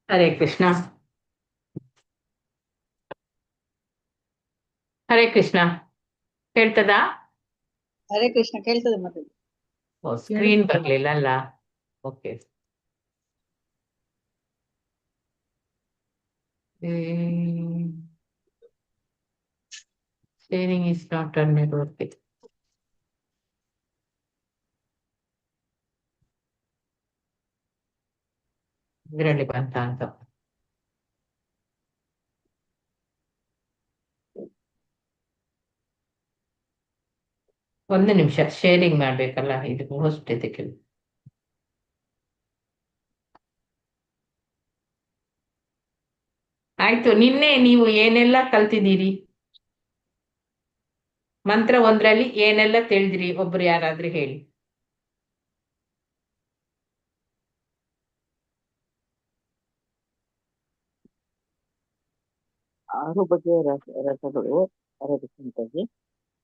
ಹರೇ ಕೃಷ್ಣ. ಹರೇ ಕೃಷ್ಣ. ಕೇಳ್ತದಾ? ಹರೇ ಕೃಷ್ಣ ಕೇಳ್ತದೆ ಮತ್ತೆ. ಸ್ಕ್ರೀನ್ ಬರ್ಲಿಲ್ಲ ಅಲ್ಲ. Okay. Sharing is not enabled. ಇದರಲ್ಲಿ ಬಂತ ಅಂತ. ಒಂದು ನಿಮಿಷ ಶೇರಿಂಗ್ ಮಾಡ್ಬೇಕಲ್ಲ, ಇದು ಹೋಸ್ಟ್ ಇದಕ್ಕೆ. ಆಯ್ತು. ನಿನ್ನೆ ನೀವು ಏನೆಲ್ಲ ಕಲ್ತಿದ್ದೀರಿ? ಮಂತ್ರ ಒಂದ್ರಲ್ಲಿ ಏನೆಲ್ಲ ತಿಳಿದಿರಿ? ಒಬ್ರು ಯಾರಾದ್ರೂ ಹೇಳಿ. ಆರು ಬಗೆಯ ರಸಗಳು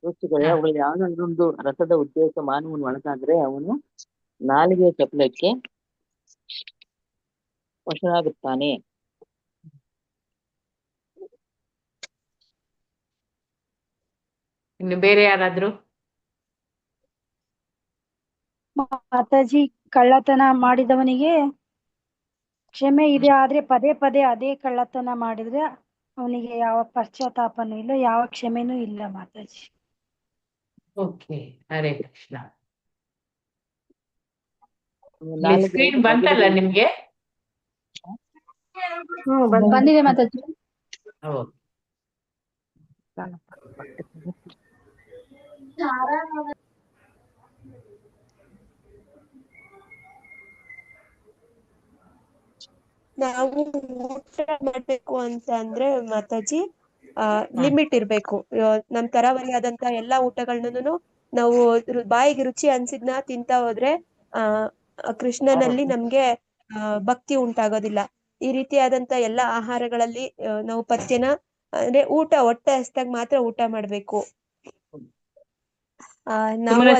ರುಚಿಗಳು. ಅವುಗಳಲ್ಲಿ ಯಾವ್ದಾದ್ರು ರಸದ ಉದ್ದೇಶ ಮಾನವನು ಒಳಗಾದ್ರೆ ಅವನು ನಾಲಿಗೆಯ ಚಪಲಕ್ಕೆ ವಶನಾಗುತ್ತಾನೆ. ಇನ್ನು ಬೇರೆ ಯಾರಾದ್ರೂ? ಮಾತಾಜಿ, ಕಳ್ಳತನ ಮಾಡಿದವನಿಗೆ ಕ್ಷಮೆ ಇದೆ, ಆದ್ರೆ ಪದೇ ಪದೇ ಅದೇ ಕಳ್ಳತನ ಮಾಡಿದ್ರೆ ಅವನಿಗೆ ಯಾವ ಪಶ್ಚಾತ್ತಾಪನೂ ಇಲ್ಲ, ಯಾವ ಕ್ಷಮೆನೂ ಇಲ್ಲ ಮಾತಾಜಿ. ಓಕೆ, ಹರೇ ಕೃಷ್ಣ. ಸ್ಕ್ರೀನ್ ನಾಲಿಗೆಯಲ್ಲಿ ಬಂತಲ್ಲ ನಿಮ್ಗೆ? ಬಂದಿದೆ ಮಾತಾಜಿ. ನಾವು ಊಟ ಮಾಡ್ಬೇಕು ಅಂತ ಅಂದ್ರೆ ಮಾತಾಜಿ ಲಿಮಿಟ್ ಇರ್ಬೇಕು. ನಮ್ ತರಾವರಿ ಆದಂತ ಎಲ್ಲಾ ಊಟಗಳನ್ನೂ ನಾವು ಬಾಯಿಗೆ ರುಚಿ ಅನ್ಸಿದ್ನ ತಿಂತ ಹೋದ್ರೆ ಕೃಷ್ಣನಲ್ಲಿ ನಮ್ಗೆ ಭಕ್ತಿ ಉಂಟಾಗೋದಿಲ್ಲ. ಈ ರೀತಿಯಾದಂತ ಎಲ್ಲಾ ಆಹಾರಗಳಲ್ಲಿ ನಾವು ಪಥ್ಯನ ಅಂದ್ರೆ ಹೊಟ್ಟೆ ಹಸ್ದಾಗ ಮಾತ್ರ ಊಟ ಮಾಡ್ಬೇಕು.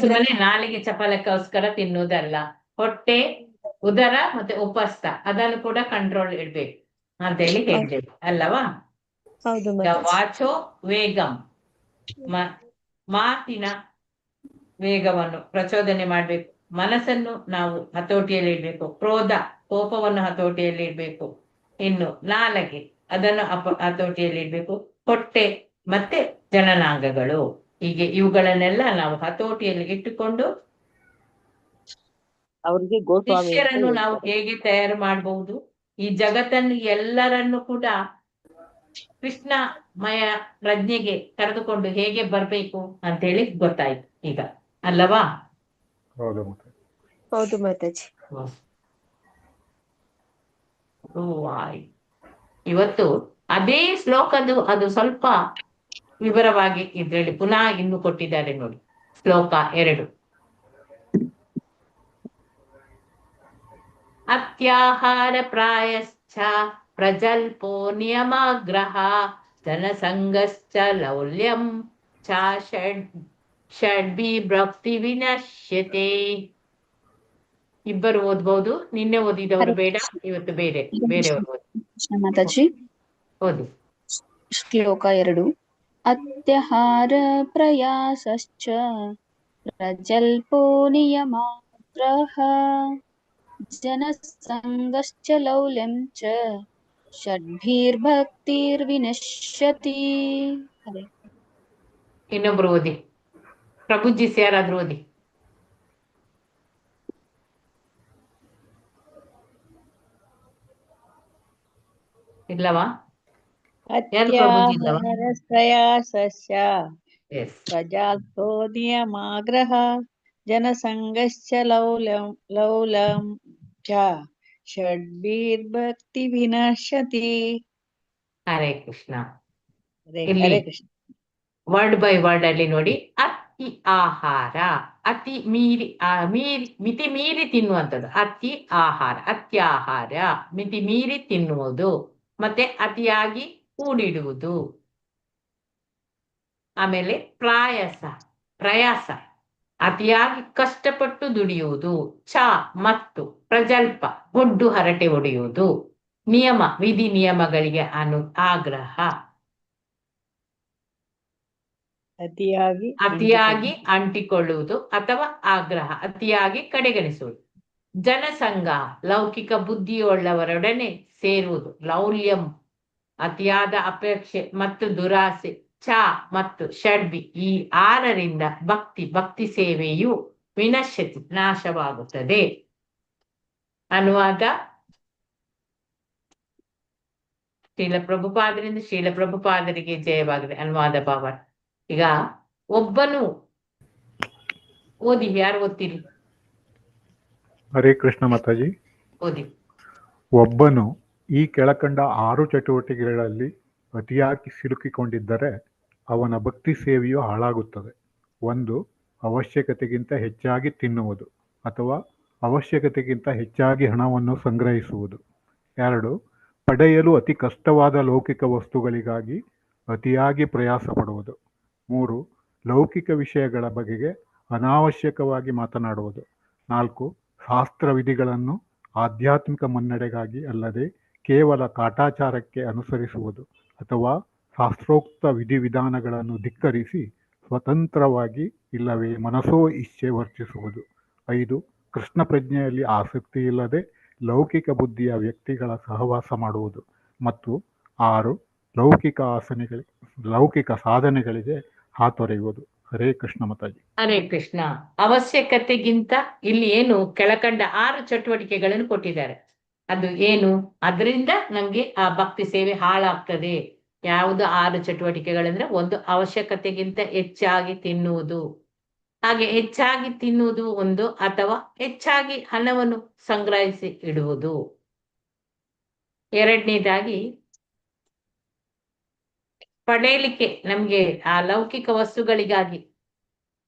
ಸುಮ್ಮನೆ ನಾಲಿಗೆ ಚಪಲಕ್ಕೋಸ್ಕರ ತಿನ್ನುವುದಲ್ಲ, ಹೊಟ್ಟೆ, ಉದರ ಮತ್ತೆ ಉಪಸ್ಥ ಅದನ್ನು ಕೂಡ ಕಂಟ್ರೋಲ್ ಇಡ್ಬೇಕು ಅಂತ ಹೇಳಿ ಹೇಳ್ತೇವೆ ಅಲ್ಲವಾ? ಹೌದು. ವಾಚೋ ವೇಗಂ, ಮಾತಿನ ವೇಗವನ್ನು ಪ್ರಚೋದನೆ ಮಾಡ್ಬೇಕು. ಮನಸ್ಸನ್ನು ನಾವು ಹತೋಟಿಯಲ್ಲಿ ಇಡ್ಬೇಕು. ಕೋಪವನ್ನು ಹತೋಟಿಯಲ್ಲಿ ಇಡ್ಬೇಕು. ಇನ್ನು ನಾಲಿಗೆ ಅದನ್ನು ಹತೋಟಿಯಲ್ಲಿ ಇಡ್ಬೇಕು. ಹೊಟ್ಟೆ ಮತ್ತೆ ಜನನಾಂಗಗಳು, ಹೀಗೆ ಇವುಗಳನ್ನೆಲ್ಲ ನಾವು ಹತೋಟಿಯಲ್ಲಿ ಇಟ್ಟುಕೊಂಡು ಅವರಿಗೆ ಶಿಷ್ಯರನ್ನು ನಾವು ಹೇಗೆ ತಯಾರು ಮಾಡಬಹುದು, ಈ ಜಗತ್ತನ್ನು ಎಲ್ಲರನ್ನು ಕೂಡ ಕೃಷ್ಣಮಯ ಪ್ರಜ್ಞೆಗೆ ಕರೆದುಕೊಂಡು ಹೇಗೆ ಬರ್ಬೇಕು ಅಂತ ಹೇಳಿ ಗೊತ್ತಾಯ್ತು ಈಗ ಅಲ್ಲವಾ? ಹೌದು ಮಾತಾಜಿ. ಇವತ್ತು ಅದೇ ಶ್ಲೋಕದ್ದು ಅದು ಸ್ವಲ್ಪ ವಿವರವಾಗಿ ಇದ್ರಲ್ಲಿ ಪುನಃ ಇನ್ನು ಕೊಟ್ಟಿದ್ದಾರೆ ನೋಡಿ. ಶ್ಲೋಕ 2. ಅತ್ಯಾಹಾರ ಪ್ರಾಯಶ್ಚ ಪ್ರಜಲ್ಪೋ ನಿಯಮಾಗ್ರಹ ಜನಸಂಗಶ್ಚ ಲೌಲ್ಯಂ ಚ ಷಡ್ಭಿಭಕ್ತಿ ವಿನಶ್ಯತೆ. ಇಬ್ಬರು ಓದ್ಬಹುದು. ನಿನ್ನೆ ಓದಿದವರು ಬೇಡ, ಇವತ್ತು ಬೇರೆಯವರು ಮಾತಾಜಿ ಓದಿ. ಶ್ಲೋಕ 2. ಅತ್ಯಹಾರ ಪ್ರಯಾಸಶ್ಚ ಪ್ರಜಲ್ಪೋ ನಿಯಮಾಗ್ರಹ ಜನಸಂಗಶ್ಚ ಲೌಲ್ಯಂ ಚ ಷಡ್ಭಿರ್ಭಕ್ತಿರ್ವಿನಶ್ಯತಿ. ಇನ್ನೊಬ್ರು ಓದಿ. ಪ್ರಭುಜಿಸ್ ಯಾರಾದ್ರೂ ಓದಿ. ಇಲ್ಲವಾ? ಪ್ರಯಾಸಸ್ಯ ಪ್ರಜಾಲ್ಪೋ ನಿಯಮಾಗ್ರಹ ಜನಸಂಗಶ್ಚ ಲೌಲಂ ಚ ಷಡ್ಭಿರ್ಭಕ್ತಿ ವಿನಶ್ಯತಿ. Hare Krishna. Hare Krishna. Word by word ಅಲ್ಲಿ ನೋಡಿ. ಅತಿ ಆಹಾರ, ಅತಿ ಮಿತಿ ಮೀರಿ ತಿನ್ನುವಂಥದ್ದು. ಅತಿ ಆಹಾರ, ಅತ್ಯಾಹಾರ ಮಿತಿ ಮೀರಿ ತಿನ್ನುವುದು, ಮತ್ತೆ ಅತಿಯಾಗಿ ಕೂಡಿಡುವುದು. ಆಮೇಲೆ ಪ್ರಯಾಸ, ಅತಿಯಾಗಿ ಕಷ್ಟಪಟ್ಟು ದುಡಿಯುವುದು. ಚ ಮತ್ತು ಪ್ರಜಲ್ಪ ಒಡ್ಡು ಹರಟೆ ಹೊಡೆಯುವುದು. ನಿಯಮ ವಿಧಿ ನಿಯಮಗಳಿಗೆ ಆಗ್ರಹ. ಅತಿಯಾಗಿ ಅಂಟಿಕೊಳ್ಳುವುದು ಅಥವಾ ಆಗ್ರಹ, ಅತಿಯಾಗಿ ಕಡೆಗಣಿಸುವುದು. ಜನಸಂಘ ಲೌಕಿಕ ಬುದ್ಧಿಯುಳ್ಳವರೊಡನೆ ಸೇರುವುದು. ಲೌಲ್ಯಂ ಅತಿಯಾದ ಅಪೇಕ್ಷೆ ಮತ್ತು ದುರಾಸೆ. ಚ ಮತ್ತು ಷಡ್ಬಿ ಈ 6ರಿಂದ ಭಕ್ತಿ ಸೇವೆಯು ವಿನಶ್ಯತಿ ನಾಶವಾಗುತ್ತದೆ. ಅನುವಾದ ಶ್ರೀಲ ಪ್ರಭುಪಾದರಿಂದ ಶ್ರೀಲ ಪ್ರಭುಪಾದರಿಗೆ ಜಯವಾಗಿದೆ. ಅನುವಾದ ಭಾವ. ಈಗ ಒಬ್ಬನು ಓದಿ, ಯಾರು ಓದ್ತೀರಿ? ಹರೇ ಕೃಷ್ಣ ಮಾತಾಜಿ. ಓದಿ. ಒಬ್ಬನು ಈ ಕೆಳಕಂಡ 6 ಚಟುವಟಿಕೆಗಳಲ್ಲಿ ಅತಿಯಾಗಿ ಸಿಲುಕಿಕೊಂಡಿದ್ದರೆ ಅವನ ಭಕ್ತಿ ಸೇವೆಯು ಹಾಳಾಗುತ್ತದೆ. 1. ಅವಶ್ಯಕತೆಗಿಂತ ಹೆಚ್ಚಾಗಿ ತಿನ್ನುವುದು ಅಥವಾ ಅವಶ್ಯಕತೆಗಿಂತ ಹೆಚ್ಚಾಗಿ ಹಣವನ್ನು ಸಂಗ್ರಹಿಸುವುದು. 2. ಪಡೆಯಲು ಅತಿ ಕಷ್ಟವಾದ ಲೌಕಿಕ ವಸ್ತುಗಳಿಗಾಗಿ ಅತಿಯಾಗಿ ಪ್ರಯಾಸ ಪಡುವುದು. 3. ಲೌಕಿಕ ವಿಷಯಗಳ ಬಗೆಗೆ ಅನಾವಶ್ಯಕವಾಗಿ ಮಾತನಾಡುವುದು. 4. ಶಾಸ್ತ್ರ ವಿಧಿಗಳನ್ನು ಆಧ್ಯಾತ್ಮಿಕ ಮುನ್ನಡೆಗಾಗಿ ಅಲ್ಲದೆ ಕೇವಲ ಕಾಟಾಚಾರಕ್ಕೆ ಅನುಸರಿಸುವುದು ಅಥವಾ ಶಾಸ್ತ್ರೋಕ್ತ ವಿಧಿವಿಧಾನಗಳನ್ನು ಧಿಕ್ಕರಿಸಿ ಸ್ವತಂತ್ರವಾಗಿ ಇಲ್ಲವೇ ಮನಸೋ ಇಚ್ಛೆ ವರ್ತಿಸುವುದು. 5. ಕೃಷ್ಣ ಪ್ರಜ್ಞೆಯಲ್ಲಿ ಆಸಕ್ತಿ ಇಲ್ಲದೆ ಲೌಕಿಕ ಬುದ್ಧಿಯ ವ್ಯಕ್ತಿಗಳ ಸಹವಾಸ ಮಾಡುವುದು. ಮತ್ತು 6. ಲೌಕಿಕ ಸಾಧನೆಗಳಿಗೆ ಹಾತೊರೆಯುವುದು. ಹರೇ ಕೃಷ್ಣ ಮಾತಾಜಿ. ಹರೇ ಕೃಷ್ಣ. ಅವಶ್ಯಕತೆಗಿಂತ ಇಲ್ಲಿ ಏನು ಕೆಳಕಂಡ 6 ಚಟುವಟಿಕೆಗಳನ್ನು ಕೊಟ್ಟಿದ್ದಾರೆ. ಅದು ಏನು? ಅದರಿಂದ ನಮ್ಗೆ ಆ ಭಕ್ತಿ ಸೇವೆ ಹಾಳಾಗ್ತದೆ. ಯಾವುದು 6 ಚಟುವಟಿಕೆಗಳಂದ್ರೆ, 1. ಅವಶ್ಯಕತೆಗಿಂತ ಹೆಚ್ಚಾಗಿ ತಿನ್ನುವುದು, ಹಾಗೆ ಹೆಚ್ಚಾಗಿ ತಿನ್ನುವುದು 1, ಅಥವಾ ಹೆಚ್ಚಾಗಿ ಹಣವನ್ನು ಸಂಗ್ರಹಿಸಿ ಇಡುವುದು. 2ನೇದಾಗಿ ಪಡೆಯಲಿಕ್ಕೆ ನಮ್ಗೆ ಆ ಲೌಕಿಕ ವಸ್ತುಗಳಿಗಾಗಿ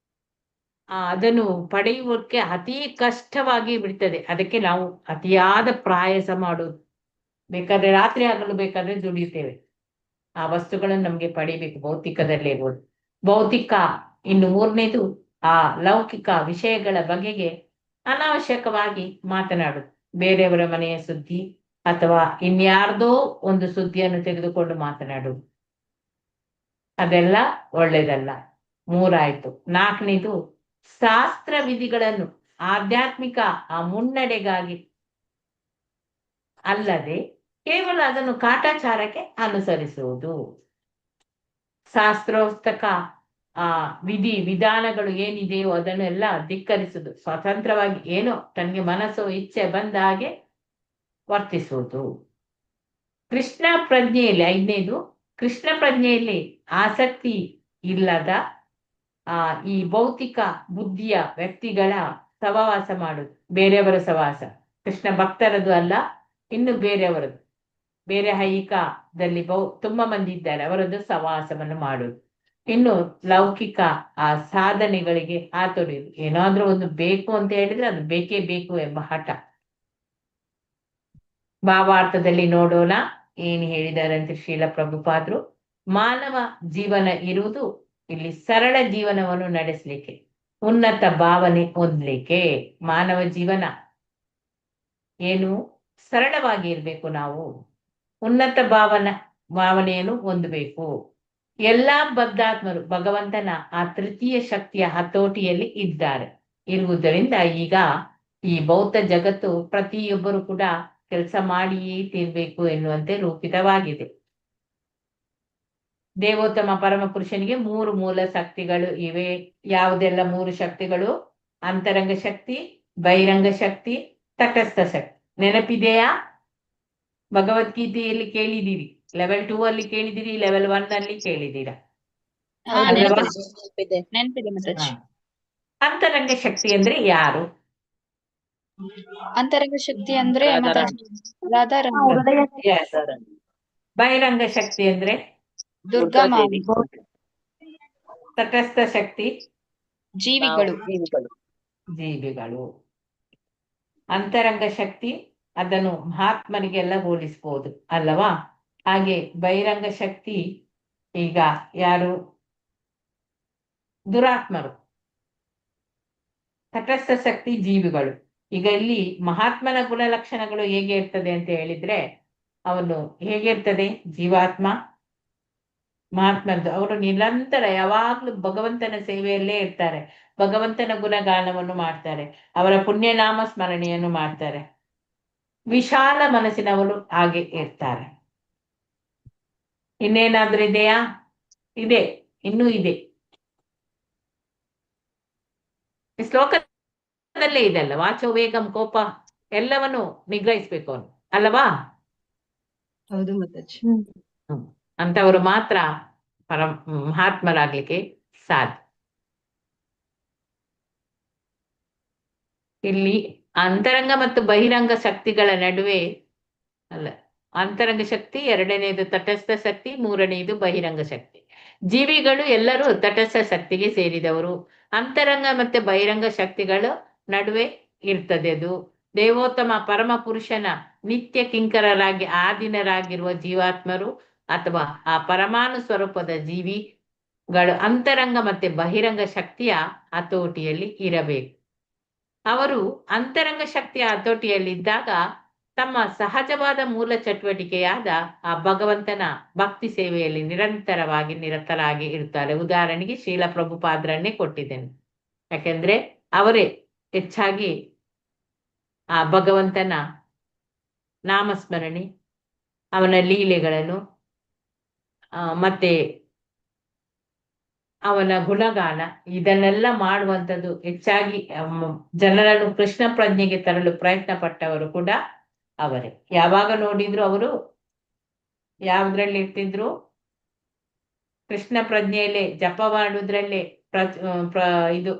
ಅದನ್ನು ಪಡೆಯುವುದಕ್ಕೆ ಅತಿ ಕಷ್ಟವಾಗಿ ಬಿಡ್ತದೆ. ಅದಕ್ಕೆ ನಾವು ಅತಿಯಾದ ಪ್ರಯಾಸ ಮಾಡೋದು. ಬೇಕಾದ್ರೆ ರಾತ್ರಿ ಆಗಲು ಬೇಕಾದ್ರೆ ದುಡಿಯುತ್ತೇವೆ ಆ ವಸ್ತುಗಳನ್ನು ನಮ್ಗೆ ಪಡಿಬೇಕು. ಭೌತಿಕದಲ್ಲೇ ಇರ್ಬೋದು. ಭೌತಿಕ. ಇನ್ನು 3ನೇದು ಆ ಲೌಕಿಕ ವಿಷಯಗಳ ಬಗೆಗೆ ಅನಾವಶ್ಯಕವಾಗಿ ಮಾತನಾಡುದು. ಬೇರೆಯವರ ಮನೆಯ ಸುದ್ದಿ ಅಥವಾ ಇನ್ಯಾರ್ದೋ ಒಂದು ಸುದ್ದಿಯನ್ನು ತೆಗೆದುಕೊಂಡು ಮಾತನಾಡುವುದು, ಅದೆಲ್ಲ ಒಳ್ಳೇದಲ್ಲ. 3 ಆಯ್ತು. 4ನೇದು ಶಾಸ್ತ್ರ ವಿಧಿಗಳನ್ನು ಆಧ್ಯಾತ್ಮಿಕ ಮುನ್ನಡೆಗಾಗಿ ಅಲ್ಲದೆ ಕೇವಲ ಅದನ್ನು ಕಾಟಾಚಾರಕ್ಕೆ ಅನುಸರಿಸುವುದು. ಶಾಸ್ತ್ರೋಕ್ತಕ ವಿಧಿ ವಿಧಾನಗಳು ಏನಿದೆಯೋ ಅದನ್ನೆಲ್ಲ ಧಿಕ್ಕರಿಸುವುದು. ಸ್ವತಂತ್ರವಾಗಿ ಏನೋ ತನಗೆ ಮನಸ್ಸು ಇಚ್ಛೆ ಬಂದ ಹಾಗೆ ವರ್ತಿಸುವುದು. ಕೃಷ್ಣ ಪ್ರಜ್ಞೆಯಲ್ಲಿ 5ನೇದು ಕೃಷ್ಣ ಪ್ರಜ್ಞೆಯಲ್ಲಿ ಆಸಕ್ತಿ ಇಲ್ಲದ ಈ ಭೌತಿಕ ಬುದ್ಧಿಯ ವ್ಯಕ್ತಿಗಳ ಸಹವಾಸ ಮಾಡುದು. ಬೇರೆಯವರ ಸಹವಾಸ, ಕೃಷ್ಣ ಭಕ್ತರದು ಅಲ್ಲ, ಇನ್ನು ಬೇರೆಯವರದು. ಬೇರೆ ಐಹಿಕದಲ್ಲಿ ತುಂಬಾ ಮಂದಿ ಇದ್ದಾರೆ, ಅವರದ್ದು ಸಹವಾಸವನ್ನು ಮಾಡುವುದು. ಇನ್ನು ಲೌಕಿಕ ಸಾಧನೆಗಳಿಗೆ ಹಾತೊರೆಯುವುದು. ಏನಾದ್ರೂ ಒಂದು ಬೇಕು ಅಂತ ಹೇಳಿದ್ರೆ ಅದು ಬೇಕೇ ಬೇಕು ಎಂಬ ಹಠ. ಭಾವಾರ್ಥದಲ್ಲಿ ನೋಡೋಣ ಏನ್ ಹೇಳಿದಾರಂತೆ ಶ್ರೀಲ ಪ್ರಭುಪಾದರು. ಮಾನವ ಜೀವನ ಇರುವುದು ಇಲ್ಲಿ ಸರಳ ಜೀವನವನ್ನು ನಡೆಸಲಿಕ್ಕೆ, ಉನ್ನತ ಭಾವನೆ ಹೊಂದಲಿಕ್ಕೆ. ಮಾನವ ಜೀವನ ಏನು? ಸರಳವಾಗಿ ಇರ್ಬೇಕು. ನಾವು ಉನ್ನತ ಭಾವನೆಯನ್ನು ಹೊಂದಬೇಕು. ಎಲ್ಲಾ ಬದ್ಧಾತ್ಮರು ಭಗವಂತನ ಆ ತೃತೀಯ ಶಕ್ತಿಯ ಹತೋಟಿಯಲ್ಲಿ ಇರುವುದರಿಂದ ಈಗ ಈ ಭೌತ ಜಗತ್ತು ಪ್ರತಿಯೊಬ್ಬರು ಕೂಡ ಕೆಲಸ ಮಾಡಿಯೇ ತೀರ್ಬೇಕು ಎನ್ನುವಂತೆ ರೂಪಿತವಾಗಿದೆ. ದೇವೋತ್ತಮ ಪರಮ ಪುರುಷನಿಗೆ 3 ಮೂಲ ಶಕ್ತಿಗಳು ಇವೆ. ಯಾವುದೆಲ್ಲ 3 ಶಕ್ತಿಗಳು? ಅಂತರಂಗ ಶಕ್ತಿ, ಬಹಿರಂಗ ಶಕ್ತಿ, ತಟಸ್ಥ ಶಕ್ತಿ. ನೆನಪಿದೆಯಾ? ಭಗವದ್ಗೀತೆಯಲ್ಲಿ ಕೇಳಿದ್ದೀರಿ, ಲೆವೆಲ್ 2 ಅಲ್ಲಿ ಕೇಳಿದಿರಿ, ಲೆವೆಲ್ 1 ಅಲ್ಲಿ ಕೇಳಿದ್ದೀರಾ? ನೆನಪಿದೆ ಮಾತಾಜಿ. ಅಂತರಂಗ ಶಕ್ತಿ ಅಂದ್ರೆ ಯಾರು? ಅಂತರಂಗ ಶಕ್ತಿ ಅಂದ್ರೆ ಮಾತಾಜಿ ರಾಧಾರಾಣಿ. ಬಹಿರಂಗ ಶಕ್ತಿ ಅಂದ್ರೆ ದುರ್ಗಾ ಮಾತೆ. ತಟಸ್ಥ ಶಕ್ತಿ ಜೀವಿಗಳು. ಅಂತರಂಗ ಶಕ್ತಿ ಅದನ್ನು ಮಹಾತ್ಮನಿಗೆಲ್ಲ ಹೋಲಿಸಬಹುದು ಅಲ್ಲವಾ? ಹಾಗೆ ಬಹಿರಂಗ ಶಕ್ತಿ ಈಗ ಯಾರು? ದುರಾತ್ಮರು. ತಟಸ್ಥ ಶಕ್ತಿ ಜೀವಿಗಳು. ಈಗ ಇಲ್ಲಿ ಮಹಾತ್ಮನ ಗುಣಲಕ್ಷಣಗಳು ಹೇಗೆ ಇರ್ತದೆ ಅಂತ ಹೇಳಿದ್ರೆ, ಅವನು ಹೇಗಿರ್ತದೆ ಜೀವಾತ್ಮ ಮಹಾತ್ಮಂದು ಅವರು ನಿರಂತರ ಯಾವಾಗ್ಲೂ ಭಗವಂತನ ಸೇವೆಯಲ್ಲೇ ಇರ್ತಾರೆ, ಭಗವಂತನ ಗುಣಗಾನವನ್ನು ಮಾಡ್ತಾರೆ, ಅವರ ಪುಣ್ಯನಾಮ ಸ್ಮರಣೆಯನ್ನು ಮಾಡ್ತಾರೆ, ವಿಶಾಲ ಮನಸ್ಸಿನವರು ಹಾಗೆ ಇರ್ತಾರೆ. ಇನ್ನೇನಾದ್ರೂ ಇದೆಯಾ? ಇದೆ, ಇನ್ನೂ ಇದೆ. ಈ ಶ್ಲೋಕದಲ್ಲೇ ಇದೆಲ್ಲ, ವಾಚೋ ವೇಗಂ, ಕೋಪ ಎಲ್ಲವನ್ನು ನಿಗ್ರಹಿಸ್ಬೇಕು ಅವನು, ಅಲ್ಲವಾ? ಹೌದು ಮಾತಾಜಿ. ಅಂತವರು ಮಾತ್ರ ಮಹಾತ್ಮರಾಗ್ಲಿಕ್ಕೆ ಸಾಧ್ಯ. ಇಲ್ಲಿ ಅಂತರಂಗ ಮತ್ತು ಬಹಿರಂಗ ಶಕ್ತಿಗಳ ನಡುವೆ ಅಲ್ಲ, ಅಂತರಂಗ ಶಕ್ತಿ ಎರಡನೇದು ತಟಸ್ಥ ಶಕ್ತಿ, ಮೂರನೆಯದು ಬಹಿರಂಗ ಶಕ್ತಿ. ಜೀವಿಗಳು ಎಲ್ಲರೂ ತಟಸ್ಥ ಶಕ್ತಿಗೆ ಸೇರಿದವರು. ಅಂತರಂಗ ಮತ್ತೆ ಬಹಿರಂಗ ಶಕ್ತಿಗಳು ನಡುವೆ ಇರ್ತದೆ. ಅದು ದೇವೋತ್ತಮ ಪರಮ ಪುರುಷನ ನಿತ್ಯ ಕಿಂಕರರಾಗಿ ಆಧೀನರಾಗಿರುವ ಜೀವಾತ್ಮರು ಅಥವಾ ಆ ಪರಮಾಣು ಸ್ವರೂಪದ ಜೀವಿಗಳು ಅಂತರಂಗ ಮತ್ತೆ ಬಹಿರಂಗ ಶಕ್ತಿಯ ಹತೋಟಿಯಲ್ಲಿ ಇರಬೇಕು. ಅವರು ಅಂತರಂಗ ಶಕ್ತಿಯ ಹತೋಟಿಯಲ್ಲಿದ್ದಾಗ ತಮ್ಮ ಸಹಜವಾದ ಮೂಲ ಚಟುವಟಿಕೆಯಾದ ಆ ಭಗವಂತನ ಭಕ್ತಿ ಸೇವೆಯಲ್ಲಿ ನಿರಂತರವಾಗಿ ನಿರತರಾಗಿ ಇರ್ತಾರೆ. ಉದಾಹರಣೆಗೆ ಶ್ರೀಲ ಪ್ರಭುಪಾದರನ್ನೇ ಕೊಟ್ಟಿದ್ದೇನೆ, ಯಾಕೆಂದ್ರೆ ಅವರೇ ಹೆಚ್ಚಾಗಿ ಆ ಭಗವಂತನ ನಾಮಸ್ಮರಣೆ, ಅವನ ಲೀಲೆಗಳನ್ನು ಮತ್ತೆ ಅವನ ಗುಣಗಾನ ಇದನ್ನೆಲ್ಲ ಮಾಡುವಂಥದ್ದು ಹೆಚ್ಚಾಗಿ ಜನರನ್ನು ಕೃಷ್ಣ ಪ್ರಜ್ಞೆಗೆ ತರಲು ಪ್ರಯತ್ನ ಪಟ್ಟವರು ಕೂಡ ಅವರೇ. ಯಾವಾಗ ನೋಡಿದ್ರು ಅವರು ಯಾವ್ದ್ರಲ್ಲಿ ಇರ್ತಿದ್ರು? ಕೃಷ್ಣ ಪ್ರಜ್ಞೆಯಲ್ಲೇ ಜಪ ಮಾಡುವುದ್ರಲ್ಲೇ ಇದು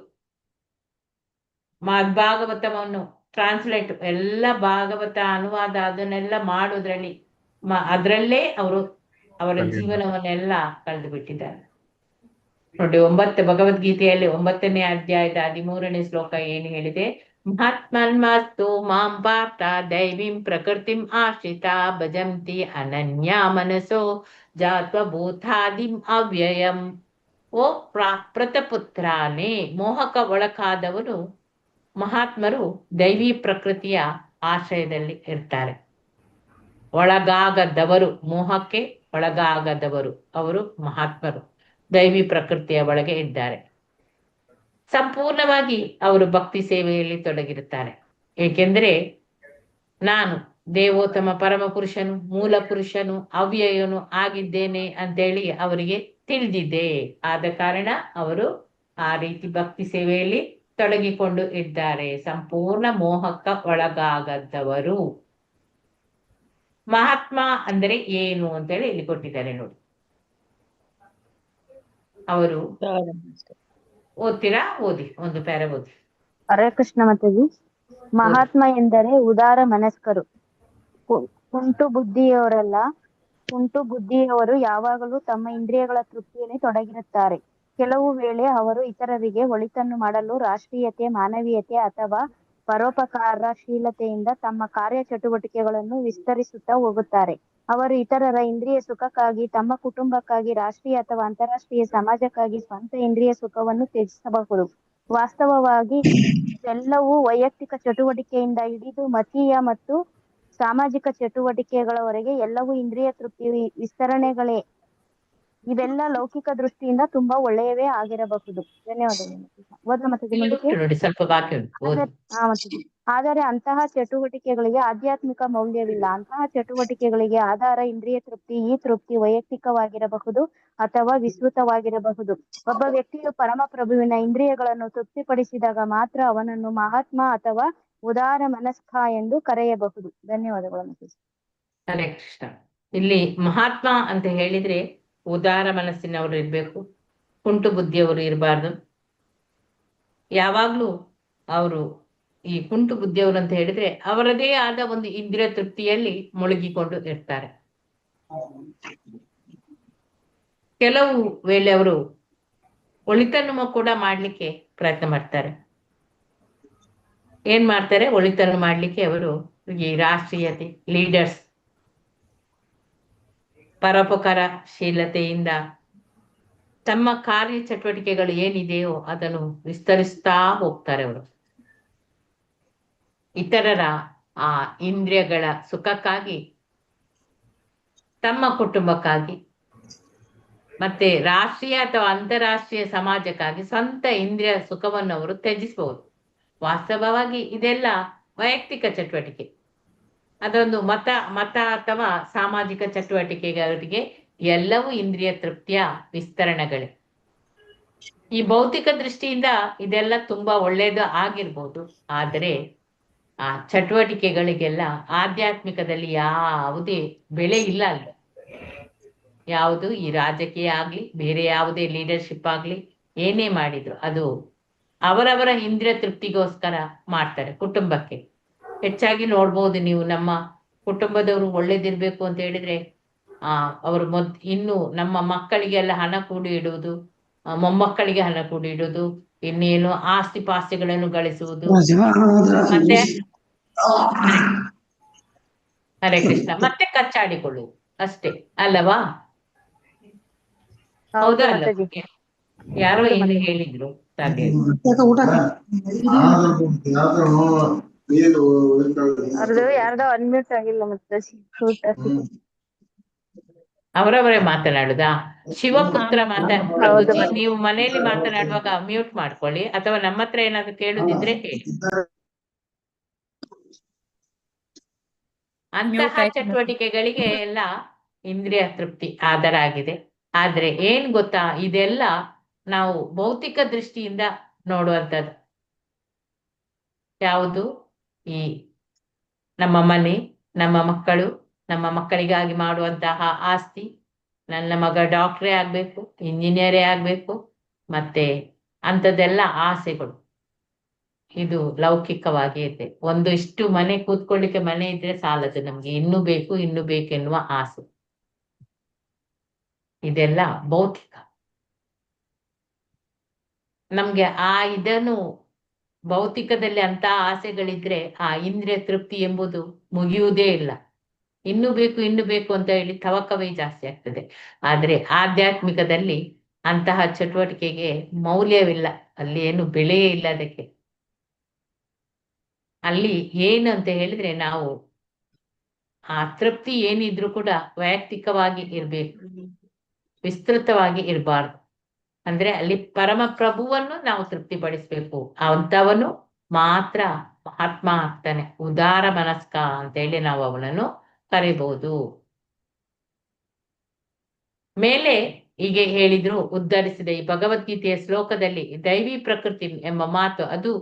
ಭಾಗವತವನ್ನು ಟ್ರಾನ್ಸ್ಲೇಟ್ ಎಲ್ಲ ಭಾಗವತ ಅನುವಾದ ಅದನ್ನೆಲ್ಲ ಮಾಡುವುದ್ರಲ್ಲಿ ಅದರಲ್ಲೇ ಅವರು ಅವರ ಜೀವನವನ್ನೆಲ್ಲ ಕಳೆದು ಬಿಟ್ಟಿದ್ದಾರೆ. ನೋಡಿ, ಭಗವದ್ಗೀತೆಯಲ್ಲಿ 9ನೇ ಅಧ್ಯಾಯದ 13ನೇ ಶ್ಲೋಕ ಏನು ಹೇಳಿದೆ? ಮಹಾತ್ಮನ್ಮಸ್ತು ಮಾಂ ಪಾರ್ಥ ದೈವೀಂ ಪ್ರಕೃತಿಂ ಆಶ್ರಿತ ಭಜಂತಿ ಅನನ್ಯ ಮನಸೋ ಜಾತ್ವಭೂತಾದಿಂ ಅವ್ಯಯಂ. ಓ ಪ್ರತಪುತ್ರಾನೇ, ಮೋಹಕ ಒಳಕಾದವರು ಮಹಾತ್ಮರು ದೈವಿ ಪ್ರಕೃತಿಯ ಆಶ್ರಯದಲ್ಲಿ ಇರ್ತಾರೆ. ಒಳಗಾಗದವರು, ಮೋಹಕ್ಕೆ ಒಳಗಾಗದವರು ಅವರು ಮಹಾತ್ಮರು ದೈವಿ ಪ್ರಕೃತಿಯ ಒಳಗೆ ಇದ್ದಾರೆ. ಸಂಪೂರ್ಣವಾಗಿ ಅವರು ಭಕ್ತಿ ಸೇವೆಯಲ್ಲಿ ತೊಡಗಿರುತ್ತಾರೆ. ಏಕೆಂದ್ರೆ ನಾನು ದೇವೋತ್ತಮ ಪರಮ ಪುರುಷನು, ಮೂಲ ಪುರುಷನು, ಅವ್ಯಯನು ಆಗಿದ್ದೇನೆ ಅಂತೇಳಿ ಅವರಿಗೆ ತಿಳಿದಿದೆ. ಆದ ಕಾರಣ ಅವರು ಆ ರೀತಿ ಭಕ್ತಿ ಸೇವೆಯಲ್ಲಿ ತೊಡಗಿಕೊಂಡು ಇದ್ದಾರೆ. ಸಂಪೂರ್ಣ ಮೋಹಕ್ಕ ಒಳಗಾಗದವರು. ಮಹಾತ್ಮ ಅಂದರೆ ಏನು ಅಂತೇಳಿ ಇಲ್ಲಿ ಕೊಟ್ಟಿದ್ದಾರೆ ನೋಡಿ. ಅವರು ಓದ್ತೀರಾ? ಓದಿ, ಒಂದು ಪ್ಯಾರ ಓದಿ. ಹರೇ ಕೃಷ್ಣ ಮಾತಾಜಿ. ಮಹಾತ್ಮ ಎಂದರೆ ಉದಾರ ಮನಸ್ಕರು. ಕುಂಟು ಬುದ್ಧಿಯವರು ಯಾವಾಗಲೂ ತಮ್ಮ ಇಂದ್ರಿಯಗಳ ತೃಪ್ತಿಯಲ್ಲಿ ತೊಡಗಿರುತ್ತಾರೆ. ಕೆಲವು ವೇಳೆ ಅವರು ಇತರರಿಗೆ ಒಳಿತನ್ನು ಮಾಡಲು ರಾಷ್ಟ್ರೀಯತೆ, ಮಾನವೀಯತೆ ಅಥವಾ ಪರೋಪಕಾರಶೀಲತೆಯಿಂದ ತಮ್ಮ ಕಾರ್ಯ ಚಟುವಟಿಕೆಗಳನ್ನು ವಿಸ್ತರಿಸುತ್ತಾ ಹೋಗುತ್ತಾರೆ. ಅವರು ಇತರರ ಇಂದ್ರಿಯ ಸುಖಕ್ಕಾಗಿ, ತಮ್ಮ ಕುಟುಂಬಕ್ಕಾಗಿ, ರಾಷ್ಟ್ರೀಯ ಅಥವಾ ಅಂತಾರಾಷ್ಟ್ರೀಯ ಸಮಾಜಕ್ಕಾಗಿ ಸ್ವಂತ ಇಂದ್ರಿಯ ಸುಖವನ್ನು ತ್ಯಜಿಸಬಹುದು. ವಾಸ್ತವವಾಗಿ ಇವೆಲ್ಲವೂ ವೈಯಕ್ತಿಕ ಚಟುವಟಿಕೆಯಿಂದ ಹಿಡಿದು ಮತೀಯ ಮತ್ತು ಸಾಮಾಜಿಕ ಚಟುವಟಿಕೆಗಳವರೆಗೆ ಎಲ್ಲವೂ ಇಂದ್ರಿಯ ತೃಪ್ತಿ ವಿಸ್ತರಣೆಗಳೇ. ಇವೆಲ್ಲ ಲೌಕಿಕ ದೃಷ್ಟಿಯಿಂದ ತುಂಬಾ ಒಳ್ಳೆಯವೇ ಆಗಿರಬಹುದು. ಧನ್ಯವಾದಗಳು. ಆದರೆ ಅಂತಹ ಚಟುವಟಿಕೆಗಳಿಗೆ ಆಧ್ಯಾತ್ಮಿಕ ಮೌಲ್ಯವಿಲ್ಲ. ಅಂತಹ ಚಟುವಟಿಕೆಗಳಿಗೆ ಆಧಾರ ಇಂದ್ರಿಯ ತೃಪ್ತಿ. ಈ ತೃಪ್ತಿ ವೈಯಕ್ತಿಕವಾಗಿರಬಹುದು ಅಥವಾ ವಿಸ್ತೃತವಾಗಿರಬಹುದು. ಒಬ್ಬ ವ್ಯಕ್ತಿಯು ಪರಮ ಪ್ರಭುವಿನ ಇಂದ್ರಿಯಗಳನ್ನು ತೃಪ್ತಿಪಡಿಸಿದಾಗ ಮಾತ್ರ ಅವನನ್ನು ಮಹಾತ್ಮ ಅಥವಾ ಉದಾರ ಮನಸ್ಕ ಎಂದು ಕರೆಯಬಹುದು. ಧನ್ಯವಾದಗಳು. ಹರೇ ಕೃಷ್ಣ. ಇಲ್ಲಿ ಮಹಾತ್ಮ ಅಂತ ಹೇಳಿದ್ರೆ ಉದಾರ ಮನಸ್ಸಿನವರು ಇರ್ಬೇಕು, ಕುಂಟು ಬುದ್ಧಿಯವರು ಇರಬಾರ್ದು. ಯಾವಾಗ್ಲೂ ಅವರು ಈ ಕುಂಟು ಬುದ್ಧಿಯವರು ಅಂತ ಹೇಳಿದ್ರೆ ಅವರದೇ ಆದ ಒಂದು ಇಂದ್ರಿಯ ತೃಪ್ತಿಯಲ್ಲಿ ಮುಳುಗಿಕೊಂಡು ಇರ್ತಾರೆ. ಕೆಲವು ವೇಳೆ ಅವರು ಒಳಿತನ್ನು ಕೂಡ ಮಾಡ್ಲಿಕ್ಕೆ ಪ್ರಯತ್ನ ಮಾಡ್ತಾರೆ. ಏನ್ ಮಾಡ್ತಾರೆ? ಒಳಿತನ್ನು ಮಾಡ್ಲಿಕ್ಕೆ ಅವರು ಈ ರಾಷ್ಟ್ರೀಯತೆ, ಲೀಡರ್ಸ್, ಪರೋಪಕಾರಶೀಲತೆಯಿಂದ ತಮ್ಮ ಕಾರ್ಯ ಚಟುವಟಿಕೆಗಳು ಏನಿದೆಯೋ ಅದನ್ನು ವಿಸ್ತರಿಸ್ತಾ ಹೋಗ್ತಾರೆ ಅವರು. ಇತರರ ಆ ಇಂದ್ರಿಯಗಳ ಸುಖಕ್ಕಾಗಿ, ತಮ್ಮ ಕುಟುಂಬಕ್ಕಾಗಿ, ಮತ್ತೆ ರಾಷ್ಟ್ರೀಯ ಅಥವಾ ಅಂತಾರಾಷ್ಟ್ರೀಯ ಸಮಾಜಕ್ಕಾಗಿ ಸ್ವಂತ ಇಂದ್ರಿಯ ಸುಖವನ್ನು ಅವರು ತ್ಯಜಿಸಬಹುದು. ವಾಸ್ತವವಾಗಿ ಇದೆಲ್ಲ ವೈಯಕ್ತಿಕ ಚಟುವಟಿಕೆ. ಅದೊಂದು ಮತ ಅಥವಾ ಸಾಮಾಜಿಕ ಚಟುವಟಿಕೆಗಳಿಗೆ ಎಲ್ಲವೂ ಇಂದ್ರಿಯ ತೃಪ್ತಿಯ ವಿಸ್ತರಣೆಗಳೇ. ಈ ಭೌತಿಕ ದೃಷ್ಟಿಯಿಂದ ಇದೆಲ್ಲ ತುಂಬಾ ಒಳ್ಳೇದು ಆಗಿರ್ಬೋದು. ಆದರೆ ಆ ಚಟುವಟಿಕೆಗಳಿಗೆಲ್ಲ ಆಧ್ಯಾತ್ಮಿಕದಲ್ಲಿ ಯಾವುದೇ ಬೆಲೆ ಇಲ್ಲ ಅಲ್ಲ. ಯಾವುದು ಈ ರಾಜಕೀಯ ಆಗ್ಲಿ, ಬೇರೆ ಯಾವುದೇ ಲೀಡರ್ಶಿಪ್ ಆಗ್ಲಿ, ಏನೇ ಮಾಡಿದ್ರು ಅದು ಅವರವರ ಇಂದ್ರಿಯ ತೃಪ್ತಿಗೋಸ್ಕರ ಮಾಡ್ತಾರೆ. ಕುಟುಂಬಕ್ಕೆ ಹೆಚ್ಚಾಗಿ ನೋಡ್ಬೋದು ನೀವು, ನಮ್ಮ ಕುಟುಂಬದವರು ಒಳ್ಳೇದಿರ್ಬೇಕು ಅಂತ ಹೇಳಿದ್ರೆ ಅವರು ಇನ್ನು ನಮ್ಮ ಮಕ್ಕಳಿಗೆಲ್ಲ ಹಣ ಕೂಡಿ ಇಡುವುದು, ಮೊಮ್ಮಕ್ಕಳಿಗೆ ಹಣ ಕೂಡಿ ಇಡುವುದು, ಇನ್ನೇನು ಆಸ್ತಿ ಪಾಸ್ತಿಗಳನ್ನು ಗಳಿಸುವುದು, ಮತ್ತೆ ಹರೇ ಕೃಷ್ಣ, ಮತ್ತೆ ಕಚ್ಚಾಡಿಕೊಳ್ಳುವುದು ಅಷ್ಟೇ ಅಲ್ಲವಾ? ಹೌದಾ ಅಲ್ಲ? ಯಾರೋ ಏನು ಹೇಳಿದ್ರು ಯಾರ್ದೋ ಅನ್ಮ್ಯೂಟ್ ಆಗಿಲ್ಲ ಮಾತಾಜಿ. ಅವರವರೇ ಮಾತನಾಡುದಾ? ಶಿವಪುತ್ರ ಪ್ರಭುಜಿ, ನೀವು ಮನೆಯಲ್ಲಿ ಮಾತನಾಡುವಾಗ ಮ್ಯೂಟ್ ಮಾಡ್ಕೊಳ್ಳಿ, ಅಥವಾ ನಮ್ಮ ಹತ್ರ ಏನಾದ್ರು ಕೇಳುದಿದ್ರೆ ಹೇಳಿ. ಅಂತಹ ಚಟುವಟಿಕೆಗಳಿಗೆ ಎಲ್ಲ ಇಂದ್ರಿಯ ತೃಪ್ತಿ ಆಧಾರ ಆಗಿದೆ. ಆದ್ರೆ ಏನ್ ಗೊತ್ತಾ, ಇದೆಲ್ಲ ನಾವು ಭೌತಿಕ ದೃಷ್ಟಿಯಿಂದ ನೋಡುವಂಥದ್ದು. ಯಾವುದು? ಈ ನಮ್ಮ ಮನೆ, ನಮ್ಮ ಮಕ್ಕಳು, ನಮ್ಮ ಮಕ್ಕಳಿಗಾಗಿ ಮಾಡುವಂತಹ ಆಸ್ತಿ, ನನ್ನ ಮಗ ಡಾಕ್ಟ್ರೇ ಆಗ್ಬೇಕು, ಇಂಜಿನಿಯರೇ ಆಗ್ಬೇಕು, ಮತ್ತೆ ಅಂಥದ್ದೆಲ್ಲ ಆಸೆಗಳು. ಇದು ಲೌಕಿಕವಾಗಿ ಇದೆ. ಇಷ್ಟು ಮನೆ ಕೂತ್ಕೊಳ್ಳಿಕ್ಕೆ ಮನೆ ಇದ್ರೆ ಸಾಲದು ನಮ್ಗೆ, ಇನ್ನೂ ಬೇಕು ಇನ್ನೂ ಬೇಕೆನ್ನುವ ಆಸೆ. ಇದೆಲ್ಲ ಭೌತಿಕ. ನಮ್ಗೆ ಇದನ್ನು ಭೌತಿಕದಲ್ಲಿ ಅಂತ ಆಸೆಗಳಿದ್ರೆ ಆ ಇಂದ್ರಿಯ ತೃಪ್ತಿ ಎಂಬುದು ಮುಗಿಯುವುದೇ ಇಲ್ಲ. ಇನ್ನು ಬೇಕು ಅಂತ ಹೇಳಿ ತವಕವೇ ಜಾಸ್ತಿ ಆಗ್ತದೆ. ಆದ್ರೆ ಆಧ್ಯಾತ್ಮಿಕದಲ್ಲಿ ಅಂತಹ ಚಟುವಟಿಕೆಗೆ ಮೌಲ್ಯವಿಲ್ಲ, ಅಲ್ಲಿ ಏನು ಬೆಲೆಯೇ ಇಲ್ಲ ಅದಕ್ಕೆ. ಅಲ್ಲಿ ಏನು ಅಂತ ಹೇಳಿದ್ರೆ, ನಾವು ಆ ತೃಪ್ತಿ ಏನಿದ್ರು ಕೂಡ ವೈಯಕ್ತಿಕವಾಗಿ ಇರ್ಬೇಕು, ವಿಸ್ತೃತವಾಗಿ ಇರಬಾರ್ದು. ಅಂದ್ರೆ ಅಲ್ಲಿ ಪರಮ ಪ್ರಭುವನ್ನು ನಾವು ತೃಪ್ತಿಪಡಿಸ್ಬೇಕು. ಅಂತವನು ಮಾತ್ರ ಮಹಾತ್ಮ ಆಗ್ತಾನೆ, ಉದಾರ ಮನಸ್ಕ ಅಂತ ಹೇಳಿ ನಾವು ಅವನನ್ನು ಕರಿಬಹುದು. ಮೇಲೆ ಹೀಗೆ ಹೇಳಿದ್ರು, ಉದ್ಧರಿಸಿದ ಈ ಭಗವದ್ಗೀತೆಯ ಶ್ಲೋಕದಲ್ಲಿ ದೈವಿ ಪ್ರಕೃತಿ ಎಂಬ ಮಾತು ಅದು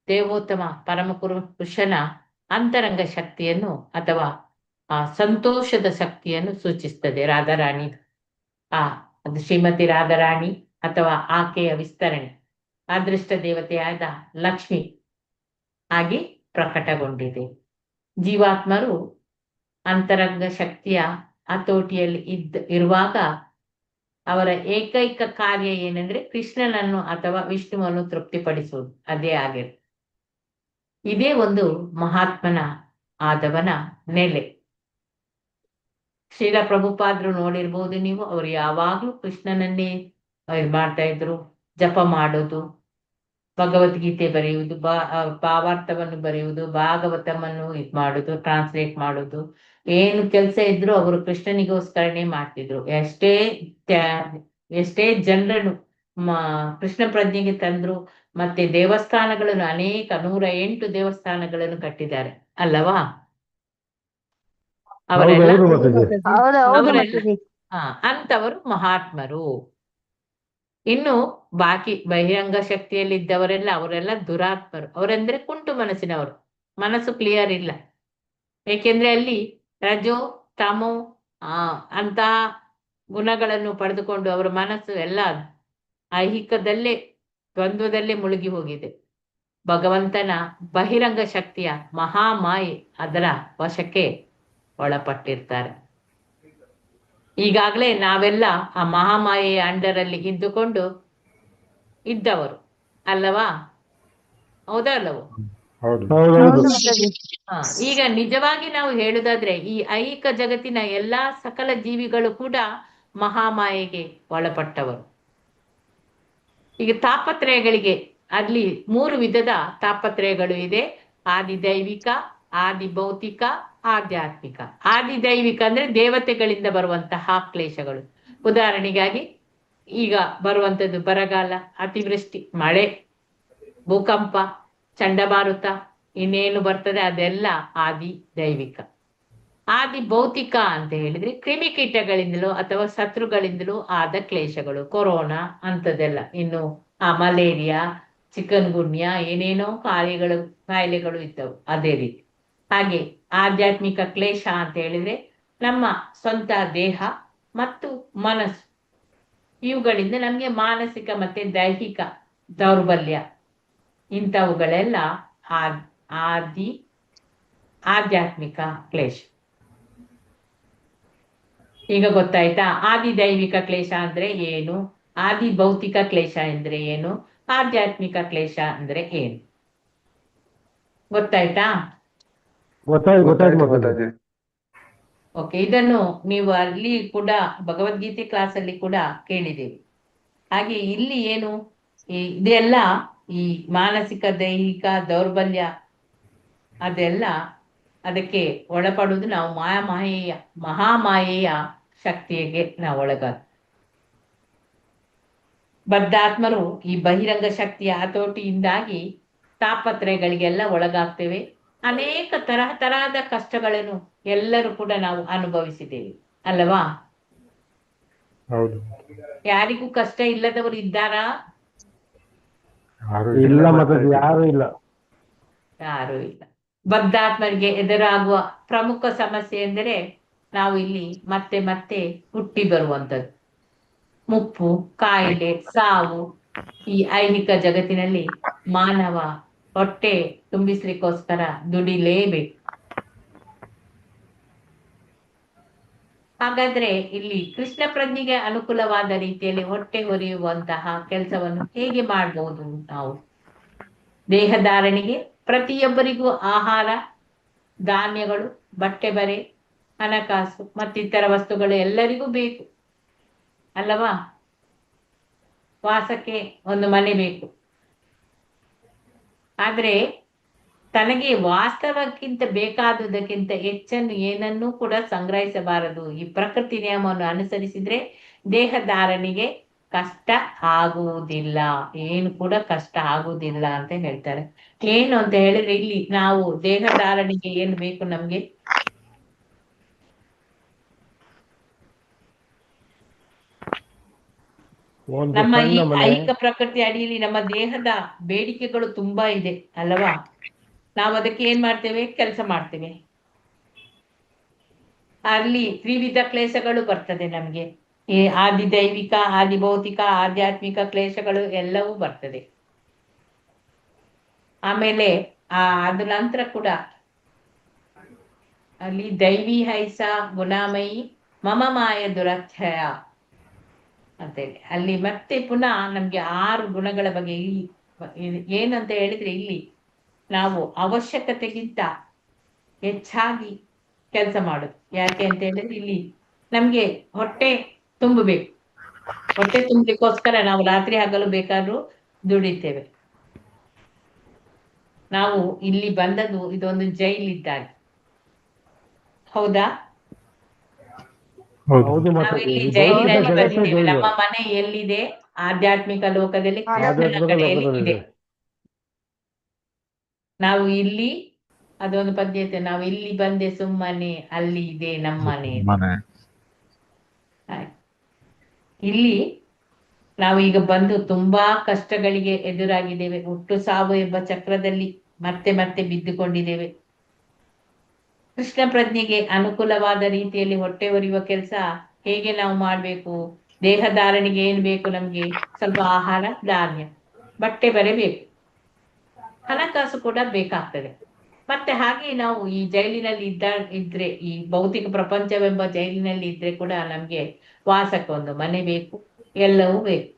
ದೇವೋತ್ತಮ ಪರಮ ಪುರುಷನ ಅಂತರಂಗ ಶಕ್ತಿಯನ್ನು ಅಥವಾ ಆ ಸಂತೋಷದ ಶಕ್ತಿಯನ್ನು ಸೂಚಿಸ್ತದೆ. ರಾಧಾರಾಣಿ, ಅದು ಶ್ರೀಮತಿ ರಾಧಾರಾಣಿ ಅಥವಾ ಆಕೆಯ ವಿಸ್ತರಣೆ ಅದೃಷ್ಟ ದೇವತೆಯಾದ ಲಕ್ಷ್ಮಿ ಆಗಿ ಪ್ರಕಟಗೊಂಡಿದೆ. ಜೀವಾತ್ಮರು ಅಂತರಂಗ ಶಕ್ತಿಯ ಹತೋಟಿಯಲ್ಲಿ ಇರುವಾಗ ಅವರ ಏಕೈಕ ಕಾರ್ಯ ಏನಂದ್ರೆ ಕೃಷ್ಣನನ್ನು ಅಥವಾ ವಿಷ್ಣುವನ್ನು ತೃಪ್ತಿಪಡಿಸುವುದು. ಅದೇ ಆಗಿರುತ್ತೆ. ಇದೇ ಒಂದು ಮಹಾತ್ಮನ ಆದವನ ನೆಲೆ. ಶ್ರೀಲ ಪ್ರಭುಪಾದ್ರು ನೋಡಿರ್ಬೋದು ನೀವು, ಅವರು ಯಾವಾಗ್ಲೂ ಕೃಷ್ಣನನ್ನೇ ಮಾಡ್ತಾ ಇದ್ರು. ಜಪ ಮಾಡೋದು, ಭಗವದ್ಗೀತೆ ಬರೆಯುವುದು, ಭಾವಾರ್ಥವನ್ನು ಬರೆಯುವುದು, ಭಾಗವತವನ್ನು ಮಾಡೋದು, ಟ್ರಾನ್ಸ್ಲೇಟ್ ಮಾಡೋದು, ಏನು ಕೆಲಸ ಇದ್ರು ಅವರು ಕೃಷ್ಣನಿಗೋಸ್ಕರನೇ ಮಾಡ್ತಿದ್ರು. ಎಷ್ಟೇ ಜನರನ್ನು ಕೃಷ್ಣ ಪ್ರಜ್ಞೆಗೆ ತಂದ್ರು. ಮತ್ತೆ ದೇವಸ್ಥಾನಗಳನ್ನು ಅನೇಕ 108 ದೇವಸ್ಥಾನಗಳನ್ನು ಕಟ್ಟಿದ್ದಾರೆ ಅಲ್ಲವಾ? ಅವರೆಲ್ಲ ಅಂತವರು ಮಹಾತ್ಮರು. ಇನ್ನು ಬಾಕಿ ಬಹಿರಂಗ ಶಕ್ತಿಯಲ್ಲಿದ್ದವರೆಲ್ಲ ಅವರೆಲ್ಲ ದುರಾತ್ಮರು. ಅವರೆಂದ್ರೆ ಕುಂಟು ಮನಸ್ಸಿನವರು, ಮನಸ್ಸು ಕ್ಲಿಯರ್ ಇಲ್ಲ. ಏಕೆಂದ್ರೆ ಅಲ್ಲಿ ರಜೋ ತಮೋ ಅಂತಹ ಗುಣಗಳನ್ನು ಪಡೆದುಕೊಂಡು ಅವರ ಮನಸ್ಸು ಎಲ್ಲ ಐಹಿಕದಲ್ಲೇ ದ್ವಂದ್ವದಲ್ಲೇ ಮುಳುಗಿ ಹೋಗಿದೆ. ಭಗವಂತನ ಬಹಿರಂಗ ಶಕ್ತಿಯ ಮಹಾಮಾಯೆ ಅದರ ವಶಕ್ಕೆ ಒಳಪಟ್ಟಿರ್ತಾರೆ. ಈಗಾಗಲೇ ನಾವೆಲ್ಲ ಆ ಮಹಾಮಾಯೆಯ ಅಂಡರಲ್ಲಿ ಇದ್ದುಕೊಂಡು ಇದ್ದವರು ಅಲ್ಲವಾ? ಹೌದಾ ಅಲ್ಲವೋ? ಈಗ ನಿಜವಾಗಿ ನಾವು ಹೇಳುದಾದ್ರೆ ಈ ಐಹಿಕ ಜಗತ್ತಿನ ಎಲ್ಲಾ ಸಕಲ ಜೀವಿಗಳು ಕೂಡ ಮಹಾಮಾಯೆಗೆ ಒಳಪಟ್ಟವರು. ಈಗ ತಾಪತ್ರಯಗಳಿಗೆ ಅಲ್ಲಿ 3 ವಿಧದ ತಾಪತ್ರಯಗಳು ಇದೆ. ಆದಿದೈವಿಕ, ಆದಿ ಭೌತಿಕ, ಆಧ್ಯಾತ್ಮಿಕ. ಆದಿದೈವಿಕ ಅಂದ್ರೆ ದೇವತೆಗಳಿಂದ ಬರುವಂತಹ ಕ್ಲೇಶಗಳು. ಉದಾಹರಣೆಗಾಗಿ ಈಗ ಬರುವಂಥದ್ದು ಬರಗಾಲ, ಅತಿವೃಷ್ಟಿ, ಮಳೆ, ಭೂಕಂಪ, ಚಂಡಮಾರುತ, ಇನ್ನೇನು ಬರ್ತದೆ ಅದೆಲ್ಲ ಆದಿ ದೈವಿಕ. ಆದಿ ಭೌತಿಕ ಅಂತ ಹೇಳಿದ್ರೆ ಕ್ರಿಮಿಕೀಟಗಳಿಂದಲೂ ಅಥವಾ ಶತ್ರುಗಳಿಂದಲೂ ಆದ ಕ್ಲೇಶಗಳು, ಕೊರೋನಾ ಅಂಥದ್ದೆಲ್ಲ, ಇನ್ನು ಮಲೇರಿಯಾ, ಚಿಕನ್ ಗುನ್ಯಾ, ಏನೇನೋ ಕಾಯಿಲೆಗಳು ಇದ್ದವು ಅದೇ ರೀತಿ. ಹಾಗೆ ಆಧ್ಯಾತ್ಮಿಕ ಕ್ಲೇಶ ಅಂತ ಹೇಳಿದ್ರೆ ನಮ್ಮ ಸ್ವಂತ ದೇಹ ಮತ್ತು ಮನಸ್ಸು, ಇವುಗಳಿಂದ ನಮಗೆ ಮಾನಸಿಕ ಮತ್ತೆ ದೈಹಿಕ ದೌರ್ಬಲ್ಯ, ಇಂಥವುಗಳೆಲ್ಲ ಆಧ್ಯಾತ್ಮಿಕ ಕ್ಲೇಶ. ಈಗ ಗೊತ್ತಾಯ್ತಾ ಆದಿ ದೈವಿಕ ಕ್ಲೇಶ ಅಂದ್ರೆ ಏನು, ಆದಿ ಭೌತಿಕ ಕ್ಲೇಶ ಅಂದ್ರೆ ಏನು, ಆಧ್ಯಾತ್ಮಿಕ ಕ್ಲೇಶ ಅಂದ್ರೆ ಏನು? ಗೊತ್ತಾಯ್ತಾ? ಓಕೆ, ಇದನ್ನು ನೀವು ಅಲ್ಲಿ ಕೂಡ ಭಗವದ್ಗೀತೆ ಕ್ಲಾಸಲ್ಲಿ ಕೂಡ ಕೇಳಿದ್ದೀವಿ. ಹಾಗೆ ಇಲ್ಲಿ ಏನು ಇದೆಲ್ಲ ಈ ಮಾನಸಿಕ ದೈಹಿಕ ದೌರ್ಬಲ್ಯ ಅದೆಲ್ಲ ಅದಕ್ಕೆ ಒಳಪಡುವುದು ನಾವು ಮಹಾಮಾಯೆಯ ಶಕ್ತಿಗೆ ನಾವು ಒಳಗಾಗ. ಬದ್ಧಾತ್ಮರು ಈ ಬಹಿರಂಗ ಶಕ್ತಿಯ ಹತೋಟಿಯಿಂದಾಗಿ ತಾಪತ್ರಯಗಳಿಗೆಲ್ಲ ಒಳಗಾಗ್ತೇವೆ. ಅನೇಕ ತರಹದ ಕಷ್ಟಗಳನ್ನು ಎಲ್ಲರೂ ಕೂಡ ನಾವು ಅನುಭವಿಸಿದ್ದೇವೆ ಅಲ್ಲವಾ? ಹೌದು. ಯಾರಿಗೂ ಕಷ್ಟ ಇಲ್ಲದವರು ಇದ್ದಾರಾ? ಯಾರು ಯಾರೂ ಇಲ್ಲ. ಬದ್ಧಾತ್ಮರಿಗೆ ಎದುರಾಗುವ ಪ್ರಮುಖ ಸಮಸ್ಯೆ ಎಂದರೆ ನಾವು ಇಲ್ಲಿ ಮತ್ತೆ ಮತ್ತೆ ಹುಟ್ಟಿ ಬರುವಂಥದ್ದು. ಮುಪ್ಪು, ಕಾಯಿಲೆ, ಸಾವು. ಈ ಐಹಿಕ ಜಗತ್ತಿನಲ್ಲಿ ಮಾನವ ಹೊಟ್ಟೆ ತುಂಬಿಸ್ಲಿಕ್ಕೋಸ್ಕರ ದುಡಿಲೇಬೇಕು. ಹಾಗಾದ್ರೆ ಇಲ್ಲಿ ಕೃಷ್ಣ ಪ್ರಜ್ಞೆಗೆ ಅನುಕೂಲವಾದ ರೀತಿಯಲ್ಲಿ ಹೊಟ್ಟೆ ಹೊರೆಯುವಂತಹ ಕೆಲಸವನ್ನು ಹೇಗೆ ಮಾಡಬಹುದು ನಾವು? ದೇಹಧಾರಣೆಗೆ ಪ್ರತಿಯೊಬ್ಬರಿಗೂ ಆಹಾರ, ಧಾನ್ಯಗಳು, ಬಟ್ಟೆ ಬರೆ, ಹಣಕಾಸು ಮತ್ತಿತರ ವಸ್ತುಗಳು ಎಲ್ಲರಿಗೂ ಬೇಕು ಅಲ್ಲವಾ? ವಾಸಕ್ಕೆ ಒಂದು ಮನೆ ಬೇಕು. ಆದ್ರೆ ತನಗೆ ವಾಸ್ತವಕ್ಕಿಂತ ಬೇಕಾದುದಕ್ಕಿಂತ ಹೆಚ್ಚನ್ನು ಏನನ್ನೂ ಕೂಡ ಸಂಗ್ರಹಿಸಬಾರದು. ಈ ಪ್ರಕೃತಿ ನಿಯಮವನ್ನು ಅನುಸರಿಸಿದ್ರೆ ದೇಹಧಾರಣೆಗೆ ಕಷ್ಟ ಆಗುವುದಿಲ್ಲ, ಏನು ಕೂಡ ಕಷ್ಟ ಆಗುವುದಿಲ್ಲ ಅಂತ ಹೇಳ್ತಾರೆ. ಏನು ಅಂತ ಹೇಳಿದ್ರೆ ಇಲ್ಲಿ ನಾವು ದೇಹಧಾರಣೆಗೆ ಏನು ಬೇಕು ನಮ್ಗೆ? ನಮ್ಮ ಈ ಐಹಿಕ ಪ್ರಕೃತಿ ಅಡಿಯಲ್ಲಿ ನಮ್ಮ ದೇಹದ ಬೇಡಿಕೆಗಳು ತುಂಬಾ ಇದೆ ಅಲ್ಲವಾ? ನಾವು ಅದಕ್ಕೆ ಏನ್ ಮಾಡ್ತೇವೆ? ಕೆಲಸ ಮಾಡ್ತೇವೆ. ಅಲ್ಲಿ ತ್ರಿವಿಧ ಕ್ಲೇಶಗಳು ಬರ್ತದೆ ನಮ್ಗೆ. ಈ ಆದಿ ದೈವಿಕ, ಆದಿ ಭೌತಿಕ, ಆಧ್ಯಾತ್ಮಿಕ ಕ್ಲೇಶಗಳು ಎಲ್ಲವೂ ಬರ್ತದೆ. ಆಮೇಲೆ ಅದ ನಂತರ ಕೂಡ ಅಲ್ಲಿ ದೈವಿ ಹೈಸ ಗುಣಮಯಿ ಮಮ ಮಾಯ ದುರತ್ಯಯ ಅಂತೇಳಿ ಅಲ್ಲಿ ಮತ್ತೆ ಪುನಃ ನಮ್ಗೆ 6 ಗುಣಗಳ ಬಗ್ಗೆ ಏನಂತ ಹೇಳಿದ್ರೆ ಇಲ್ಲಿ ನಾವು ಅವಶ್ಯಕತೆಗಿಂತ ಹೆಚ್ಚಾಗಿ ಕೆಲಸ ಮಾಡುದು. ಯಾಕೆ ಅಂತ ಹೇಳಿದ್ರೆ ಇಲ್ಲಿ ನಮ್ಗೆ ಹೊಟ್ಟೆ ತುಂಬಬೇಕು. ಹೊಟ್ಟೆ ತುಂಬಲಿಕ್ಕೋಸ್ಕರ ನಾವು ರಾತ್ರಿ ಹಗಲು ಬೇಕಾದ್ರೂ ದುಡಿತೇವೆ. ನಾವು ಇಲ್ಲಿ ಬಂದದ್ದು ಇದೊಂದು ಜೈಲ್ ಇದ್ದಾಗೆ, ಹೌದಾ? ನಾವಿಲ್ಲಿ ಜೈಲಿನಲ್ಲಿ ಬಂದಿದ್ದೇವೆ. ನಮ್ಮ ಮನೆ ಎಲ್ಲಿದೆ? ಆಧ್ಯಾತ್ಮಿಕ ಲೋಕದಲ್ಲಿ, ಕೃಷ್ಣನ ಕಡೆಯಲ್ಲಿ ಇದೆ. ನಾವು ಇಲ್ಲಿ ಅದೊಂದು ಪದ್ಯತೆ, ನಾವು ಇಲ್ಲಿ ಬಂದೆ ಸುಮ್ಮನೆ, ಅಲ್ಲಿ ಇದೆ ನಮ್ಮನೆ. ಇಲ್ಲಿ ನಾವು ಈಗ ಬಂದು ತುಂಬಾ ಕಷ್ಟಗಳಿಗೆ ಎದುರಾಗಿದ್ದೇವೆ. ಹುಟ್ಟು ಸಾವು ಎಂಬ ಚಕ್ರದಲ್ಲಿ ಮತ್ತೆ ಮತ್ತೆ ಬಿದ್ದುಕೊಂಡಿದ್ದೇವೆ. ಕೃಷ್ಣ ಪ್ರಜ್ಞೆಗೆ ಅನುಕೂಲವಾದ ರೀತಿಯಲ್ಲಿ ಹೊಟ್ಟೆ ಹೊರೆಯುವ ಕೆಲಸ ಹೇಗೆ ನಾವು ಮಾಡ್ಬೇಕು? ದೇಹಧಾರಣೆಗೆ ಏನ್ ಬೇಕು ನಮ್ಗೆ? ಸ್ವಲ್ಪ ಆಹಾರ, ಧಾನ್ಯ, ಬಟ್ಟೆ ಬರೆ ಬೇಕು, ಹಣಕಾಸು ಕೂಡ ಬೇಕಾಗ್ತದೆ. ಮತ್ತೆ ಹಾಗೆ ನಾವು ಈ ಜೈಲಿನಲ್ಲಿ ಇದ್ರೆ, ಈ ಭೌತಿಕ ಪ್ರಪಂಚವೆಂಬ ಜೈಲಿನಲ್ಲಿ ಇದ್ರೆ ಕೂಡ ನಮ್ಗೆ ವಾಸಕ್ಕೊಂದು ಮನೆ ಬೇಕು, ಎಲ್ಲವೂ ಬೇಕು.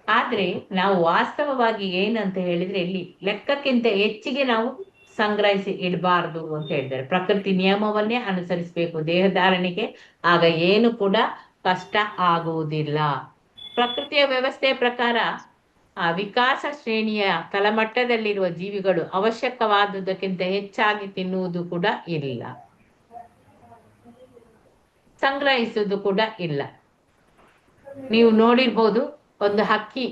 ಆದ್ರೆ ನಾವು ವಾಸ್ತವವಾಗಿ ಏನಂತ ಹೇಳಿದ್ರೆ ಇಲ್ಲಿ ಲೆಕ್ಕಕ್ಕಿಂತ ಹೆಚ್ಚಿಗೆ ನಾವು ಸಂಗ್ರಹಿಸಿ ಇಡಬಾರ್ದು ಅಂತ ಹೇಳಿದ್ದಾರೆ. ಪ್ರಕೃತಿ ನಿಯಮವನ್ನೇ ಅನುಸರಿಸಬೇಕು ದೇಹಧಾರಣೆಗೆ, ಆಗ ಏನು ಕೂಡ ಕಷ್ಟ ಆಗುವುದಿಲ್ಲ. ಪ್ರಕೃತಿಯ ವ್ಯವಸ್ಥೆಯ ಪ್ರಕಾರ ಆ ವಿಕಾಸ ಶ್ರೇಣಿಯ ತಳಮಟ್ಟದಲ್ಲಿರುವ ಜೀವಿಗಳು ಅವಶ್ಯಕವಾದುದಕ್ಕಿಂತ ಹೆಚ್ಚಾಗಿ ತಿನ್ನುವುದು ಕೂಡ ಇಲ್ಲ, ಸಂಗ್ರಹಿಸುವುದು ಕೂಡ ಇಲ್ಲ. ನೀವು ನೋಡಿರ್ಬೋದು, ಒಂದು ಹಕ್ಕಿ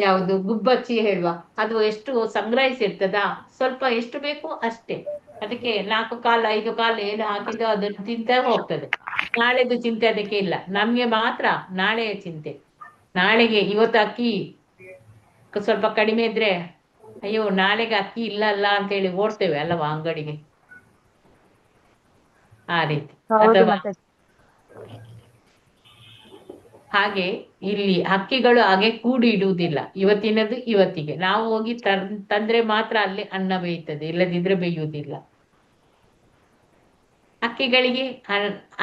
ಯಾವುದು ಗುಬ್ಬಚ್ಚಿ ಹೇಳುವ, ಅದು ಎಷ್ಟು ಸಂಗ್ರಹಿಸಿರ್ತದ, ಸ್ವಲ್ಪ ಎಷ್ಟು ಬೇಕು ಅಷ್ಟೇ. ಅದಕ್ಕೆ 4 ಕಾಲು 5 ಕಾಲು ಏನು ಹಾಕಿದ್ದು ಅದನ್ನು ತಿಂತ ಹೋಗ್ತದೆ. ನಾಳೆದು ಚಿಂತೆ ಅದಕ್ಕೆ ಇಲ್ಲ. ನಮ್ಗೆ ಮಾತ್ರ ನಾಳೆಯ ಚಿಂತೆ. ನಾಳೆಗೆ ಇವತ್ತು ಅಕ್ಕಿ ಸ್ವಲ್ಪ ಕಡಿಮೆ ಇದ್ರೆ ಅಯ್ಯೋ ನಾಳೆಗೆ ಅಕ್ಕಿ ಇಲ್ಲ ಅಲ್ಲ ಅಂತ ಹೇಳಿ ಓಡ್ತೇವೆ ಅಲ್ಲವಾ ಅಂಗಡಿಗೆ, ಆ ರೀತಿ. ಅಥವಾ ಹಾಗೆ ಇಲ್ಲಿ ಹಕ್ಕಿಗಳು ಹಾಗೆ ಕೂಡಿ ಇಡುವುದಿಲ್ಲ. ಇವತ್ತಿನದು ಇವತ್ತಿಗೆ ನಾವು ಹೋಗಿ ತಂದ್ರೆ ಮಾತ್ರ ಅಲ್ಲಿ ಅನ್ನ ಬೇಯುತ್ತದೆ, ಇಲ್ಲದಿದ್ರೆ ಬೇಯುವುದಿಲ್ಲ. ಹಕ್ಕಿಗಳಿಗೆ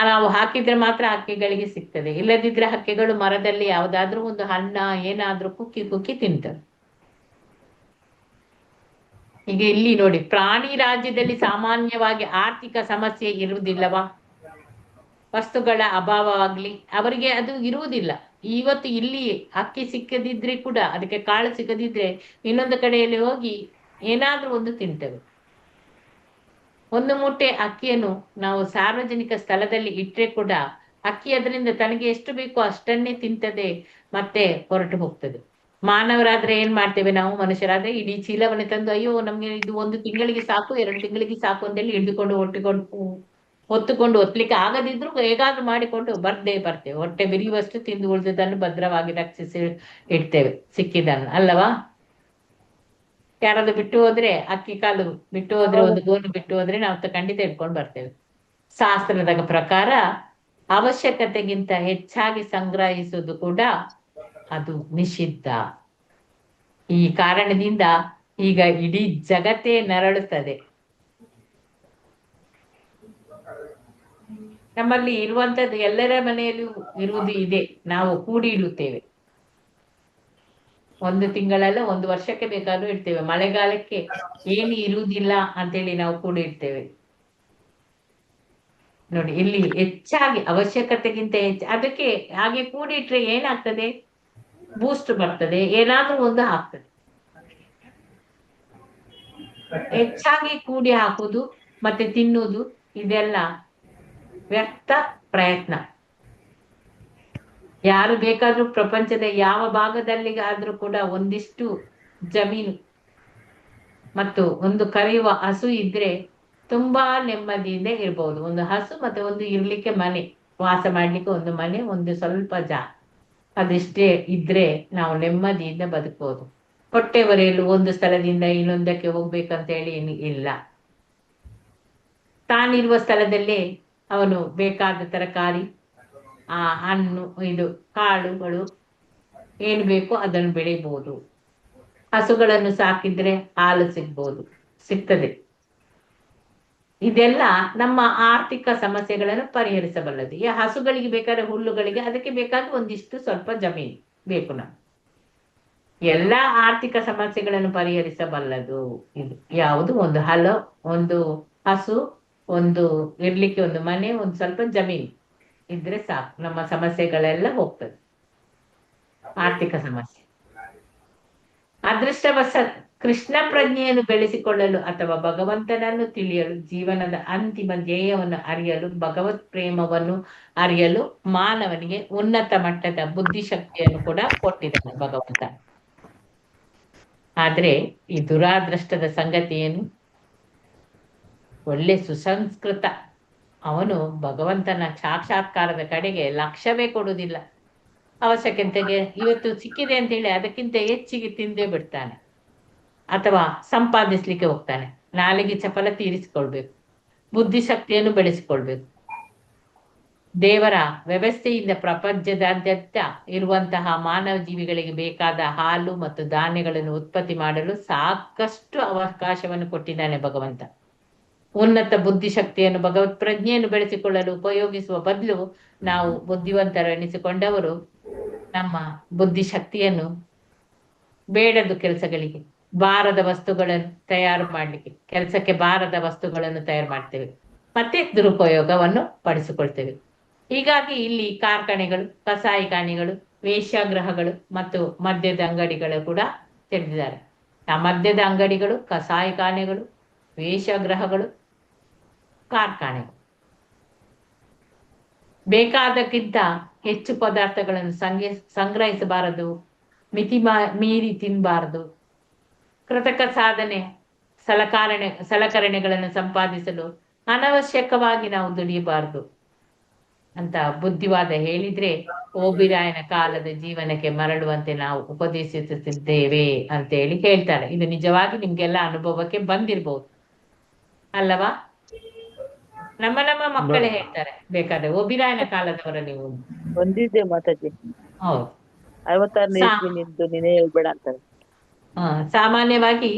ನಾವು ಹಾಕಿದ್ರೆ ಮಾತ್ರ ಹಕ್ಕಿಗಳಿಗೆ ಸಿಗ್ತದೆ, ಇಲ್ಲದಿದ್ರೆ ಹಕ್ಕಿಗಳು ಮರದಲ್ಲಿ ಯಾವುದಾದ್ರೂ ಒಂದು ಹಣ್ಣ ಏನಾದ್ರೂ ಕುಕ್ಕಿ ಕುಕ್ಕಿ ತಿಂತವೆ. ಈಗ ಇಲ್ಲಿ ನೋಡಿ, ಪ್ರಾಣಿ ರಾಜ್ಯದಲ್ಲಿ ಸಾಮಾನ್ಯವಾಗಿ ಆರ್ಥಿಕ ಸಮಸ್ಯೆ ಇರುವುದಿಲ್ಲವಾ? ವಸ್ತುಗಳ ಅಭಾವವಾಗ್ಲಿ ಅವರಿಗೆ ಅದು ಇರುವುದಿಲ್ಲ. ಇವತ್ತು ಇಲ್ಲಿ ಅಕ್ಕಿ ಸಿಕ್ಕದಿದ್ರೆ ಕೂಡ, ಅದಕ್ಕೆ ಕಾಳು ಸಿಕ್ಕದಿದ್ರೆ ಇನ್ನೊಂದು ಕಡೆಯಲ್ಲಿ ಹೋಗಿ ಏನಾದ್ರೂ ಒಂದು ತಿಂತೇವೆ. ಒಂದು ಮೂಟೆ ಅಕ್ಕಿಯನ್ನು ನಾವು ಸಾರ್ವಜನಿಕ ಸ್ಥಳದಲ್ಲಿ ಇಟ್ಟರೆ ಕೂಡ ಅಕ್ಕಿ ಅದರಿಂದ ತನಗೆ ಎಷ್ಟು ಬೇಕೋ ಅಷ್ಟನ್ನೇ ತಿಂತದೆ, ಮತ್ತೆ ಹೊರಟು ಹೋಗ್ತದೆ. ಮಾನವರಾದ್ರೆ ಏನ್ ಮಾಡ್ತೇವೆ ನಾವು, ಮನುಷ್ಯರಾದ್ರೆ ಇಡೀ ಚೀಲವನ್ನೇ ತಂದು ಅಯ್ಯೋ ನಮ್ಗೆ ಇದು 1 ತಿಂಗಳಿಗೆ ಸಾಕು 2 ತಿಂಗಳಿಗೆ ಸಾಕು ಅಂತೇಳಿ ಹಿಡಿದುಕೊಂಡು ಹೊತ್ತುಕೊಂಡು ಒತ್ತಲಿಕ್ಕೆ ಆಗದಿದ್ರು ಹೇಗಾದ್ರೂ ಮಾಡಿಕೊಂಡು ಬರ್ತೇವೆ. ಹೊಟ್ಟೆ ಬಿರಿಯುವಷ್ಟು ತಿಂದು ಉಳಿದದನ್ನು ಭದ್ರವಾಗಿ ರಕ್ಷಿಸಿ ಇಡ್ತೇವೆ, ಸಿಕ್ಕಿದನ್ನು ಅಲ್ಲವಾ? ಯಾರಾದ್ರೂ ಬಿಟ್ಟು ಹೋದ್ರೆ, ಅಕ್ಕಿ ಕಾಲು ಬಿಟ್ಟು ಹೋದ್ರೆ, ಒಂದು ಗೋನು ಬಿಟ್ಟು ಹೋದ್ರೆ ನಾವು ಖಂಡಿತ ಇಟ್ಕೊಂಡು ಬರ್ತೇವೆ. ಶಾಸ್ತ್ರದ ಪ್ರಕಾರ ಅವಶ್ಯಕತೆಗಿಂತ ಹೆಚ್ಚಾಗಿ ಸಂಗ್ರಹಿಸುವುದು ಕೂಡ ಅದು ನಿಷಿದ್ಧ. ಈ ಕಾರಣದಿಂದ ಈಗ ಇಡೀ ಜಗತ್ತೇ ನರಳುತ್ತದೆ. ನಮ್ಮಲ್ಲಿ ಇರುವಂತದ್ದು ಎಲ್ಲರ ಮನೆಯಲ್ಲೂ ಇರುವುದು ಇದೆ, ನಾವು ಕೂಡಿ ಇಡುತ್ತೇವೆ. 1 ತಿಂಗಳಲ್ಲ 1 ವರ್ಷಕ್ಕೆ ಬೇಕಾದ್ರೂ ಇಡ್ತೇವೆ. ಮಳೆಗಾಲಕ್ಕೆ ಏನು ಇರುವುದಿಲ್ಲ ಅಂತೇಳಿ ನಾವು ಕೂಡಿ ಇಡ್ತೇವೆ. ನೋಡಿ, ಇಲ್ಲಿ ಹೆಚ್ಚಾಗಿ ಅವಶ್ಯಕತೆಗಿಂತ ಹೆಚ್ಚು ಅದಕ್ಕೆ ಹಾಗೆ ಕೂಡಿ ಇಟ್ರೆ ಏನಾಗ್ತದೆ, ಬೂಸ್ಟ್ ಬರ್ತದೆ, ಏನಾದ್ರೂ ಒಂದು ಆಗ್ತದೆ. ಹೆಚ್ಚಾಗಿ ಕೂಡಿ ಹಾಕುವುದು ಮತ್ತೆ ತಿನ್ನುವುದು ಇದೆಲ್ಲ ವ್ಯರ್ಥ ಪ್ರಯತ್ನ. ಯಾರು ಬೇಕಾದ್ರೂ ಪ್ರಪಂಚದ ಯಾವ ಭಾಗದಲ್ಲಿ ಆದ್ರೂ ಕೂಡ ಒಂದಿಷ್ಟು ಜಮೀನು ಮತ್ತು ಒಂದು ಕರೆಯುವ ಹಸು ಇದ್ರೆ ತುಂಬಾ ನೆಮ್ಮದಿಯಿಂದ ಇರ್ಬೋದು. ಒಂದು ಹಸು ಮತ್ತೆ ಒಂದು ಇರ್ಲಿಕ್ಕೆ ಮನೆ, ವಾಸ ಮಾಡ್ಲಿಕ್ಕೆ ಒಂದು ಮನೆ, ಒಂದು ಸ್ವಲ್ಪ ಅದಿಷ್ಟೇ ಇದ್ರೆ ನಾವು ನೆಮ್ಮದಿಯಿಂದ ಬದುಕಬಹುದು. ಹೊಟ್ಟೆ ಹೊರೆಯಲು ಒಂದು ಸ್ಥಳದಿಂದ ಇನ್ನೊಂದಕ್ಕೆ ಹೋಗ್ಬೇಕಂತ ಹೇಳಿ ಇಲ್ಲ. ತಾನಿರುವ ಸ್ಥಳದಲ್ಲೇ ಅವನು ಬೇಕಾದ ತರಕಾರಿ, ಹಣ್ಣು, ಇದು ಕಾಳುಗಳು ಏನು ಬೇಕೋ ಅದನ್ನು ಬೆಳಿಬಹುದು. ಹಸುಗಳನ್ನು ಸಾಕಿದ್ರೆ ಹಾಲು ಸಿಗ್ತದೆ. ಇದೆಲ್ಲ ನಮ್ಮ ಆರ್ಥಿಕ ಸಮಸ್ಯೆಗಳನ್ನು ಪರಿಹರಿಸಬಲ್ಲದು. ಈ ಹಸುಗಳಿಗೆ ಬೇಕಾದ್ರೆ ಹುಲ್ಲುಗಳಿಗೆ ಅದಕ್ಕೆ ಬೇಕಾದ ಒಂದಿಷ್ಟು ಸ್ವಲ್ಪ ಜಮೀನು ಬೇಕು. ನಾವು ಎಲ್ಲ ಆರ್ಥಿಕ ಸಮಸ್ಯೆಗಳನ್ನು ಪರಿಹರಿಸಬಲ್ಲದು ಇದು ಯಾವುದು, ಒಂದು ಒಂದು ಹಸು, ಒಂದು ಇರ್ಲಿಕ್ಕೆ ಒಂದು ಮನೆ, ಒಂದು ಸ್ವಲ್ಪ ಜಮೀನು ಇದ್ರೆ ಸಾಕು, ನಮ್ಮ ಸಮಸ್ಯೆಗಳೆಲ್ಲ ಹೋಗ್ತದೆ, ಆರ್ಥಿಕ ಸಮಸ್ಯೆ. ಅದೃಷ್ಟವಶಾತ್ ಕೃಷ್ಣ ಪ್ರಜ್ಞೆಯನ್ನು ಬೆಳೆಸಿಕೊಳ್ಳಲು ಅಥವಾ ಭಗವಂತನನ್ನು ತಿಳಿಯಲು, ಜೀವನದ ಅಂತಿಮ ಧ್ಯೇಯವನ್ನು ಅರಿಯಲು, ಭಗವತ್ ಪ್ರೇಮವನ್ನು ಅರಿಯಲು ಮಾನವನಿಗೆ ಉನ್ನತ ಮಟ್ಟದ ಬುದ್ಧಿಶಕ್ತಿಯನ್ನು ಕೂಡ ಕೊಟ್ಟಿದ್ದಾನೆ ಭಗವಂತ. ಆದ್ರೆ ಈ ದುರಾದೃಷ್ಟದ ಸಂಗತಿ ಏನು, ಒಳ್ಳೆ ಸುಸಂಸ್ಕೃತ ಅವನು ಭಗವಂತನ ಸಾಕ್ಷಾತ್ಕಾರದ ಕಡೆಗೆ ಲಕ್ಷ್ಯವೇ ಕೊಡುವುದಿಲ್ಲ. ಅವಶ್ಯಕತೆಗೆ ಇವತ್ತು ಸಿಕ್ಕಿದೆ ಅಂತೇಳಿ ಅದಕ್ಕಿಂತ ಹೆಚ್ಚಿಗೆ ತಿಂದೇ ಬಿಡ್ತಾನೆ ಅಥವಾ ಸಂಪಾದಿಸ್ಲಿಕ್ಕೆ ಹೋಗ್ತಾನೆ. ನಾಳೆಗೆ ಚಪಲ ತೀರಿಸಿಕೊಳ್ಬೇಕು, ಬುದ್ಧಿಶಕ್ತಿಯನ್ನು ಬೆಳೆಸಿಕೊಳ್ಬೇಕು. ದೇವರ ವ್ಯವಸ್ಥೆಯಿಂದ ಪ್ರಪಂಚದಾದ್ಯಂತ ಇರುವಂತಹ ಮಾನವ ಜೀವಿಗಳಿಗೆ ಬೇಕಾದ ಹಾಲು ಮತ್ತು ಧಾನ್ಯಗಳನ್ನು ಉತ್ಪತ್ತಿ ಮಾಡಲು ಸಾಕಷ್ಟು ಅವಕಾಶವನ್ನು ಕೊಟ್ಟಿದ್ದಾನೆ ಭಗವಂತ. ಉನ್ನತ ಬುದ್ಧಿಶಕ್ತಿಯನ್ನು, ಭಗವತ್ ಪ್ರಜ್ಞೆಯನ್ನು ಬೆಳೆಸಿಕೊಳ್ಳಲು ಉಪಯೋಗಿಸುವ ಬದಲು ನಾವು ಬುದ್ಧಿವಂತರು ಎನಿಸಿಕೊಂಡವರು ನಮ್ಮ ಬುದ್ಧಿಶಕ್ತಿಯನ್ನು ಬೇಡದ ಕೆಲಸಗಳಿಗೆ, ಬಾರದ ವಸ್ತುಗಳನ್ನು ತಯಾರು ಮಾಡಲಿಕ್ಕೆ, ಕೆಲಸಕ್ಕೆ ಬಾರದ ವಸ್ತುಗಳನ್ನು ತಯಾರು ಮಾಡ್ತೇವೆ, ಮತ್ತೆ ದುರುಪಯೋಗವನ್ನು ಪಡಿಸಿಕೊಳ್ತೇವೆ. ಹೀಗಾಗಿ ಇಲ್ಲಿ ಕಾರ್ಖಾನೆಗಳು, ಕಸಾಯಿಖಾನೆಗಳು ವೇಶ್ಯಾಗೃಹಗಳು ಮತ್ತು ಮದ್ಯದ ಅಂಗಡಿಗಳು ಕೂಡ ತೆರೆದಿದ್ದಾರೆ. ಆ ಮದ್ಯದ ಅಂಗಡಿಗಳು, ಕಸಾಯಿಖಾನೆಗಳು, ವೇಶ್ಯಾಗೃಹಗಳು, ಕಾರ್ಖಾನೆಗಳು. ಬೇಕಾದಕ್ಕಿಂತ ಹೆಚ್ಚು ಪದಾರ್ಥಗಳನ್ನು ಸಂಗ್ರಹಿಸಬಾರದು, ಮೀರಿ ತಿನ್ನಬಾರದು. ಕೃತಕ ಸಾಧನೆ ಸಲಕರಣೆಗಳನ್ನು ಸಂಪಾದಿಸಲು ಅನವಶ್ಯಕವಾಗಿ ನಾವು ದುಡಿಯಬಾರದು ಅಂತ ಬುದ್ಧಿವಾದ ಹೇಳಿದ್ರೆ ಓಬಿರಾಯನ ಕಾಲದ ಜೀವನಕ್ಕೆ ಮರಳುವಂತೆ ನಾವು ಉಪದೇಶಿಸುತ್ತಿದ್ದೇವೆ ಅಂತ ಹೇಳಿ ಹೇಳ್ತಾರೆ. ಇದು ನಿಜವಾಗಿ ನಿಮ್ಗೆಲ್ಲ ಅನುಭವಕ್ಕೆ ಬಂದಿರ್ಬೋದು ಅಲ್ಲವಾ? ನಮ್ಮ ಮಕ್ಕಳೇ ಹೇಳ್ತಾರೆ ಬೇಕಾದ್ರೆ, ಓಬಿರಾಯನ ಕಾಲದವರ ನೀವು. ಬಂದಿದ್ದೆ ಮಾತಾಜಿ. ಹೌದು, 56ನೇ ಇಸ್ವಿ ನಿಂತು ನೀನೇ ಹೇಳ್ಬೇಡ ಅಂತಾರೆ. ಸಾಮಾನ್ಯವಾಗಿ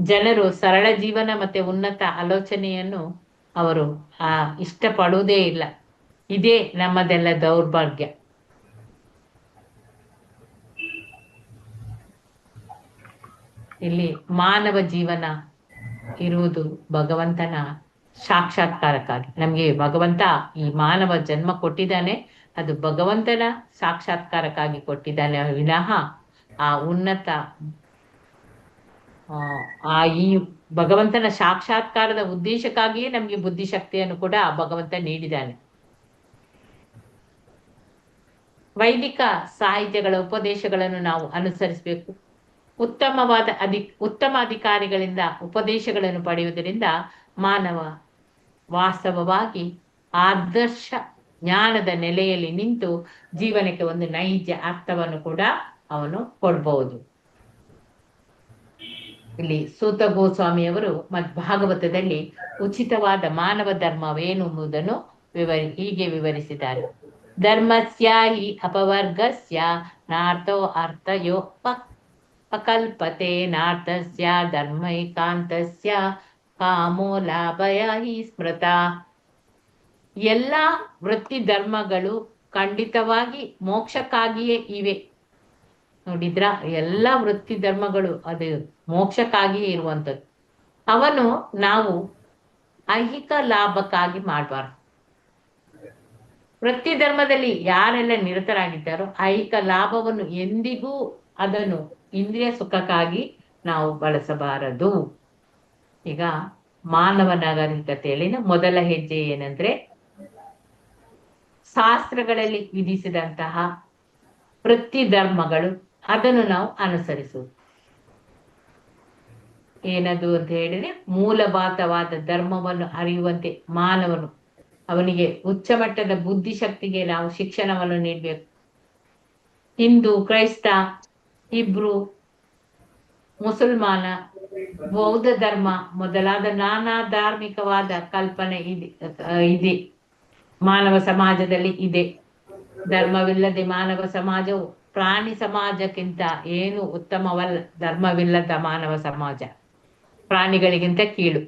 ಜನರು ಸರಳ ಜೀವನ ಮತ್ತೆ ಉನ್ನತ ಆಲೋಚನೆಯನ್ನು ಅವರು ಇಷ್ಟಪಡುವುದೇ ಇಲ್ಲ. ಇದೇ ನಮ್ಮದೆಲ್ಲ ದೌರ್ಭಾಗ್ಯ. ಇಲ್ಲಿ ಮಾನವ ಜೀವನ ಇರುವುದು ಭಗವಂತನ ಸಾಕ್ಷಾತ್ಕಾರಕ್ಕಾಗಿ. ನಮ್ಗೆ ಭಗವಂತ ಈ ಮಾನವ ಜನ್ಮ ಕೊಟ್ಟಿದ್ದಾನೆ, ಅದು ಭಗವಂತನ ಸಾಕ್ಷಾತ್ಕಾರಕ್ಕಾಗಿ ಕೊಟ್ಟಿದ್ದಾನೆ ವಿನಃ ಆ ಉನ್ನತ ಈ ಭಗವಂತನ ಸಾಕ್ಷಾತ್ಕಾರದ ಉದ್ದೇಶಕ್ಕಾಗಿಯೇ ನಮ್ಗೆ ಬುದ್ಧಿಶಕ್ತಿಯನ್ನು ಕೂಡ ಭಗವಂತ ನೀಡಿದ್ದಾನೆ. ವೈದಿಕ ಸಾಹಿತ್ಯಗಳ ಉಪದೇಶಗಳನ್ನು ನಾವು ಅನುಸರಿಸಬೇಕು. ಉತ್ತಮ ಅಧಿಕಾರಿಗಳಿಂದ ಉಪದೇಶಗಳನ್ನು ಪಡೆಯುವುದರಿಂದ ಮಾನವ ವಾಸ್ತವವಾಗಿ ಆದರ್ಶ ಜ್ಞಾನದ ನೆಲೆಯಲ್ಲಿ ನಿಂತು ಜೀವನಕ್ಕೆ ಒಂದು ನೈಜ ಅರ್ಥವನ್ನು ಕೂಡ ಅವನು ಕೊಡಬಹುದು. ಇಲ್ಲಿ ಸೂತ ಗೋಸ್ವಾಮಿಯವರು ಭಾಗವತದಲ್ಲಿ ಉಚಿತವಾದ ಮಾನವ ಧರ್ಮವೇನೆಂಬುದನ್ನು ಹೀಗೆ ವಿವರಿಸಿದ್ದಾರೆ. ಧರ್ಮಸ್ಯ ಹಿ ಅಪವರ್ಗಸ್ಯ ನಾರ್ಥೋ ಅರ್ಥಯೋ ಪಕಲ್ಪತೆ ನಾರ್ಥಸ್ಯ ಧರ್ಮೈಕಾಂತಸ್ಯ ಕಾಮೋ ಲಾಭಯ ಹಿ ಸ್ಮೃತ. ಎಲ್ಲ ವೃತ್ತಿ ಧರ್ಮಗಳು ಖಂಡಿತವಾಗಿ ಮೋಕ್ಷಕ್ಕಾಗಿಯೇ ಇವೆ. ನೋಡಿದ್ರ, ಎಲ್ಲ ವೃತ್ತಿ ಧರ್ಮಗಳು ಅದು ಮೋಕ್ಷಕ್ಕಾಗಿಯೇ ಇರುವಂಥದ್ದು. ಅವನು ನಾವು ಐಹಿಕ ಲಾಭಕ್ಕಾಗಿ ಮಾಡಬಾರ್ದು. ವೃತ್ತಿ ಧರ್ಮದಲ್ಲಿ ಯಾರೆಲ್ಲ ನಿರತರಾಗಿದ್ದಾರೋ ಐಹಿಕ ಲಾಭವನ್ನು ಎಂದಿಗೂ ಅದನ್ನು ಇಂದ್ರಿಯ ಸುಖಕ್ಕಾಗಿ ನಾವು ಬಳಸಬಾರದು. ಈಗ ಮಾನವ ನಾಗರಿಕತೆಯಲ್ಲಿ ಮೊದಲ ಹೆಜ್ಜೆ ಏನಂದ್ರೆ ಶಾಸ್ತ್ರಗಳಲ್ಲಿ ವಿಧಿಸಿದಂತಹ ವೃತ್ತಿ ಧರ್ಮಗಳು, ಅದನ್ನು ನಾವು ಅನುಸರಿಸುವುದು. ಏನದು ಅಂತ ಹೇಳಿದ್ರೆ ಮೂಲಭೂತವಾದ ಧರ್ಮವನ್ನು ಅರಿಯುವಂತೆ ಮಾನವನು ಅವನಿಗೆ ಉಚ್ಚ ಮಟ್ಟದ ಬುದ್ಧಿಶಕ್ತಿಗೆ ನಾವು ಶಿಕ್ಷಣವನ್ನು ನೀಡಬೇಕು. ಹಿಂದೂ, ಕ್ರೈಸ್ತ, ಇಬ್ರು, ಮುಸಲ್ಮಾನ, ಬೌದ್ಧ ಧರ್ಮ ಮೊದಲಾದ ನಾನಾ ಧಾರ್ಮಿಕವಾದ ಕಲ್ಪನೆ ಇದೆ ಮಾನವ ಸಮಾಜದಲ್ಲಿ ಇದೆ. ಧರ್ಮವಿಲ್ಲದೆ ಮಾನವ ಸಮಾಜವು ಪ್ರಾಣಿ ಸಮಾಜಕ್ಕಿಂತ ಏನು ಉತ್ತಮವಲ್ಲ. ಧರ್ಮವಿಲ್ಲದ ಮಾನವ ಸಮಾಜ ಪ್ರಾಣಿಗಳಿಗಿಂತ ಕೀಳು.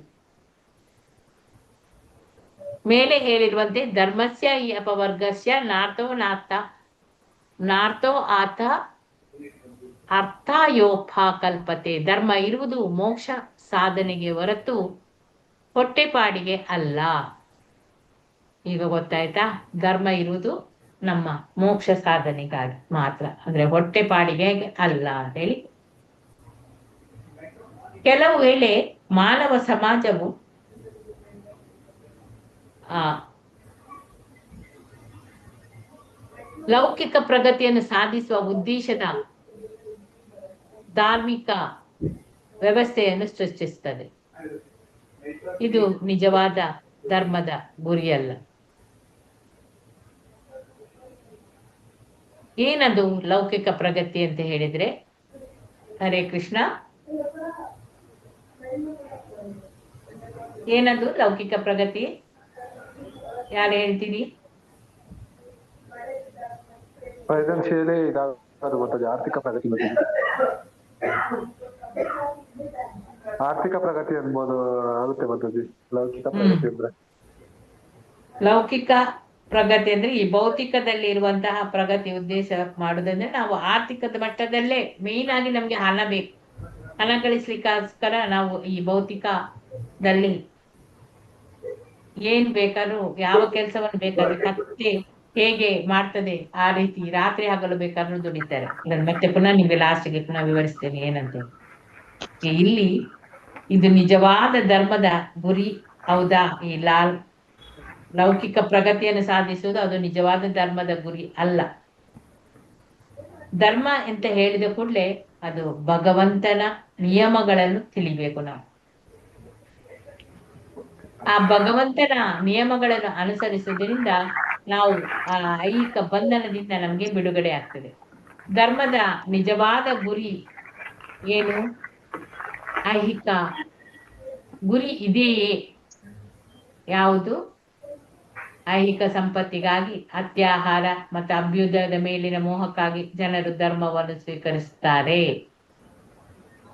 ಮೇಲೆ ಹೇಳಿರುವಂತೆ ಧರ್ಮಸ್ಯ ಈ ಅಪವರ್ಗಸ್ಯ ನಾರ್ಥೋ ಆತ ಅರ್ಥಯೋಪ ಕಲ್ಪತೆ. ಧರ್ಮ ಇರುವುದು ಮೋಕ್ಷ ಸಾಧನೆಗೆ ಹೊರತು ಹೊಟ್ಟೆಪಾಡಿಗೆ ಅಲ್ಲ. ಈಗ ಗೊತ್ತಾಯ್ತಾ? ಧರ್ಮ ಇರುವುದು ನಮ್ಮ ಮೋಕ್ಷ ಸಾಧನೆಗಾಗಿ ಮಾತ್ರ, ಅಂದ್ರೆ ಹೊಟ್ಟೆಪಾಡಿಗೆ ಅಲ್ಲ ಅಂತ ಹೇಳಿ. ಕೆಲವು ವೇಳೆ ಮಾನವ ಸಮಾಜವು ಲೌಕಿಕ ಪ್ರಗತಿಯನ್ನು ಸಾಧಿಸುವ ಉದ್ದೇಶದ ಧಾರ್ಮಿಕ ವ್ಯವಸ್ಥೆಯನ್ನು ಸೃಷ್ಟಿಸುತ್ತದೆ. ಇದು ನಿಜವಾದ ಧರ್ಮದ ಗುರಿಯಲ್ಲ. ಏನದು ಲೌಕಿಕ ಪ್ರಗತಿ ಅಂತ ಹೇಳಿದ್ರೆ? ಹರೇ ಕೃಷ್ಣ, ಏನದು ಲೌಕಿಕ ಪ್ರಗತಿ? ಯಾರು ಹೇಳ್ತೀರಿ? ಆರ್ಥಿಕ ಪ್ರಗತಿ. ಆರ್ಥಿಕ ಪ್ರಗತಿ ಅನ್ಬೋದು ಆಗುತ್ತೆ ಮಾತಾಜಿ. ಲೌಕಿಕ ಪ್ರಗತಿ ಅಂದ್ರೆ ಲೌಕಿಕ ಪ್ರಗತಿ ಅಂದ್ರೆ ಈ ಭೌತಿಕದಲ್ಲಿ ಇರುವಂತಹ ಪ್ರಗತಿ ಉದ್ದೇಶ ಮಾಡುದಂದ್ರೆ ನಾವು ಆರ್ಥಿಕದ ಮಟ್ಟದಲ್ಲೇ ಮೇನ್ ಆಗಿ ನಮ್ಗೆ ಹಣ ಬೇಕು. ಹಣ ಗಳಿಸ್ಲಿಕ್ಕೋಸ್ಕರ ನಾವು ಈ ಭೌತಿಕದಲ್ಲಿ ಏನ್ ಬೇಕಾದ್ರೂ ಯಾವ ಕೆಲಸವನ್ನು ಬೇಕಾದ್ರೂ ಕತ್ತೆ ಹೇಗೆ ಮಾಡ್ತದೆ ಆ ರೀತಿ ರಾತ್ರಿ ಹಗಲು ಬೇಕಾದ್ರೂ ದುಡಿತಾರೆ. ಇದನ್ನ ಮತ್ತೆ ಪುನಃ ನಿಮ್ಗೆ ಲಾಸ್ಟ್ಗೆ ಪುನಃ ವಿವರಿಸ್ತೇನೆ ಏನಂತೇಳಿ. ಇಲ್ಲಿ ಇದು ನಿಜವಾದ ಧರ್ಮದ ಗುರಿ ಹೌದಾ? ಈ ಲೌಕಿಕ ಪ್ರಗತಿಯನ್ನು ಸಾಧಿಸುವುದು ಅದು ನಿಜವಾದ ಧರ್ಮದ ಗುರಿ ಅಲ್ಲ. ಧರ್ಮ ಅಂತ ಹೇಳಿದ ಕೂಡಲೇ ಅದು ಭಗವಂತನ ನಿಯಮಗಳನ್ನು ತಿಳಿಬೇಕು ನಾವು. ಆ ಭಗವಂತನ ನಿಯಮಗಳನ್ನು ಅನುಸರಿಸುವುದರಿಂದ ನಾವು ಆ ಐಹಿಕ ಬಂಧನದಿಂದ ನಮಗೆ ಬಿಡುಗಡೆ ಆಗ್ತದೆ. ಧರ್ಮದ ನಿಜವಾದ ಗುರಿ ಏನು? ಐಹಿಕ ಗುರಿ ಇದೆಯೇ? ಯಾವುದು? ಐಹಿಕ ಸಂಪತ್ತಿಗಾಗಿ, ಅತ್ಯಾಹಾರ ಮತ್ತು ಅಭ್ಯುದಯದ ಮೇಲಿನ ಮೋಹಕ್ಕಾಗಿ ಜನರು ಧರ್ಮವನ್ನು ಸ್ವೀಕರಿಸುತ್ತಾರೆ.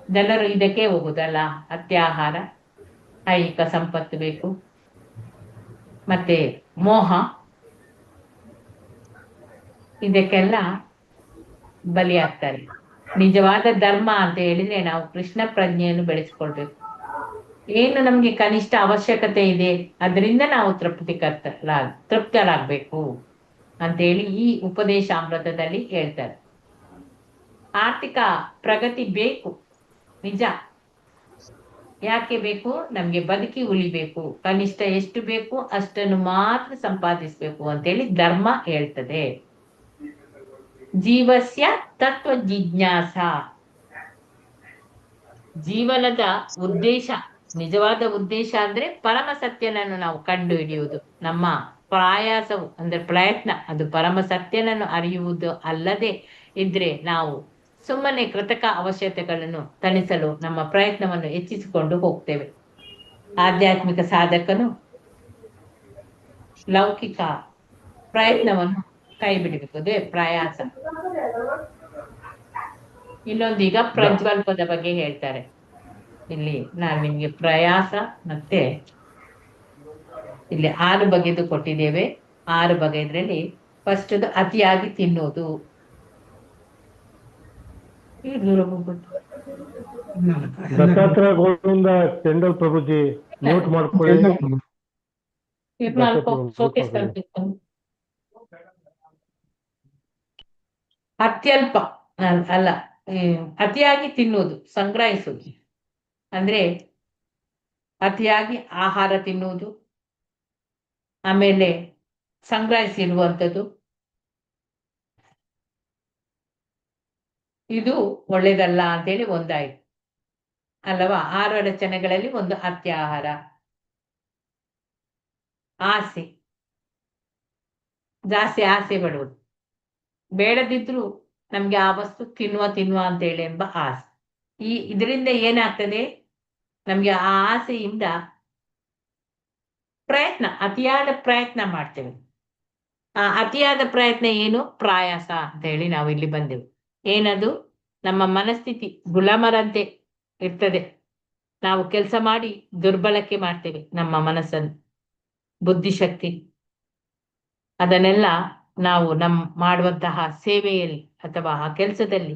ಜನರು ಇದಕ್ಕೆ ಹೋಗುದಲ್ಲ, ಅತ್ಯಾಹಾರ, ಐಹಿಕ ಸಂಪತ್ತು ಬೇಕು, ಮತ್ತೆ ಮೋಹ, ಇದಕ್ಕೆಲ್ಲ ಬಲಿಯಾಗ್ತಾರೆ. ನಿಜವಾದ ಧರ್ಮ ಅಂತ ಹೇಳಿದ್ರೆ ನಾವು ಕೃಷ್ಣ ಪ್ರಜ್ಞೆಯನ್ನು ಬೆಳೆಸ್ಕೊಳ್ಬೇಕು. ಏನು ನಮ್ಗೆ ಕನಿಷ್ಠ ಅವಶ್ಯಕತೆ ಇದೆ ಅದರಿಂದ ನಾವು ತೃಪ್ತರಾಗಬೇಕು ಅಂತೇಳಿ ಈ ಉಪದೇಶಾಮೃತದಲ್ಲಿ ಹೇಳ್ತಾರೆ. ಆರ್ಥಿಕ ಪ್ರಗತಿ ಬೇಕು, ನಿಜ. ಯಾಕೆ ಬೇಕು? ನಮ್ಗೆ ಬದುಕಿ ಉಳಿಬೇಕು. ಕನಿಷ್ಠ ಎಷ್ಟು ಬೇಕು ಅಷ್ಟನ್ನು ಮಾತ್ರ ಸಂಪಾದಿಸ್ಬೇಕು ಅಂತೇಳಿ ಧರ್ಮ ಹೇಳ್ತದೆ. ಜೀವಸ್ಯ ತತ್ವ ಜಿಜ್ಞಾಸ, ಜೀವನದ ಉದ್ದೇಶ, ನಿಜವಾದ ಉದ್ದೇಶ ಅಂದ್ರೆ ಪರಮ ಸತ್ಯನನ್ನು ನಾವು ಕಂಡು ಹಿಡಿಯುವುದು. ನಮ್ಮ ಪ್ರಯಾಸವು ಅಂದ್ರೆ ಪ್ರಯತ್ನ ಅದು ಪರಮ ಸತ್ಯನನ್ನು ಅರಿಯುವುದು ಅಲ್ಲದೆ ಇದ್ರೆ ನಾವು ಸುಮ್ಮನೆ ಕೃತಕ ಅವಶ್ಯಕತೆಗಳನ್ನು ತಣಿಸಲು ನಮ್ಮ ಪ್ರಯತ್ನವನ್ನು ಹೆಚ್ಚಿಸಿಕೊಂಡು ಹೋಗ್ತೇವೆ. ಆಧ್ಯಾತ್ಮಿಕ ಸಾಧಕನು ಲೌಕಿಕ ಪ್ರಯತ್ನವನ್ನು ಕೈ ಬಿಡಬೇಕು, ಅದೇ ಪ್ರಯಾಸ. ಇನ್ನೊಂದೀಗ ಪ್ರಜ್ವಲ್ಪದ ಬಗ್ಗೆ ಹೇಳ್ತಾರೆ. ಇಲ್ಲಿ ನಾನು ನಿಮ್ಗೆ ಪ್ರಯಾಸ ಮತ್ತೆ ಇಲ್ಲಿ 6 ಬಗೆದು ಕೊಟ್ಟಿದ್ದೇವೆ. 6 ಬಗೆದ್ರಲ್ಲಿ ಫಸ್ಟ್ ಅತಿಯಾಗಿ ತಿನ್ನೋದು. ದತ್ತಾತ್ರೇಯ ಗೋವಿಂದ ಟೆಂಡಲ್ ಪ್ರಭುಜಿ ನೋಟ್ ಮಾಡ್ಕೊಳ್ಳಿ. ಅತ್ಯಲ್ಪ ಅಲ್ಲ, ಅತಿಯಾಗಿ ತಿನ್ನುವುದು, ಸಂಗ್ರಹಿಸುವುದು ಅಂದ್ರೆ ಅತಿಯಾಗಿ ಆಹಾರ ತಿನ್ನುವುದು, ಆಮೇಲೆ ಸಂಗ್ರಹಿಸಿರುವಂಥದ್ದು. ಇದು ಒಳ್ಳೇದಲ್ಲ ಅಂತೇಳಿ ಒಂದಾಯ್ತು ಅಲ್ಲವಾ? 6 ಅಡಚಣೆಗಳಲ್ಲಿ ಒಂದು ಅತ್ಯಾಹಾರ. ಆಸೆ, ಜಾಸ್ತಿ ಆಸೆ ಪಡುವುದು, ಬೇಡದಿದ್ರು ನಮ್ಗೆ ಆ ವಸ್ತು ತಿನ್ನುವ ಅಂತೇಳಿ ಎಂಬ ಆಸೆ. ಇದರಿಂದ ಏನಾಗ್ತದೆ? ನಮ್ಗೆ ಆ ಆಸೆಯಿಂದ ಅತಿಯಾದ ಪ್ರಯತ್ನ ಮಾಡ್ತೇವೆ. ಆ ಅತಿಯಾದ ಪ್ರಯತ್ನ ಏನು? ಪ್ರಯಾಸ ಅಂತ ಹೇಳಿ ನಾವು ಇಲ್ಲಿ ಬಂದೆವು. ಏನದು? ನಮ್ಮ ಮನಸ್ಥಿತಿ ಗುಲಾಮರಂತೆ ಇರ್ತದೆ. ನಾವು ಕೆಲಸ ಮಾಡಿ ದುರ್ಬಳಕೆ ಮಾಡ್ತೇವೆ ನಮ್ಮ ಮನಸ್ಸನ್ನು, ಬುದ್ಧಿಶಕ್ತಿ. ಅದನ್ನೆಲ್ಲ ನಾವು ಮಾಡುವಂತಹ ಸೇವೆಯಲ್ಲಿ ಅಥವಾ ಆ ಕೆಲಸದಲ್ಲಿ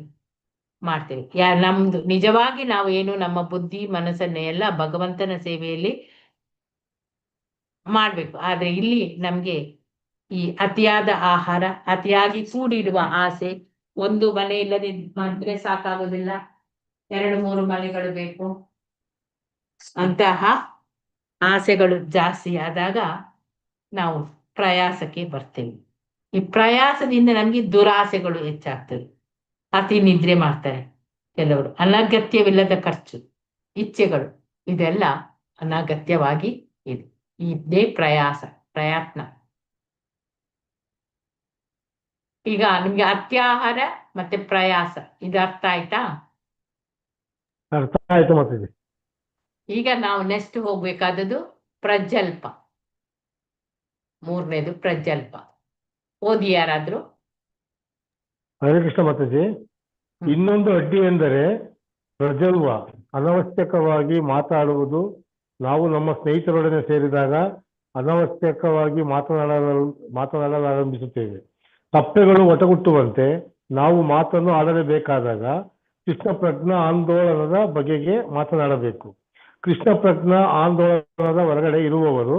ಮಾಡ್ತೇವೆ. ನಮ್ದು ನಿಜವಾಗಿ ನಾವು ಏನು ನಮ್ಮ ಬುದ್ಧಿ ಮನಸ್ಸನ್ನೇ ಎಲ್ಲ ಭಗವಂತನ ಸೇವೆಯಲ್ಲಿ ಮಾಡ್ಬೇಕು. ಆದ್ರೆ ಇಲ್ಲಿ ನಮ್ಗೆ ಈ ಅತಿಯಾದ ಆಹಾರ, ಅತಿಯಾಗಿ ಕೂಡಿಡುವ ಆಸೆ, ಒಂದು ಮನೆ ಇಲ್ಲದಿದ್ರೆ ಸಾಕಾಗೋದಿಲ್ಲ, 2-3 ಮನೆಗಳು ಬೇಕು, ಅಂತಹ ಆಸೆಗಳು ಜಾಸ್ತಿ ಆದಾಗ ನಾವು ಪ್ರಯಾಸಕ್ಕೆ ಬರ್ತೇವೆ. ಈ ಪ್ರಯಾಸದಿಂದ ನಮ್ಗೆ ದುರಾಸೆಗಳು ಹೆಚ್ಚಾಗ್ತದೆ. ಅತಿ ನಿದ್ರೆ ಮಾಡ್ತಾರೆ ಕೆಲವರು, ಅನಗತ್ಯವಿಲ್ಲದ ಖರ್ಚು, ಇಚ್ಛೆಗಳು, ಇದೆಲ್ಲ ಅನಗತ್ಯವಾಗಿ ಇದೆ. ಇದೇ ಪ್ರಯತ್ನ. ಈಗ ನಿಮ್ಗೆ ಅತ್ಯಾಹಾರ ಮತ್ತೆ ಪ್ರಯಾಸ ಇದು ಅರ್ಥ ಆಯ್ತಾ? ಅರ್ಥ ಆಯ್ತು ಮತ್ತೆ. ಈಗ ನಾವು ನೆಕ್ಸ್ಟ್ ಹೋಗ್ಬೇಕಾದದ್ದು ಪ್ರಜ್ವಲ್ಪ. 3ನೇದು ಪ್ರಜ್ವಲ್ಪ. ಓದಿ ಯಾರಾದ್ರೂ? ಹರೇ ಕೃಷ್ಣ ಮಾತಾಜಿ. ಇನ್ನೊಂದು ಅಡ್ಡಿ ಎಂದರೆ ಪ್ರಜ್ವಲ್ವ, ಅನವಶ್ಯಕವಾಗಿ ಮಾತಾಡುವುದು. ನಾವು ನಮ್ಮ ಸ್ನೇಹಿತರೊಡನೆ ಸೇರಿದಾಗ ಅನವಶ್ಯಕವಾಗಿ ಮಾತನಾಡಲಾರಂಭಿಸುತ್ತೇವೆ. ತಪ್ಪೆಗಳು ಒಟಗುಟ್ಟುವಂತೆ ನಾವು ಮಾತನ್ನು ಆಡಲೇಬೇಕಾದಾಗ ಕೃಷ್ಣ ಪ್ರಜ್ಞಾ ಆಂದೋಲನದ ಬಗೆಗೆ ಮಾತನಾಡಬೇಕು. ಕೃಷ್ಣ ಪ್ರಜ್ಞಾ ಆಂದೋಲನದ ಹೊರಗಡೆ ಇರುವವರು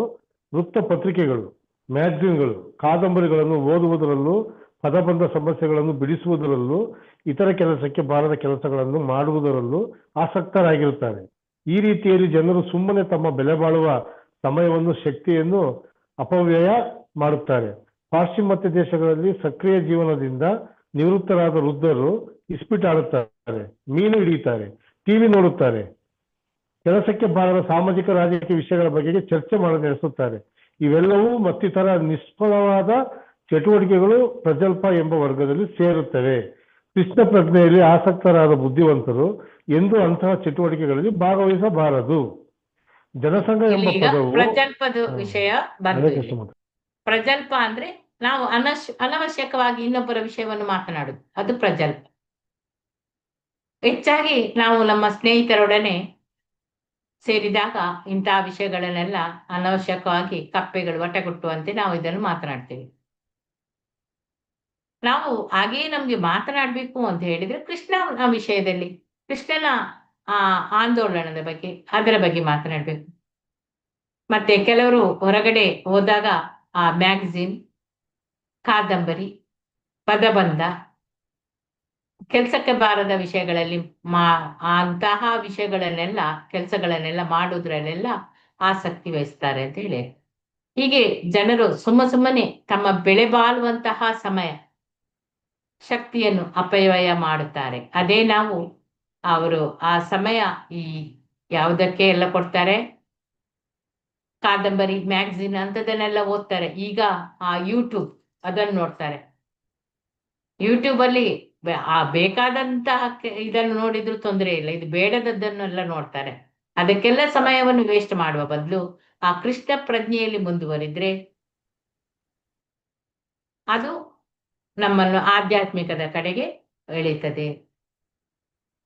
ವೃತ್ತ ಪತ್ರಿಕೆಗಳು, ಮ್ಯಾಗಝಿನ್ಗಳು, ಕಾದಂಬರಿಗಳನ್ನು ಓದುವುದರಲ್ಲೂ, ಪದಬಂಧ ಸಮಸ್ಯೆಗಳನ್ನು ಬಿಡಿಸುವುದರಲ್ಲೂ, ಇತರ ಕೆಲಸಕ್ಕೆ ಬಾರದ ಕೆಲಸಗಳನ್ನು ಮಾಡುವುದರಲ್ಲೂ ಆಸಕ್ತರಾಗಿರುತ್ತಾರೆ. ಈ ರೀತಿಯಲ್ಲಿ ಜನರು ಸುಮ್ಮನೆ ತಮ್ಮ ಬೆಲೆ ಬಾಳುವ ಸಮಯವನ್ನು, ಶಕ್ತಿಯನ್ನು ಅಪವ್ಯಯ ಮಾಡುತ್ತಾರೆ. ಪಾಶ್ಚಿಮಾತ್ಯ ದೇಶಗಳಲ್ಲಿ ಸಕ್ರಿಯ ಜೀವನದಿಂದ ನಿವೃತ್ತರಾದ ವೃದ್ಧರು ಇಸ್ಪಿಟ್ ಆಡುತ್ತಾರೆ, ಮೀನು ಹಿಡಿಯುತ್ತಾರೆ, ಟಿವಿ ನೋಡುತ್ತಾರೆ, ಕೆಲಸಕ್ಕೆ ಬಾರದ ಸಾಮಾಜಿಕ ರಾಜಕೀಯ ವಿಷಯಗಳ ಬಗೆಗೆ ಚರ್ಚೆ ನಡೆಸುತ್ತಾರೆ. ಇವೆಲ್ಲವೂ ಮತ್ತಿತರ ನಿಷ್ಫಲವಾದ ಚಟುವಟಿಕೆಗಳು ಪ್ರಜಲ್ಪ ಎಂಬ ವರ್ಗದಲ್ಲಿ ಸೇರುತ್ತವೆ. ಕೃಷ್ಣ ಪ್ರಜ್ಞೆಯಲ್ಲಿ ಆಸಕ್ತರಾದ ಬುದ್ಧಿವಂತರು ಎಂದೂ ಅಂತಹ ಚಟುವಟಿಕೆಗಳಲ್ಲಿ ಭಾಗವಹಿಸಬಾರದು. ಜನಸಂಘ ಎಂಬ ಪದವು ಪ್ರಜಲ್ಪದ ವಿಷಯ ಬಂತು. ಪ್ರಜಲ್ಪ ಅಂದ್ರೆ ನಾವು ಅನವಶ್ಯಕವಾಗಿ ಇನ್ನೊಬ್ಬರ ವಿಷಯವನ್ನು ಮಾತನಾಡುದು, ಅದು ಪ್ರಜಲ್ಪ. ಹೆಚ್ಚಾಗಿ ನಾವು ನಮ್ಮ ಸ್ನೇಹಿತರೊಡನೆ ಸೇರಿದಾಗ ಇಂತಹ ವಿಷಯಗಳನ್ನೆಲ್ಲ ಅನವಶ್ಯಕವಾಗಿ ಕಪ್ಪೆಗಳು ಒಟಗುಟ್ಟುವಂತೆ ನಾವು ಇದನ್ನು ಮಾತನಾಡ್ತೇವೆ. ನಾವು ಹಾಗೆಯೇ ನಮ್ಗೆ ಮಾತನಾಡ್ಬೇಕು ಅಂತ ಹೇಳಿದ್ರೆ ಕೃಷ್ಣನ ವಿಷಯದಲ್ಲಿ, ಕೃಷ್ಣನ ಆಂದೋಲನದ ಬಗ್ಗೆ, ಅದರ ಬಗ್ಗೆ ಮಾತನಾಡ್ಬೇಕು. ಮತ್ತೆ ಕೆಲವರು ಹೊರಗಡೆ ಹೋದಾಗ ಆ ಮ್ಯಾಗಝಿನ್, ಕಾದಂಬರಿ, ಪದಬಂಧ, ಕೆಲಸಕ್ಕೆ ಬಾರದ ವಿಷಯಗಳಲ್ಲಿ ಅಂತಹ ವಿಷಯಗಳನ್ನೆಲ್ಲ, ಕೆಲಸಗಳನ್ನೆಲ್ಲ ಮಾಡುವುದ್ರಲ್ಲೆಲ್ಲ ಆಸಕ್ತಿ ವಹಿಸ್ತಾರೆ ಅಂತ ಹೇಳಿ. ಹೀಗೆ ಜನರು ಸುಮ್ಮನೆ ತಮ್ಮ ಬೆಳೆ ಬಾಳುವಂತಹ ಸಮಯ, ಶಕ್ತಿಯನ್ನು ಅಪವ್ಯಯ ಮಾಡುತ್ತಾರೆ. ಅದೇ ನಾವು ಅವರು ಆ ಸಮಯ ಈ ಯಾವುದಕ್ಕೆ ಎಲ್ಲ ಕೊಡ್ತಾರೆ, ಕಾದಂಬರಿ, ಮ್ಯಾಗಝಿನ್ ಅಂತದನ್ನೆಲ್ಲ ಓದ್ತಾರೆ. ಈಗ ಆ ಯೂಟ್ಯೂಬ್ ಅದನ್ನು ನೋಡ್ತಾರೆ. ಯೂಟ್ಯೂಬ್ ಅಲ್ಲಿ ಬೇಕಾದಂತಹ ಇದನ್ನು ನೋಡಿದ್ರು ತೊಂದರೆ ಇಲ್ಲ, ಇದು ಬೇಡದದ್ದನ್ನೆಲ್ಲ ನೋಡ್ತಾರೆ. ಅದಕ್ಕೆಲ್ಲ ಸಮಯವನ್ನು ವೇಸ್ಟ್ ಮಾಡುವ ಬದಲು ಆ ಕೃಷ್ಣ ಪ್ರಜ್ಞೆಯಲ್ಲಿ ಮುಂದುವರಿದ್ರೆ ಅದು ನಮ್ಮನ್ನು ಆಧ್ಯಾತ್ಮಿಕದ ಕಡೆಗೆ ಎಳೀತದೆ.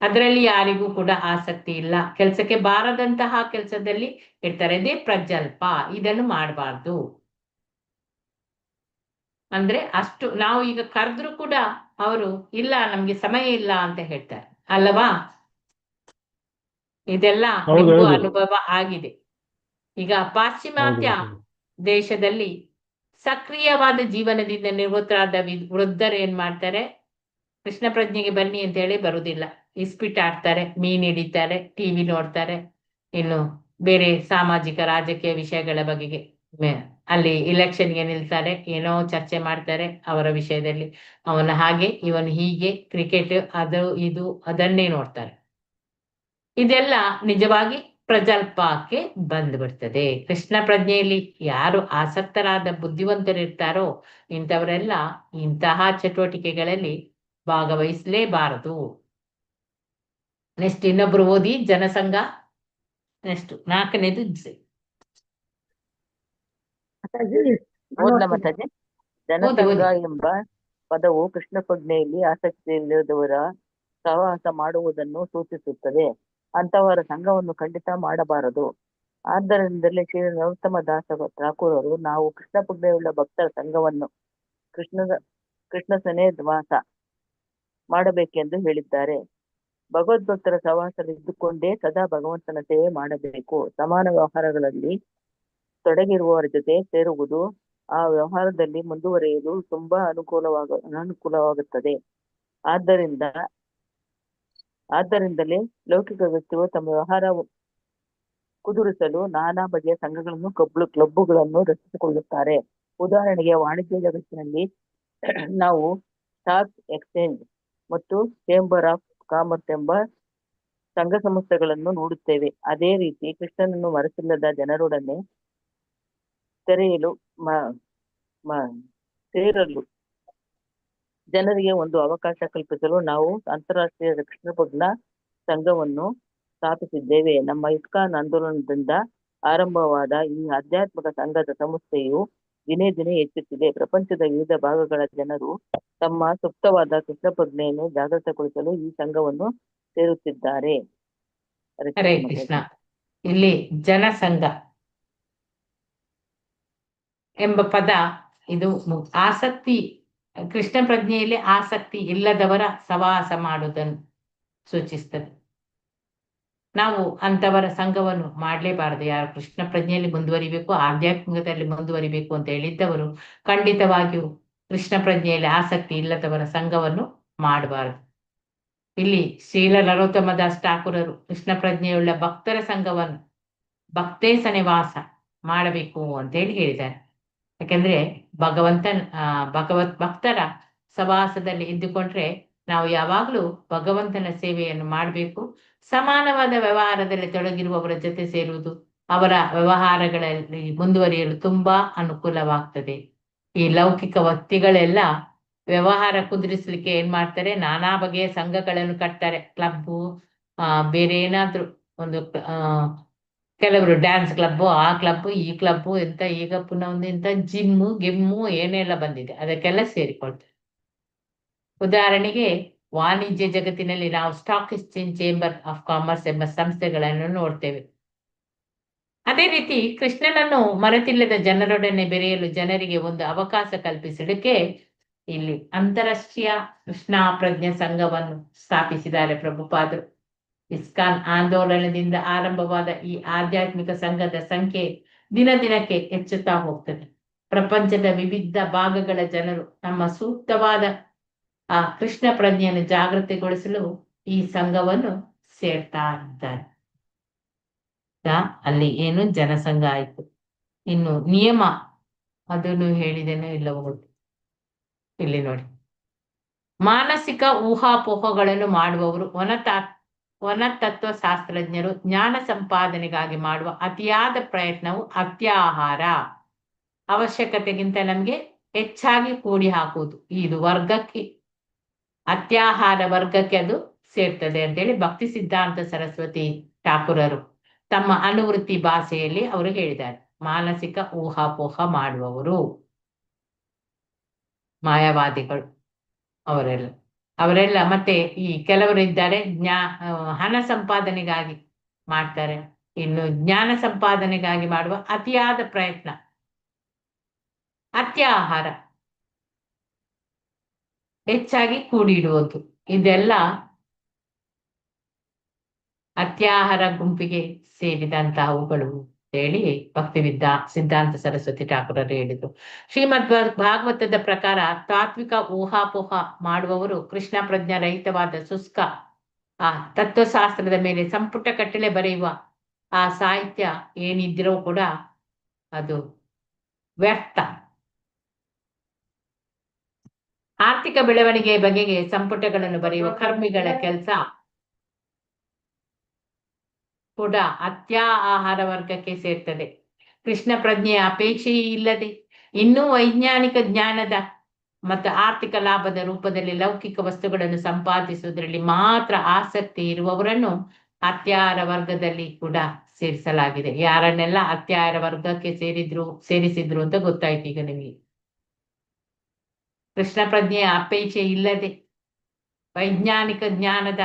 ಅದರಲ್ಲಿ ಯಾರಿಗೂ ಕೂಡ ಆಸಕ್ತಿ ಇಲ್ಲ, ಕೆಲಸಕ್ಕೆ ಬಾರದಂತಹ ಕೆಲಸದಲ್ಲಿ ಇರ್ತಾರೆ. ಇದೇ ಪ್ರಜಲ್ಪ. ಇದನ್ನು ಮಾಡಬಾರ್ದು. ಅಂದ್ರೆ ಅಷ್ಟು ನಾವು ಈಗ ಕರೆದ್ರು ಕೂಡ ಅವರು ಇಲ್ಲ, ನಮ್ಗೆ ಸಮಯ ಇಲ್ಲ ಅಂತ ಹೇಳ್ತಾರೆ ಅಲ್ಲವಾ? ಇದೆಲ್ಲ ನಿಮಗೂ ಅನುಭವ ಆಗಿದೆ. ಈಗ ಪಾಶ್ಚಿಮಾತ್ಯ ದೇಶದಲ್ಲಿ ಸಕ್ರಿಯವಾದ ಜೀವನದಿಂದ ನಿವೃತ್ತರಾದ ವೃದ್ಧರು ಏನ್ ಮಾಡ್ತಾರೆ, ಕೃಷ್ಣ ಪ್ರಜ್ಞೆಗೆ ಬನ್ನಿ ಅಂತ ಹೇಳಿ ಬರುವುದಿಲ್ಲ. ಇಸ್ಪಿಟ್ ಆಡ್ತಾರೆ, ಮೀನ್ ಹಿಡಿತಾರೆ, ಟಿವಿ ನೋಡ್ತಾರೆ, ಇನ್ನು ಬೇರೆ ಸಾಮಾಜಿಕ ರಾಜಕೀಯ ವಿಷಯಗಳ ಬಗೆಗೆ ಅಲ್ಲಿ ಇಲೆಕ್ಷನ್ಗೆ ನಿಲ್ತಾರೆ, ಏನೋ ಚರ್ಚೆ ಮಾಡ್ತಾರೆ ಅವರ ವಿಷಯದಲ್ಲಿ. ಅವನ ಹಾಗೆ, ಇವನು ಹೀಗೆ, ಕ್ರಿಕೆಟ್, ಅದು ಇದು ಅದನ್ನೇ ನೋಡ್ತಾರೆ. ಇದೆಲ್ಲ ನಿಜವಾಗಿ ಪ್ರಜಲ್ಪಕ್ಕೆ ಬಂದ್ಬಿಡ್ತದೆ. ಕೃಷ್ಣ ಪ್ರಜ್ಞೆಯಲ್ಲಿ ಯಾರು ಆಸಕ್ತರಾದ ಬುದ್ಧಿವಂತರಿರ್ತಾರೋ ಇಂಥವರೆಲ್ಲ ಇಂತಹ ಚಟುವಟಿಕೆಗಳಲ್ಲಿ ಭಾಗವಹಿಸಲೇಬಾರದು. ನೆಕ್ಸ್ಟ್ ಇನ್ನೊಬ್ರು ಓದಿ, ಜನಸಂಘ. ನೆಕ್ಸ್ಟ್ 4ನೇದು ಓದ್ಲಾ ಮಾತಾಜಿ? ಜನಸಂಘ ಎಂಬ ಪದವು ಕೃಷ್ಣ ಪ್ರಜ್ಞೆಯಲ್ಲಿ ಆಸಕ್ತಿ ಇಲ್ಲದವರ ಸಹವಾಸ ಮಾಡುವುದನ್ನು ಸೂಚಿಸುತ್ತದೆ. ಅಂತವರ ಸಂಘವನ್ನು ಖಂಡಿತ ಮಾಡಬಾರದು. ಆದ್ದರಿಂದಲೇ ಶ್ರೀ ನರೋತ್ತಮ ದಾಸ ಠಾಕೂರರು ನಾವು ಕೃಷ್ಣ ಪ್ರಜ್ಞೆಯುಳ್ಳ ಭಕ್ತರ ಸಂಘವನ್ನು ಕೃಷ್ಣ ಸನ್ನಿವಾಸ ಮಾಡಬೇಕೆಂದು ಹೇಳಿದ್ದಾರೆ. ಭಗವದ್ಭಕ್ತರ ಸಹವಾಸದಲ್ಲಿದ್ದುಕೊಂಡೇ ಸದಾ ಭಗವಂತನ ಸೇವೆ ಮಾಡಬೇಕು. ಸಮಾನ ವ್ಯವಹಾರಗಳಲ್ಲಿ ತೊಡಗಿರುವವರ ಜೊತೆ ಸೇರುವುದು, ಆ ವ್ಯವಹಾರದಲ್ಲಿ ಮುಂದುವರಿಯಲು ತುಂಬಾ ಅನುಕೂಲವಾಗುತ್ತದೆ. ಆದ್ದರಿಂದಲೇ ಲೌಕಿಕ ವ್ಯಕ್ತಿಗಳು ತಮ್ಮ ವ್ಯವಹಾರ ಕುದುರಿಸಲು ನಾನಾ ಬಗೆಯ ಸಂಘಗಳನ್ನು, ಕ್ಲಬ್ಬುಗಳನ್ನು ರಚಿಸಿಕೊಳ್ಳುತ್ತಾರೆ. ಉದಾಹರಣೆಗೆ, ವಾಣಿಜ್ಯ ಜಗತ್ತಿನಲ್ಲಿ ನಾವು ಸ್ಟಾಕ್ ಎಕ್ಸ್ಚೇಂಜ್ ಮತ್ತು ಚೇಂಬರ್ ಆಫ್ ಕಾಮರ್ಸ್ ಎಂಬ ಸಂಘ ಸಂಸ್ಥೆಗಳನ್ನು ನೋಡುತ್ತೇವೆ. ಅದೇ ರೀತಿ ಕೃಷ್ಣನನ್ನು ಮರೆತಿಲ್ಲದ ಜನರೊಡನೆ ಸೇರಲು ಜನರಿಗೆ ಒಂದು ಅವಕಾಶ ಕಲ್ಪಿಸಲು ನಾವು ಅಂತಾರಾಷ್ಟ್ರೀಯ ಕೃಷ್ಣ ಪ್ರಜ್ಞಾ ಸಂಘವನ್ನು ಸ್ಥಾಪಿಸಿದ್ದೇವೆ. ನಮ್ಮ ಇಸ್ಕಾನ್ ಆಂದೋಲನದಿಂದ ಆರಂಭವಾದ ಈ ಆಧ್ಯಾತ್ಮಿಕ ಸಂಘದ ಸಂಸ್ಥೆಯು ದಿನೇ ದಿನೇ ಹೆಚ್ಚುತ್ತಿದೆ. ಪ್ರಪಂಚದ ವಿವಿಧ ಭಾಗಗಳ ಜನರು ತಮ್ಮ ಸುಪ್ತವಾದ ಕೃಷ್ಣ ಪ್ರಜ್ಞೆಯನ್ನು ಜಾಗೃತಗೊಳಿಸಲು ಈ ಸಂಘವನ್ನು ಸೇರುತ್ತಿದ್ದಾರೆ. ಹರೇ ಕೃಷ್ಣ. ಇಲ್ಲಿ ಜನಸಂಘ ಎಂಬ ಪದ, ಇದು ಆಸಕ್ತಿ, ಕೃಷ್ಣ ಪ್ರಜ್ಞೆಯಲ್ಲಿ ಆಸಕ್ತಿ ಇಲ್ಲದವರ ಸವಾಸ ಮಾಡುವುದನ್ನು ಸೂಚಿಸ್ತದೆ. ನಾವು ಅಂತವರ ಸಂಘವನ್ನು ಮಾಡಲೇಬಾರದು. ಯಾರು ಕೃಷ್ಣ ಪ್ರಜ್ಞೆಯಲ್ಲಿ ಮುಂದುವರಿಬೇಕು, ಆಧ್ಯಾತ್ಮಿಕದಲ್ಲಿ ಮುಂದುವರಿಬೇಕು ಅಂತ ಹೇಳಿದ್ದವರು ಖಂಡಿತವಾಗಿಯೂ ಕೃಷ್ಣ ಪ್ರಜ್ಞೆಯಲ್ಲಿ ಆಸಕ್ತಿ ಇಲ್ಲದವರ ಸಂಘವನ್ನು ಮಾಡಬಾರದು. ಇಲ್ಲಿ ಶ್ರೀಲ ನರೋತ್ತಮದಾಸ್ ಠಾಕೂರರು ಕೃಷ್ಣ ಪ್ರಜ್ಞೆಯುಳ್ಳ ಭಕ್ತರ ಸಂಘವನ್ನು ಭಕ್ತೇಶ ನಿವಾಸ ಮಾಡಬೇಕು ಅಂತೇಳಿ ಹೇಳಿದ್ದಾರೆ. ಯಾಕಂದ್ರೆ ಭಗವತ್ ಭಕ್ತರ ಸವಾಸದಲ್ಲಿ ಇದ್ದುಕೊಂಡ್ರೆ ನಾವು ಯಾವಾಗಲೂ ಭಗವಂತನ ಸೇವೆಯನ್ನು ಮಾಡಬೇಕು. ಸಮಾನವಾದ ವ್ಯವಹಾರದಲ್ಲಿ ತೊಡಗಿರುವವರ ಜೊತೆ ಸೇರುವುದು ಅವರ ವ್ಯವಹಾರಗಳಲ್ಲಿ ಮುಂದುವರಿಯಲು ತುಂಬಾ ಅನುಕೂಲವಾಗ್ತದೆ. ಈ ಲೌಕಿಕ ವ್ಯಕ್ತಿಗಳೆಲ್ಲ ವ್ಯವಹಾರ ಕುದುರಿಸ್ಲಿಕ್ಕೆ ಏನ್ ಮಾಡ್ತಾರೆ, ನಾನಾ ಬಗೆಯ ಸಂಘಗಳನ್ನು ಕಟ್ತಾರೆ. ಕ್ಲಬ್ಬು, ಬೇರೆ ಏನಾದ್ರು ಒಂದು ಕೆಲವರು ಡ್ಯಾನ್ಸ್ ಕ್ಲಬ್ಬು, ಆ ಕ್ಲಬ್ಬು, ಈ ಕ್ಲಬ್ಬು ಎಂತ, ಈಗ ಪುನಃ ಒಂದು ಎಂತ ಜಿಮ್ಮು ಗಿಮ್ಮು ಏನೆಲ್ಲ ಬಂದಿದೆ, ಅದಕ್ಕೆಲ್ಲ ಸೇರಿಕೊಳ್ತಾರೆ. ಉದಾಹರಣೆಗೆ ವಾಣಿಜ್ಯ ಜಗತ್ತಿನಲ್ಲಿ ನಾವು stock exchange chamber of commerce ಎಂಬ ಸಂಸ್ಥೆಗಳನ್ನು ನೋಡ್ತೇವೆ. ಅದೇ ರೀತಿ ಕೃಷ್ಣನನ್ನು ಮರೆತಿಲ್ಲದ ಜನರೊಡನೆ ಬೆರೆಯಲು ಜನರಿಗೆ ಒಂದು ಅವಕಾಶ ಕಲ್ಪಿಸಲಿಕ್ಕೆ ಇಲ್ಲಿ ಅಂತಾರಾಷ್ಟ್ರೀಯ ಕೃಷ್ಣ ಪ್ರಜ್ಞಾ ಸಂಘವನ್ನು ಸ್ಥಾಪಿಸಿದ್ದಾರೆ ಪ್ರಭುಪಾದರು. ಇಸ್ಕಾನ್ ಆಂದೋಲನದಿಂದ ಆರಂಭವಾದ ಈ ಆಧ್ಯಾತ್ಮಿಕ ಸಂಘದ ಸಂಖ್ಯೆ ದಿನ ದಿನಕ್ಕೆ ಹೆಚ್ಚುತ್ತಾ ಹೋಗ್ತದೆ. ಪ್ರಪಂಚದ ವಿವಿಧ ಭಾಗಗಳ ಜನರು ತಮ್ಮ ಸೂಕ್ತವಾದ ಆ ಕೃಷ್ಣ ಪ್ರಜ್ಞೆಯನ್ನು ಜಾಗೃತಿಗೊಳಿಸಲು ಈ ಸಂಘವನ್ನು ಸೇರ್ತಾ ಇದ್ದಾರೆ. ಅಲ್ಲಿ ಏನು ಜನಸಂಘ ಆಯ್ತು. ಇನ್ನು ನಿಯಮ ಅದನ್ನು ಹೇಳಿದೇನೋ ಇಲ್ಲವೋ ಗೊತ್ತು. ಇಲ್ಲಿ ನೋಡಿ, ಮಾನಸಿಕ ಊಹಾಪೋಹಗಳನ್ನು ಮಾಡುವವರು ವನತತ್ವ ಶಾಸ್ತ್ರಜ್ಞರು ಜ್ಞಾನ ಸಂಪಾದನೆಗಾಗಿ ಮಾಡುವ ಅತಿಯಾದ ಪ್ರಯತ್ನವು ಅತ್ಯಾಹಾರ, ಅವಶ್ಯಕತೆಗಿಂತ ನಮಗೆ ಹೆಚ್ಚಾಗಿ ಕೂಡಿ ಹಾಕುವುದು, ಇದು ವರ್ಗಕ್ಕೆ ಅತ್ಯಾಹಾರ ವರ್ಗಕ್ಕೆ ಅದು ಸೇರ್ತದೆ ಅಂತೇಳಿ ಭಕ್ತಿ ಸಿದ್ಧಾಂತ ಸರಸ್ವತಿ ಠಾಕೂರರು ತಮ್ಮ ಅನುವೃತ್ತಿ ಭಾಷೆಯಲ್ಲಿ ಅವರು ಹೇಳಿದ್ದಾರೆ. ಮಾನಸಿಕ ಊಹಾಪೋಹ ಮಾಡುವವರು ಮಾಯಾವಾದಿಗಳು ಅವರೆಲ್ಲ ಮತ್ತೆ ಈ ಕೆಲವರು ಇದ್ದಾರೆ ಹಣ ಸಂಪಾದನೆಗಾಗಿ ಮಾಡ್ತಾರೆ. ಇನ್ನು ಜ್ಞಾನ ಸಂಪಾದನೆಗಾಗಿ ಮಾಡುವ ಅತಿಯಾದ ಪ್ರಯತ್ನ ಅತ್ಯಾಹಾರ, ಹೆಚ್ಚಾಗಿ ಕೂಡಿಡುವುದು, ಇದೆಲ್ಲ ಅತ್ಯಾಹಾರ ಗುಂಪಿಗೆ ಸೇರಿದಂತಹವುಗಳು ಹೇಳಿ ಭಕ್ತಿ ಸಿದ್ಧಾಂತ ಸರಸ್ವತಿ ಠಾಕೂರರು ಹೇಳಿದರು. ಶ್ರೀಮದ್ ಭಾಗವತದ ಪ್ರಕಾರ ತಾತ್ವಿಕ ಊಹಾಪೋಹ ಮಾಡುವವರು ಕೃಷ್ಣ ಪ್ರಜ್ಞಾ ರಹಿತವಾದ ಶುಷ್ಕ ಆ ತತ್ವಶಾಸ್ತ್ರದ ಮೇಲೆ ಸಂಪುಟ ಕಟ್ಟಲೆ ಬರೆಯುವ ಆ ಸಾಹಿತ್ಯ ಏನಿದ್ರೂ ಕೂಡ ಅದು ವ್ಯರ್ಥ. ಆರ್ಥಿಕ ಬೆಳವಣಿಗೆ ಬಗೆಗೆ ಸಂಪುಟಗಳನ್ನು ಬರೆಯುವ ಕರ್ಮಿಗಳ ಕೆಲಸ ಕೂಡ ಆಹಾರ ವರ್ಗಕ್ಕೆ ಸೇರ್ತದೆ. ಕೃಷ್ಣ ಪ್ರಜ್ಞೆಯ ಅಪೇಕ್ಷೆಯೇ ಇಲ್ಲದೆ ಇನ್ನೂ ವೈಜ್ಞಾನಿಕ ಜ್ಞಾನದ ಮತ್ತು ಆರ್ಥಿಕ ಲಾಭದ ರೂಪದಲ್ಲಿ ಲೌಕಿಕ ವಸ್ತುಗಳನ್ನು ಸಂಪಾದಿಸುವುದರಲ್ಲಿ ಮಾತ್ರ ಆಸಕ್ತಿ ಇರುವವರನ್ನು ಅತ್ಯಾಹಾರ ವರ್ಗದಲ್ಲಿ ಕೂಡ ಸೇರಿಸಲಾಗಿದೆ. ಯಾರನ್ನೆಲ್ಲ ಅತ್ಯಾಹಾರ ವರ್ಗಕ್ಕೆ ಸೇರಿಸಿದ್ರು ಅಂತ ಗೊತ್ತಾಯ್ತು ಈಗ ನಿಮಗೆ. ಕೃಷ್ಣ ಪ್ರಜ್ಞೆಯ ಅಪೇಕ್ಷೆ ಇಲ್ಲದೆ ವೈಜ್ಞಾನಿಕ ಜ್ಞಾನದ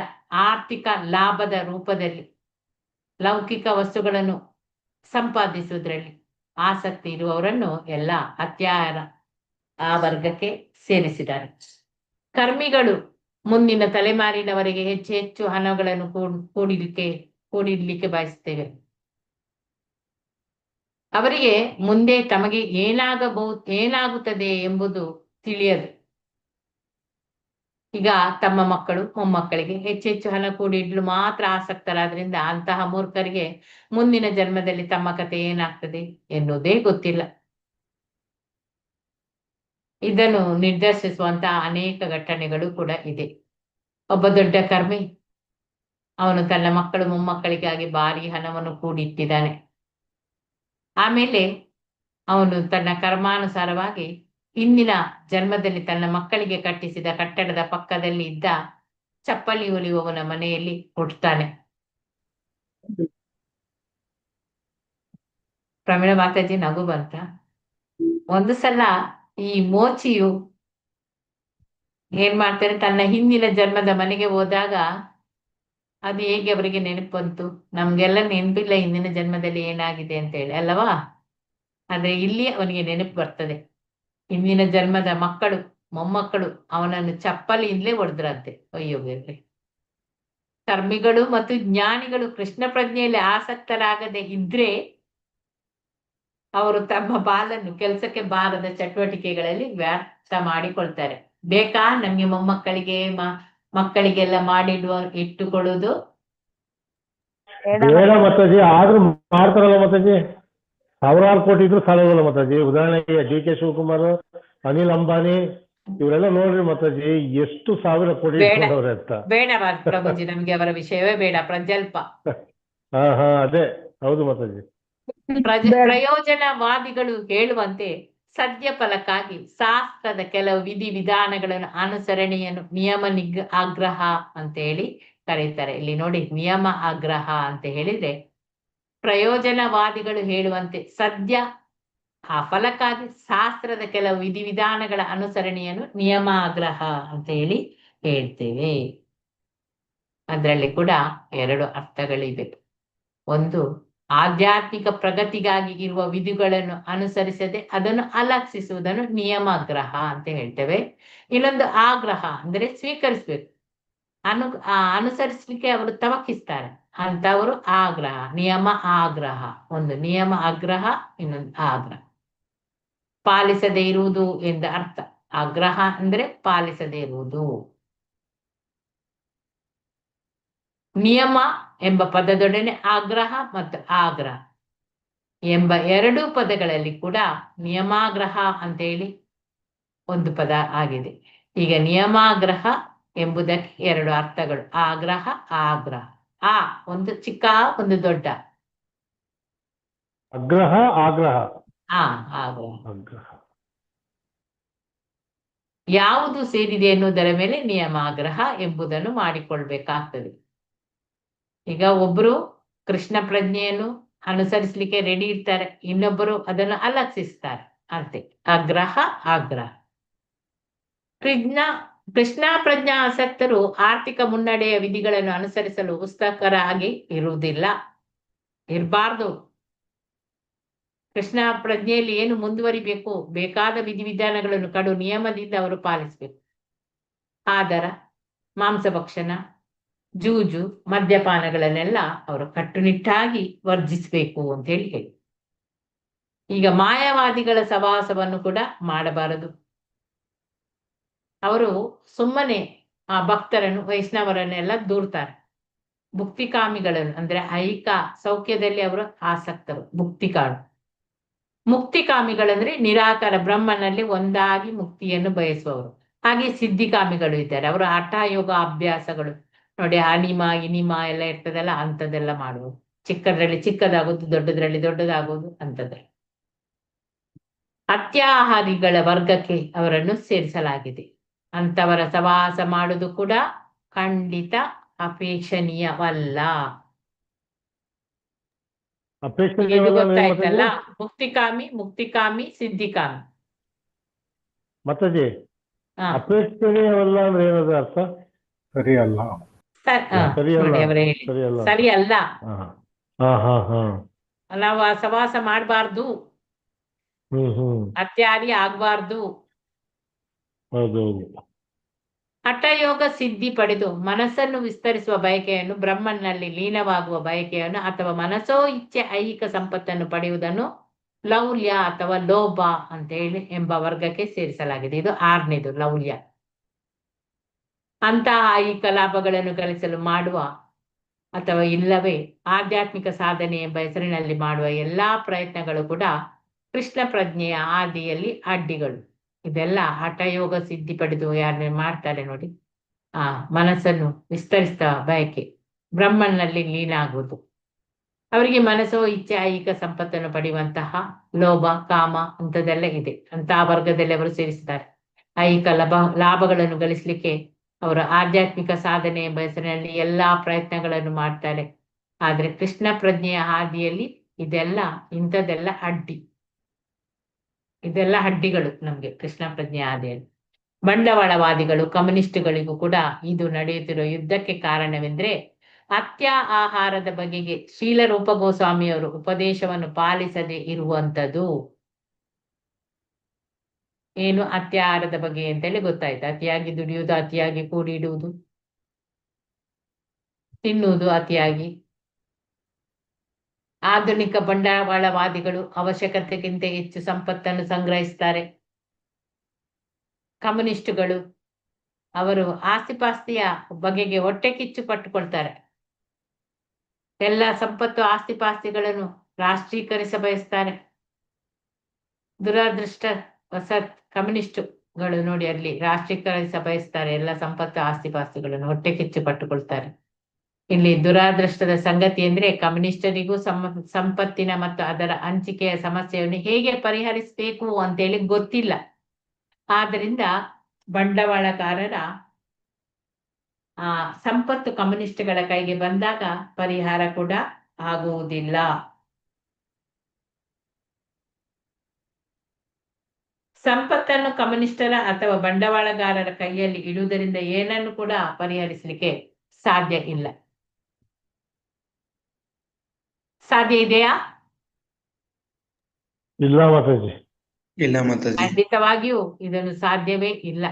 ಆರ್ಥಿಕ ಲಾಭದ ರೂಪದಲ್ಲಿ ಲೌಕಿಕ ವಸ್ತುಗಳನ್ನು ಸಂಪಾದಿಸುವುದರಲ್ಲಿ ಆಸಕ್ತಿ ಇರುವವರನ್ನು ಎಲ್ಲ ಅತ್ಯಾಹಾರ ಆ ವರ್ಗಕ್ಕೆ ಸೇರಿಸಿದ್ದಾರೆ. ಕರ್ಮಿಗಳು ಮುಂದಿನ ತಲೆಮಾರಿನವರೆಗೆ ಹೆಚ್ಚು ಹೆಚ್ಚು ಹಣಗಳನ್ನು ಕೂಡಿಡ್ಲಿಕ್ಕೆ ಬಯಸುತ್ತೇವೆ. ಅವರಿಗೆ ಮುಂದೆ ತಮಗೆ ಏನಾಗುತ್ತದೆ ಎಂಬುದು ತಿಳಿಯದು. ಈಗ ತಮ್ಮ ಮಕ್ಕಳು ಮೊಮ್ಮಕ್ಕಳಿಗೆ ಹೆಚ್ಚೆಚ್ಚು ಹಣ ಕೂಡಿಡ್ಲು ಮಾತ್ರ ಆಸಕ್ತರಾದ್ರಿಂದ ಅಂತಹ ಮೂರ್ಖರಿಗೆ ಮುಂದಿನ ಜನ್ಮದಲ್ಲಿ ತಮ್ಮ ಕಥೆ ಏನಾಗ್ತದೆ ಎನ್ನುವುದೇ ಗೊತ್ತಿಲ್ಲ. ಇದನ್ನು ನಿರ್ದೇಶಿಸುವಂತಹ ಅನೇಕ ಘಟನೆಗಳು ಕೂಡ ಇದೆ. ಒಬ್ಬ ದೊಡ್ಡ ಕರ್ಮಿ, ಅವನು ತನ್ನ ಮಕ್ಕಳು ಮೊಮ್ಮಕ್ಕಳಿಗಾಗಿ ಭಾರಿ ಹಣವನ್ನು ಕೂಡಿಟ್ಟಿದ್ದಾನೆ. ಆಮೇಲೆ ಅವನು ತನ್ನ ಕರ್ಮಾನುಸಾರವಾಗಿ ಹಿಂದಿನ ಜನ್ಮದಲ್ಲಿ ತನ್ನ ಮಕ್ಕಳಿಗೆ ಕಟ್ಟಿಸಿದ ಕಟ್ಟಡದ ಪಕ್ಕದಲ್ಲಿ ಇದ್ದ ಚಪ್ಪಲಿ ಹೊಲಿಯುವವನ ಮನೆಯಲ್ಲಿ ಹುಟ್ಟುತ್ತಾನೆ. ಪ್ರಮೀಳ ಮಾತಾಜಿ ನಗು ಬಂತ. ಒಂದು ಸಲ ಈ ಮೋಚಿಯು ಏನ್ ಮಾಡ್ತಾರೆ, ತನ್ನ ಹಿಂದಿನ ಜನ್ಮದ ಮನೆಗೆ ಹೋದಾಗ ಅದು ಹೇಗೆ ಅವರಿಗೆ ನೆನಪು ಬಂತು? ನಮ್ಗೆಲ್ಲ ನೆನಪಿಲ್ಲ ಹಿಂದಿನ ಜನ್ಮದಲ್ಲಿ ಏನಾಗಿದೆ ಅಂತ ಹೇಳಿ ಅಲ್ಲವಾ? ಆದ್ರೆ ಇಲ್ಲಿ ಅವನಿಗೆ ನೆನಪು ಬರ್ತದೆ. ಹಿಂದಿನ ಜನ್ಮದ ಮಕ್ಕಳು ಮೊಮ್ಮಕ್ಕಳು ಅವನನ್ನು ಚಪ್ಪಲಿಯಿಂದಲೇ ಹೊಡೆದ್ರಂತೆ. ಅಯ್ಯೋ ಬೇರೆ. ಕರ್ಮಿಗಳು ಮತ್ತು ಜ್ಞಾನಿಗಳು ಕೃಷ್ಣ ಪ್ರಜ್ಞೆಯಲ್ಲಿ ಆಸಕ್ತರಾಗದೆ ಇದ್ರೆ ಅವರು ತಮ್ಮ ಬಾಲನ್ನು ಕೆಲಸಕ್ಕೆ ಬಾರದ ಚಟುವಟಿಕೆಗಳಲ್ಲಿ ವ್ಯರ್ಥ ಮಾಡಿಕೊಳ್ತಾರೆ. ಬೇಕಾ ನಮ್ಗೆ ಮೊಮ್ಮಕ್ಕಳಿಗೆ ಮಕ್ಕಳಿಗೆಲ್ಲ ಇಟ್ಟುಕೊಳ್ಳುವುದು? ಬೇಡ ಮಾತಾಜಿ, ಆದ್ರೂ ಮಾಡ್ತಾರಲ್ಲ ಮಾತಾಜಿ. ಸಾವಿರಾರು ಕೋಟಿ ಇದ್ರು ಸಾಲೋದಲ್ಲ ಮಾತಾಜಿ. ಉದಾಹರಣೆಗೆ ಡಿ ಕೆ ಶಿವಕುಮಾರ್, ಅನಿಲ್ ಅಂಬಾನಿ ಇವರೆಲ್ಲ ನೋಡ್ರಿ ಮಾತಾಜಿ, ಎಷ್ಟು ಸಾವಿರ ಕೋಟಿ ಇಟ್ಕೊಂಡವ್ರೆ ಅಂತ. ಬೇಡ ಪ್ರಭುಜಿ, ನಮ್ಗೆ ಅವರ ವಿಷಯವೇ ಬೇಡ. ಪ್ರಜಲ್ಪ. ಹಾ ಅದೇ ಹೌದು ಮಾತಾಜಿ. ಪ್ರಯೋಜನವಾದಿಗಳು ಹೇಳುವಂತೆ ಸದ್ಯ ಫಲಕ್ಕಾಗಿ ಶಾಸ್ತ್ರದ ಕೆಲವು ವಿಧಾನಗಳನ್ನು ಅನುಸರಣೆಯನ್ನು ಆಗ್ರಹ ಅಂತ ಹೇಳಿ ಕರೀತಾರೆ. ಇಲ್ಲಿ ನೋಡಿ, ನಿಯಮ ಆಗ್ರಹ ಅಂತ ಹೇಳಿದ್ರೆ ಪ್ರಯೋಜನವಾದಿಗಳು ಹೇಳುವಂತೆ ಸದ್ಯ ಆ ಫಲಕ್ಕಾಗಿ ಶಾಸ್ತ್ರದ ಕೆಲವು ವಿಧಾನಗಳ ಅನುಸರಣೆಯನ್ನು ನಿಯಮಾಗ್ರಹ ಅಂತ ಹೇಳಿ ಹೇಳ್ತೇವೆ. ಅದರಲ್ಲಿ ಕೂಡ ಎರಡು ಅರ್ಥಗಳಿವೆ. ಒಂದು, ಆಧ್ಯಾತ್ಮಿಕ ಪ್ರಗತಿಗಾಗಿ ಇರುವ ವಿಧಿಗಳನ್ನು ಅನುಸರಿಸದೆ ಅದನ್ನು ಅಲಕ್ಷಿಸುವುದನ್ನು ನಿಯಮಾಗ್ರಹ ಅಂತ ಹೇಳ್ತೇವೆ. ಇನ್ನೊಂದು ಆಗ್ರಹ ಅಂದ್ರೆ ಸ್ವೀಕರಿಸ್ಬೇಕು, ಅನುಸರಿಸಲಿಕ್ಕೆ ಅವರು ತವಕಿಸ್ತಾರೆ ಅಂತವರು ಆಗ್ರಹ, ನಿಯಮ ಆಗ್ರಹ. ಒಂದು ನಿಯಮ ಆಗ್ರಹ, ಇನ್ನೊಂದು ಆಗ್ರಹ. ಪಾಲಿಸದೇ ಇರುವುದು ಎಂದ ಅರ್ಥ. ಆಗ್ರಹ ಅಂದ್ರೆ ಪಾಲಿಸದೇ ಇರುವುದು. ನಿಯಮ ಎಂಬ ಪದದೊಡನೆ ಆಗ್ರಹ ಮತ್ತು ಆಗ್ರಹ ಎಂಬ ಎರಡೂ ಪದಗಳಲ್ಲಿ ಕೂಡ ನಿಯಮಾಗ್ರಹ ಅಂತ ಹೇಳಿ ಒಂದು ಪದ ಆಗಿದೆ. ಈಗ ನಿಯಮಾಗ್ರಹ ಎಂಬುದಕ್ಕೆ ಎರಡು ಅರ್ಥಗಳು, ಆಗ್ರಹ ಆಗ್ರಹ. ಒಂದು ಚಿಕ್ಕ, ಒಂದು ದೊಡ್ಡ. ಆಗ್ರಹ ಆಗ್ರಹ. ಆಗ್ರಹ ಯಾವುದು ಸೇರಿದೆ ಎನ್ನುವುದರ ಮೇಲೆ ನಿಯಮಾಗ್ರಹ ಎಂಬುದನ್ನು ಮಾಡಿಕೊಳ್ಬೇಕಾಗ್ತದೆ. ಈಗ ಒಬ್ರು ಕೃಷ್ಣ ಪ್ರಜ್ಞೆಯನ್ನು ಅನುಸರಿಸಲಿಕ್ಕೆ ರೆಡಿ ಇರ್ತಾರೆ, ಇನ್ನೊಬ್ಬರು ಅದನ್ನು ಅಲಕ್ಷಿಸ್ತಾರೆ. ಅಂತೆ ಆಗ್ರಹ ಆಗ್ರಹ. ಕೃಷ್ಣ ಪ್ರಜ್ಞಾ ಆಸಕ್ತರು ಆರ್ಥಿಕ ಮುನ್ನಡೆಯ ವಿಧಿಗಳನ್ನು ಅನುಸರಿಸಲು ಉತ್ಸುಕರಾಗಿ ಇರುವುದಿಲ್ಲ, ಇರಬಾರ್ದು. ಕೃಷ್ಣ ಪ್ರಜ್ಞೆಯಲ್ಲಿ ಏನು ಮುಂದುವರಿಬೇಕು, ಬೇಕಾದ ವಿಧಿವಿಧಾನಗಳನ್ನು ಕಡು ನಿಯಮದಿಂದ ಅವರು ಪಾಲಿಸಬೇಕು. ಆದರ, ಮಾಂಸಭಕ್ಷಣ, ಜೂಜು, ಮದ್ಯಪಾನಗಳನ್ನೆಲ್ಲ ಅವರು ಕಟ್ಟುನಿಟ್ಟಾಗಿ ವರ್ಜಿಸಬೇಕು ಅಂತ ಹೇಳಿ. ಈಗ ಮಾಯಾವಾದಿಗಳ ಸಹವಾಸವನ್ನು ಕೂಡ ಮಾಡಬಾರದು. ಅವರು ಸುಮ್ಮನೆ ಆ ಭಕ್ತರನ್ನು, ವೈಷ್ಣವರನ್ನೆಲ್ಲ ದೂರ್ತಾರೆ. ಮುಕ್ತಿಕಾಮಿಗಳನ್ನು ಅಂದ್ರೆ ಐಕ ಸೌಖ್ಯದಲ್ಲಿ ಅವರು ಆಸಕ್ತರು. ಮುಕ್ತಿಕಾಮಿಗಳಂದ್ರೆ ನಿರಾಕಾರ ಬ್ರಹ್ಮನಲ್ಲಿ ಒಂದಾಗಿ ಮುಕ್ತಿಯನ್ನು ಬಯಸುವವರು. ಹಾಗೆ ಸಿದ್ಧಿಕಾಮಿಗಳು ಇದ್ದಾರೆ, ಅವರು ಹಠ ಯೋಗ ಅಭ್ಯಾಸಗಳು ನೋಡಿ, ಇನಿಮ ಎಲ್ಲ ಇರ್ತದಲ್ಲ, ಅಂಥದ್ದೆಲ್ಲ ಮಾಡುವುದು. ಚಿಕ್ಕದ್ರಲ್ಲಿ ಚಿಕ್ಕದಾಗೋದು, ದೊಡ್ಡದ್ರಲ್ಲಿ ದೊಡ್ಡದಾಗೋದು, ಅಂಥದ್ರಲ್ಲಿ. ಅತ್ಯಾಹಾರಿಗಳ ವರ್ಗಕ್ಕೆ ಅವರನ್ನು ಸೇರಿಸಲಾಗಿದೆ. ಅಂತವರ ಸವಾಸ ಮಾಡುವುದು ಕೂಡ ಖಂಡಿತ ಅಪೇಕ್ಷಣೀಯವಲ್ಲ. ಇದು ಗೊತ್ತಾಯ್ತಲ್ಲ, ಮುಕ್ತಿಕಾಮಿ ಸಿದ್ಧಿಕಾಮಿ. ಮತ್ತಜಿ ಅಪೇಕ್ಷಣೀಯವಲ್ಲ ಅಂದ್ರೆ ಏನದ ಅರ್ಥ? ಸರಿಯಲ್ಲ. ಸರಿಯಲ್ಲ. ನಾವು ಸವಾಸ ಮಾಡಬಾರ್ದು, ಅತ್ಯಾದಿ ಆಗ್ಬಾರ್ದು. ಹಠಯೋಗ ಸಿದ್ಧಿ ಪಡೆದು ಮನಸ್ಸನ್ನು ವಿಸ್ತರಿಸುವ ಬಯಕೆಯನ್ನು, ಬ್ರಹ್ಮನಲ್ಲಿ ಲೀನವಾಗುವ ಬಯಕೆಯನ್ನು ಅಥವಾ ಮನಸ್ಸೋ ಇಚ್ಛೆ ಐಹಿಕ ಸಂಪತ್ತನ್ನು ಪಡೆಯುವುದನ್ನು ಲೌಲ್ಯ ಅಥವಾ ಲೋಭ ಅಂತ ಹೇಳಿ ಎಂಬ ವರ್ಗಕ್ಕೆ ಸೇರಿಸಲಾಗಿದೆ. ಇದು 6ನೇದು, ಲೌಲ್ಯ. ಅಂತಹ ಐಹಿಕ ಲಾಭಗಳನ್ನು ಗಳಿಸಲು ಮಾಡುವ ಅಥವಾ ಇಲ್ಲವೇ ಆಧ್ಯಾತ್ಮಿಕ ಸಾಧನೆ ಎಂಬ ಹೆಸರಿನಲ್ಲಿ ಮಾಡುವ ಎಲ್ಲಾ ಪ್ರಯತ್ನಗಳು ಕೂಡ ಕೃಷ್ಣ ಪ್ರಜ್ಞೆಯ ಆದಿಯಲ್ಲಿ ಅಡ್ಡಿಗಳು. ಇದೆಲ್ಲ ಹಠಯೋಗ ಸಿದ್ಧಿ ಪಡೆದು ಯಾರನ್ನ ಮಾಡ್ತಾರೆ ನೋಡಿ, ಮನಸ್ಸನ್ನು ವಿಸ್ತರಿಸ್ತಾ ಬಯಕೆ, ಬ್ರಹ್ಮನಲ್ಲಿ ಲೀನ ಆಗುವುದು, ಅವರಿಗೆ ಮನಸ್ಸೋ ಇಚ್ಛೆ ಐಹಿಕ ಸಂಪತ್ತನ್ನು ಪಡೆಯುವಂತಹ ಲೋಭ ಕಾಮ ಅಂಥದ್ದೆಲ್ಲ ಇದೆ. ಅಂತಹ ವರ್ಗದಲ್ಲಿ ಅವರು ಸೇರಿಸ್ತಾರೆ. ಐಹಿಕ ಲಾಭಗಳನ್ನು ಗಳಿಸಲಿಕ್ಕೆ ಅವರು ಆಧ್ಯಾತ್ಮಿಕ ಸಾಧನೆ ಎಂಬ ಹೆಸರಿನಲ್ಲಿ ಎಲ್ಲಾ ಪ್ರಯತ್ನಗಳನ್ನು ಮಾಡ್ತಾರೆ. ಆದ್ರೆ ಕೃಷ್ಣ ಪ್ರಜ್ಞೆಯ ಹಾದಿಯಲ್ಲಿ ಇಂಥದ್ದೆಲ್ಲ ಅಡ್ಡಿ. ಇದೆಲ್ಲ ಅಡ್ಡಿಗಳು ನಮ್ಗೆ ಕೃಷ್ಣ ಪ್ರಜ್ಞೆ ಹಾದಿಯಲ್ಲಿ. ಬಂಡವಾಳವಾದಿಗಳು, ಕಮ್ಯುನಿಸ್ಟ್ಗಳಿಗೂ ಕೂಡ ಇದು ನಡೆಯುತ್ತಿರುವ ಯುದ್ಧಕ್ಕೆ ಕಾರಣವೆಂದ್ರೆ ಆಹಾರದ ಬಗೆಗೆ ಶ್ರೀಲ ರೂಪ ಗೋಸ್ವಾಮಿಯವರು ಉಪದೇಶವನ್ನು ಪಾಲಿಸದೆ ಇರುವಂಥದ್ದು. ಏನು ಅತ್ಯಾಹಾರದ ಬಗ್ಗೆ ಅಂತೇಳಿ ಗೊತ್ತಾಯ್ತು. ಅತಿಯಾಗಿ ದುಡಿಯುವುದು, ಅತಿಯಾಗಿ ಕೂಡಿಡುವುದು, ತಿನ್ನುವುದು ಅತಿಯಾಗಿ. ಆಧುನಿಕ ಬಂಡವಾಳವಾದಿಗಳು ಅವಶ್ಯಕತೆಗಿಂತ ಹೆಚ್ಚು ಸಂಪತ್ತನ್ನು ಸಂಗ್ರಹಿಸ್ತಾರೆ. ಕಮ್ಯುನಿಸ್ಟ್ಗಳು ಅವರು ಆಸ್ತಿಪಾಸ್ತಿಯ ಬಗೆಗೆ ಹೊಟ್ಟೆ ಕಿಚ್ಚು ಪಟ್ಟುಕೊಳ್ತಾರೆ. ಎಲ್ಲ ಸಂಪತ್ತು ಆಸ್ತಿಪಾಸ್ತಿಗಳನ್ನು ರಾಷ್ಟ್ರೀಕರಿಸ ಬಯಸ್ತಾರೆ. ದುರಾದೃಷ್ಟವಶಾತ್ ಕಮ್ಯುನಿಸ್ಟ್ಗಳು ನೋಡಿ ಅಲ್ಲಿ ರಾಷ್ಟ್ರೀಕರಿಸ ಬಯಸ್ತಾರೆ. ಎಲ್ಲ ಸಂಪತ್ತು ಆಸ್ತಿಪಾಸ್ತಿಗಳನ್ನು ಹೊಟ್ಟೆ ಕಿಚ್ಚು ಪಟ್ಟುಕೊಳ್ತಾರೆ. ಇಲ್ಲಿ ದುರಾದೃಷ್ಟದ ಸಂಗತಿ ಅಂದ್ರೆ ಕಮ್ಯುನಿಸ್ಟರಿಗೂ ಸಂಪತ್ತಿನ ಮತ್ತು ಅದರ ಹಂಚಿಕೆಯ ಸಮಸ್ಯೆಯನ್ನು ಹೇಗೆ ಪರಿಹರಿಸಬೇಕು ಅಂತೇಳಿ ಗೊತ್ತಿಲ್ಲ. ಆದ್ರಿಂದ ಬಂಡವಾಳಗಾರರ ಸಂಪತ್ತು ಕಮ್ಯುನಿಸ್ಟ್ಗಳ ಕೈಗೆ ಬಂದಾಗ ಪರಿಹಾರ ಕೂಡ ಆಗುವುದಿಲ್ಲ. ಸಂಪತ್ತನ್ನು ಕಮ್ಯುನಿಸ್ಟರ ಅಥವಾ ಬಂಡವಾಳಗಾರರ ಕೈಯಲ್ಲಿ ಇಡುವುದರಿಂದ ಏನನ್ನು ಕೂಡ ಪರಿಹರಿಸಲಿಕ್ಕೆ ಸಾಧ್ಯ ಇಲ್ಲ. ಸಾಧ್ಯ ಇದೆಯಾ? ಇಲ್ಲ ಮಾತಾಜಿ. ಇಲ್ಲ ಮಾತಾಜಿ. ಖಂಡಿತವಾಗಿಯೂ ಇದನ್ನು ಸಾಧ್ಯವೇ ಇಲ್ಲ.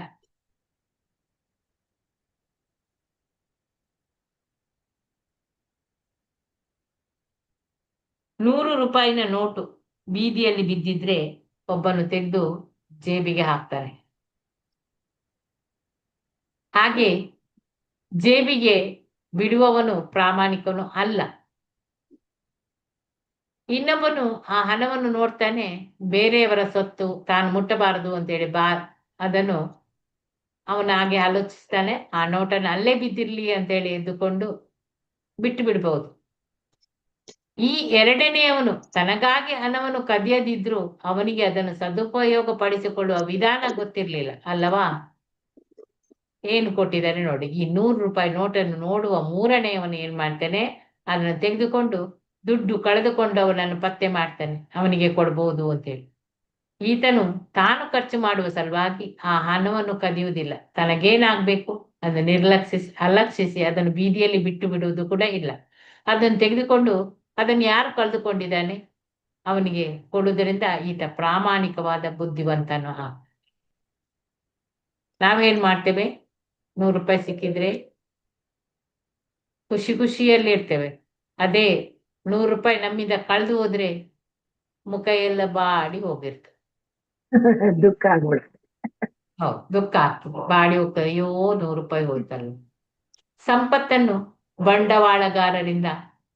₹100 ನೋಟು ಬೀದಿಯಲ್ಲಿ ಬಿದ್ದಿದ್ರೆ ಒಬ್ಬನು ತೆಗೆದು ಜೇಬಿಗೆ ಹಾಕ್ತಾನೆ. ಹಾಗೆ ಜೇಬಿಗೆ ಬಿಡುವವನು ಪ್ರಾಮಾಣಿಕನು ಅಲ್ಲ. ಇನ್ನೊಬ್ಬನು ಆ ಹಣವನ್ನು ನೋಡ್ತಾನೆ, ಬೇರೆಯವರ ಸೊತ್ತು ತಾನು ಮುಟ್ಟಬಾರದು ಅಂತೇಳಿ ಅದನ್ನು ಅವನ ಹಾಗೆ ಆಲೋಚಿಸ್ತಾನೆ. ಆ ನೋಟನ್ನು ಅಲ್ಲೇ ಬಿದ್ದಿರ್ಲಿ ಅಂತೇಳಿ ಎದ್ದುಕೊಂಡು ಬಿಟ್ಟು ಬಿಡ್ಬಹುದು. ಈ ಎರಡನೆಯವನು ತನಗಾಗಿ ಹಣವನ್ನು ಕದಿಯದಿದ್ರು ಅವನಿಗೆ ಅದನ್ನು ಸದುಪಯೋಗ ಪಡಿಸಿಕೊಳ್ಳುವ ವಿಧಾನ ಗೊತ್ತಿರ್ಲಿಲ್ಲ ಅಲ್ಲವಾ? ಏನು ಕೊಟ್ಟಿದ್ದಾರೆ ನೋಡಿ, ಈ ₹100 ನೋಟನ್ನು ನೋಡುವ ಮೂರನೆಯವನು ಏನ್ ಮಾಡ್ತಾನೆ, ಅದನ್ನು ತೆಗೆದುಕೊಂಡು ದುಡ್ಡು ಕಳೆದುಕೊಂಡವನನ್ನು ಪತ್ತೆ ಮಾಡ್ತಾನೆ, ಅವನಿಗೆ ಕೊಡ್ಬೋದು ಅಂತೇಳಿ. ಈತನು ತಾನು ಖರ್ಚು ಮಾಡುವ ಸಲುವಾಗಿ ಆ ಹಣವನ್ನು ಕದಿಯುವುದಿಲ್ಲ. ತನಗೇನಾಗ್ಬೇಕು ಅದನ್ನು ಅಲಕ್ಷಿಸಿ ಅದನ್ನು ಬೀದಿಯಲ್ಲಿ ಬಿಟ್ಟು ಬಿಡುವುದು ಕೂಡ ಇಲ್ಲ. ಅದನ್ನು ತೆಗೆದುಕೊಂಡು ಅದನ್ನು ಯಾರು ಕಳೆದುಕೊಂಡಿದ್ದಾನೆ ಅವನಿಗೆ ಕೊಡುವುದರಿಂದ ಈತ ಪ್ರಾಮಾಣಿಕವಾದ ಬುದ್ಧಿವಂತನು. ನಾವೇನ್ ಮಾಡ್ತೇವೆ, ₹100 ಸಿಕ್ಕಿದ್ರೆ ಖುಷಿಯಲ್ಲಿ ಇರ್ತೇವೆ. ಅದೇ ₹100 ನಮ್ಮಿಂದ ಕಳೆದು ಹೋದ್ರೆ ಮುಖ ಎಲ್ಲ ಬಾಡಿ ಹೋಗಿರ್ತದೆ, ದುಃಖ ಆಗ್ಬಿಡುತ್ತೆ. ಹೌದು, ದುಃಖ ಆಗ್ತದೆ, ಬಾಡಿ ಹೋಗ್ತದೆ. ಅಯ್ಯೋ ₹100 ಹೋಯ್ತಲ್ಲ. ಸಂಪತ್ತನ್ನು ಬಂಡವಾಳಗಾರರಿಂದ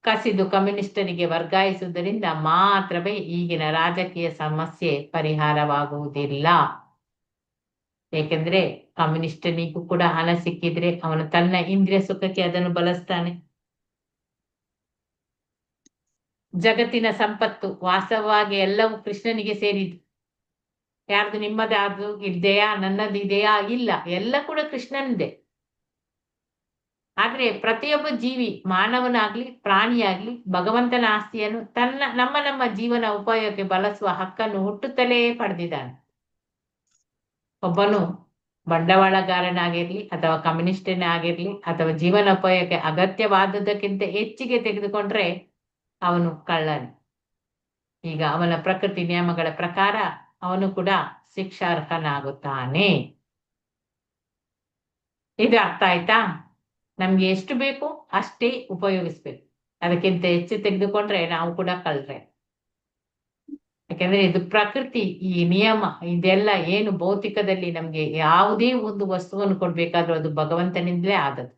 ಕಸಿದು ಕಮ್ಯುನಿಸ್ಟರಿಗೆ ವರ್ಗಾಯಿಸುವುದರಿಂದ ಮಾತ್ರವೇ ಈಗಿನ ರಾಜಕೀಯ ಸಮಸ್ಯೆ ಪರಿಹಾರವಾಗುವುದಿಲ್ಲ. ಏಕೆಂದ್ರೆ ಕಮ್ಯುನಿಸ್ಟನಿಗೂ ಕೂಡ ಹಣ ಸಿಕ್ಕಿದ್ರೆ ಅವನು ತನ್ನ ಇಂದ್ರಿಯ ಸುಖಕ್ಕೆ ಅದನ್ನು ಬಳಸ್ತಾನೆ. ಜಗತ್ತಿನ ಸಂಪತ್ತು ವಾಸ್ತವವಾಗಿ ಎಲ್ಲವೂ ಕೃಷ್ಣನಿಗೆ ಸೇರಿದ್ದು. ಯಾರ್ದು ನಿಮ್ಮದಾದ್ರು ಇದೆಯಾ, ನನ್ನದು ಇದೆಯಾ? ಇಲ್ಲ, ಎಲ್ಲ ಕೂಡ ಕೃಷ್ಣನಿದೆ. ಆದ್ರೆ ಪ್ರತಿಯೊಬ್ಬ ಜೀವಿ, ಮಾನವನಾಗ್ಲಿ ಪ್ರಾಣಿಯಾಗ್ಲಿ, ಭಗವಂತನ ಆಸ್ತಿಯನ್ನು ನಮ್ಮ ಜೀವನ ಉಪಯೋಗಕ್ಕೆ ಬಳಸುವ ಹಕ್ಕನ್ನು ಹುಟ್ಟುತ್ತಲೇ ಪಡೆದಿದ್ದಾನೆ. ಒಬ್ಬನು ಬಂಡವಾಳಗಾರನಾಗಿರ್ಲಿ ಅಥವಾ ಕಮ್ಯುನಿಸ್ಟನೇ ಆಗಿರ್ಲಿ ಅಥವಾ ಜೀವನ ಉಪಯೋಗಕ್ಕೆ ಅಗತ್ಯವಾದುದಕ್ಕಿಂತ ಹೆಚ್ಚಿಗೆ ತೆಗೆದುಕೊಂಡ್ರೆ ಅವನು ಕಳ್ಳನು. ಈಗ ಅವನ ಪ್ರಕೃತಿ ನಿಯಮಗಳ ಪ್ರಕಾರ ಅವನು ಕೂಡ ಶಿಕ್ಷಾರ್ಹನಾಗುತ್ತಾನೆ. ಇದು ಅರ್ಥ ಆಯ್ತಾ? ನಮ್ಗೆ ಎಷ್ಟು ಬೇಕು ಅಷ್ಟೇ ಉಪಯೋಗಿಸ್ಬೇಕು. ಅದಕ್ಕಿಂತ ಹೆಚ್ಚು ತೆಗೆದುಕೊಂಡ್ರೆ ನಾವು ಕೂಡ ಕಳ್ರೆ. ಯಾಕೆಂದ್ರೆ ಇದು ಪ್ರಕೃತಿ, ಈ ನಿಯಮ, ಇದೆಲ್ಲ ಏನು ಭೌತಿಕದಲ್ಲಿ ನಮ್ಗೆ ಯಾವುದೇ ಒಂದು ವಸ್ತುವನ್ನು ಕೊಡ್ಬೇಕಾದ್ರೂ ಅದು ಭಗವಂತನಿಂದಲೇ ಆದದ್ದು.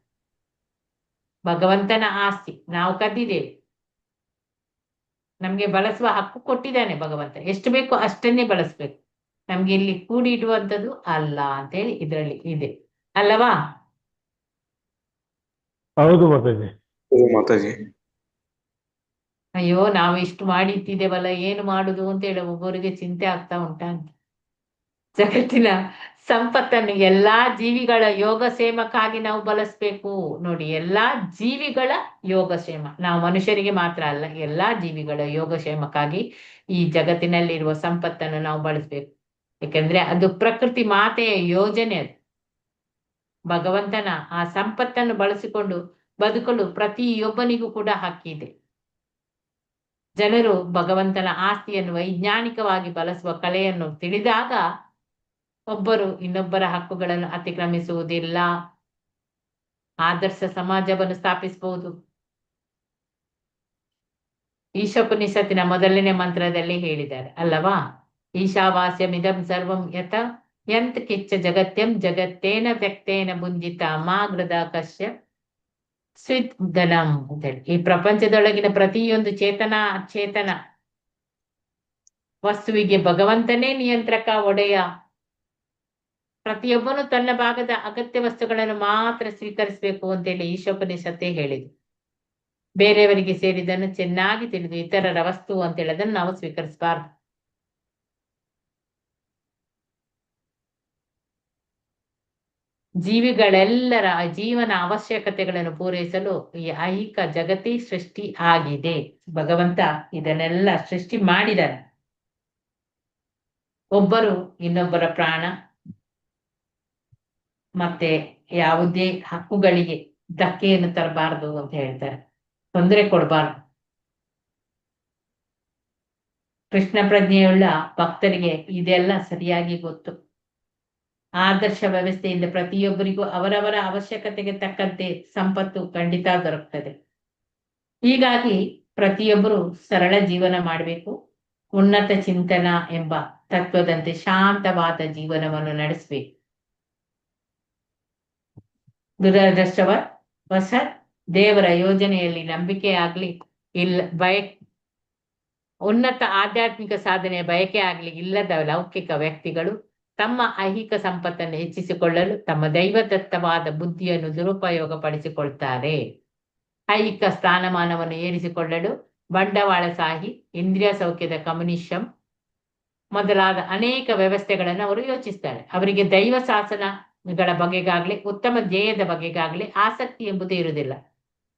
ಭಗವಂತನ ಆಸ್ತಿ ನಾವು ಕದ್ದಿದ್ದೇವೆ. ನಮ್ಗೆ ಬಳಸುವ ಹಕ್ಕು ಕೊಟ್ಟಿದ್ದಾನೆ ಭಗವಂತ. ಎಷ್ಟು ಬೇಕು ಅಷ್ಟನ್ನೇ ಬಳಸ್ಬೇಕು. ನಮ್ಗೆ ಇಲ್ಲಿ ಕೂಡಿ ಇಡುವಂಥದ್ದು ಅಲ್ಲ ಅಂತೇಳಿ ಇದರಲ್ಲಿ ಇದೆ ಅಲ್ಲವಾ? ಹೌದು ಮಾತಾಜಿ. ಮಾತಾಜಿ. ಅಯ್ಯೋ ನಾವು ಇಷ್ಟು ಮಾಡಿಟ್ಟಿದ್ದೇವಲ್ಲ, ಏನು ಮಾಡುದು ಅಂತೇಳಿ ಒಬ್ಬರಿಗೆ ಚಿಂತೆ ಆಗ್ತಾ ಉಂಟಾ ಅಂತ. ಜಗತ್ತಿನ ಸಂಪತ್ತನ್ನು ಎಲ್ಲಾ ಜೀವಿಗಳ ಯೋಗಕ್ಷೇಮಕ್ಕಾಗಿ ನಾವು ಬಳಸ್ಬೇಕು. ನೋಡಿ, ಎಲ್ಲಾ ಜೀವಿಗಳ ಯೋಗಕ್ಷೇಮ, ನಾವು ಮನುಷ್ಯರಿಗೆ ಮಾತ್ರ ಅಲ್ಲ, ಎಲ್ಲಾ ಜೀವಿಗಳ ಯೋಗಕ್ಷೇಮಕ್ಕಾಗಿ ಈ ಜಗತ್ತಿನಲ್ಲಿರುವ ಸಂಪತ್ತನ್ನು ನಾವು ಬಳಸ್ಬೇಕು. ಯಾಕೆಂದ್ರೆ ಅದು ಪ್ರಕೃತಿ ಮಾತೆಯ ಯೋಜನೆ. ಅದು ಭಗವಂತನ ಆ ಸಂಪತ್ತನ್ನು ಬಳಸಿಕೊಂಡು ಬದುಕಲು ಪ್ರತಿಯೊಬ್ಬನಿಗೂ ಕೂಡ ಹಕ್ಕಿದೆ. ಜನರು ಭಗವಂತನ ಆಸ್ತಿಯನ್ನು ವೈಜ್ಞಾನಿಕವಾಗಿ ಬಳಸುವ ಕಲೆಯನ್ನು ತಿಳಿದಾಗ ಒಬ್ಬರು ಇನ್ನೊಬ್ಬರ ಹಕ್ಕುಗಳನ್ನು ಅತಿಕ್ರಮಿಸುವುದಿಲ್ಲ. ಆದರ್ಶ ಸಮಾಜವನ್ನು ಸ್ಥಾಪಿಸಬಹುದು. ಈಶೋಪನಿಷತ್ತಿನ ಮೊದಲನೇ ಮಂತ್ರದಲ್ಲಿ ಹೇಳಿದ್ದಾರೆ ಅಲ್ಲವಾ? ಈಶಾವಾಸ್ಯಮಿದಂ ಸರ್ವಂ ಯತ ಯಂತ್ ಕಿಚ್ಚ ಜಗತ್ಯಂ ಜಗತ್ತೇನ ವ್ಯಕ್ತೇನ ಭುಂಜಿತ ಮಾಗ್ರದ ಕಶ್ಯ ಸ್ವಿದ್ಧನಂ ಅಂತೇಳಿ. ಈ ಪ್ರಪಂಚದೊಳಗಿನ ಪ್ರತಿಯೊಂದು ಚೇತನ ಅಚೇತನ ವಸ್ತುವಿಗೆ ಭಗವಂತನೇ ನಿಯಂತ್ರಕ, ಒಡೆಯ. ಪ್ರತಿಯೊಬ್ಬನು ತನ್ನ ಭಾಗದ ಅಗತ್ಯ ವಸ್ತುಗಳನ್ನು ಮಾತ್ರ ಸ್ವೀಕರಿಸಬೇಕು ಅಂತೇಳಿ ಈಶೋಪನಿಷತ್ತೇ ಹೇಳಿದ್ರು. ಬೇರೆಯವರಿಗೆ ಸೇರಿದನ್ನು ಚೆನ್ನಾಗಿ ತಿಳಿದು ಇತರರ ವಸ್ತು ಅಂತೇಳಿ ಅದನ್ನು ನಾವು ಸ್ವೀಕರಿಸಬಾರ್ದು. ಜೀವಿಗಳೆಲ್ಲರ ಜೀವನ ಅವಶ್ಯಕತೆಗಳನ್ನು ಪೂರೈಸಲು ಈ ಐಹಿಕ ಜಗತಿ ಸೃಷ್ಟಿ ಆಗಿದೆ. ಭಗವಂತ ಇದನ್ನೆಲ್ಲ ಸೃಷ್ಟಿ ಮಾಡಿದಾನೆ. ಒಬ್ಬರು ಇನ್ನೊಬ್ಬರ ಪ್ರಾಣ ಮತ್ತೆ ಯಾವುದೇ ಹಕ್ಕುಗಳಿಗೆ ಧಕ್ಕೆಯನ್ನು ತರಬಾರದು ಅಂತ ಹೇಳ್ತಾರೆ, ತೊಂದರೆ ಕೊಡಬಾರ್ದು. ಕೃಷ್ಣ ಪ್ರಜ್ಞೆಯುಳ್ಳ ಭಕ್ತರಿಗೆ ಇದೆಲ್ಲ ಸರಿಯಾಗಿ ಗೊತ್ತು. ಆದರ್ಶ ವ್ಯವಸ್ಥೆಯಿಂದ ಪ್ರತಿಯೊಬ್ಬರಿಗೂ ಅವರವರ ಅವಶ್ಯಕತೆಗೆ ತಕ್ಕಂತೆ ಸಂಪತ್ತು ಖಂಡಿತ ದೊರಕುತ್ತದೆ. ಹೀಗಾಗಿ ಪ್ರತಿಯೊಬ್ಬರು ಸರಳ ಜೀವನ ಮಾಡಬೇಕು. ಉನ್ನತ ಚಿಂತನ ಎಂಬ ತತ್ವದಂತೆ ಶಾಂತವಾದ ಜೀವನವನ್ನು ನಡೆಸಬೇಕು. ದುರದೃಷ್ಟವಶಾತ್ ದೇವರ ಯೋಜನೆಯಲ್ಲಿ ನಂಬಿಕೆ ಆಗ್ಲಿ ಇಲ್ಲ, ಉನ್ನತ ಆಧ್ಯಾತ್ಮಿಕ ಸಾಧನೆಯ ಬಯಕೆ ಆಗ್ಲಿ ಇಲ್ಲದ ಲೌಕಿಕ ವ್ಯಕ್ತಿಗಳು ತಮ್ಮ ಐಹಿಕ ಸಂಪತ್ತನ್ನು ಹೆಚ್ಚಿಸಿಕೊಳ್ಳಲು ತಮ್ಮ ದೈವದತ್ತವಾದ ಬುದ್ಧಿಯನ್ನು ದುರುಪಯೋಗ ಪಡಿಸಿಕೊಳ್ತಾರೆ. ಐಹಿಕ ಸ್ಥಾನಮಾನವನ್ನು ಏರಿಸಿಕೊಳ್ಳಲು ಬಂಡವಾಳಶಾಹಿ, ಇಂದ್ರಿಯ ಸೌಖ್ಯದ ಕಮ್ಯುನಿಸಂ ಮೊದಲಾದ ಅನೇಕ ವ್ಯವಸ್ಥೆಗಳನ್ನು ಅವರು ಯೋಚಿಸ್ತಾರೆ. ಅವರಿಗೆ ದೈವ ಶಾಸನಗಳ ಬಗೆಗಾಗ್ಲಿ ಉತ್ತಮ ಧ್ಯೇಯದ ಬಗೆಗಾಗ್ಲಿ ಆಸಕ್ತಿ ಎಂಬುದು ಇರುವುದಿಲ್ಲ.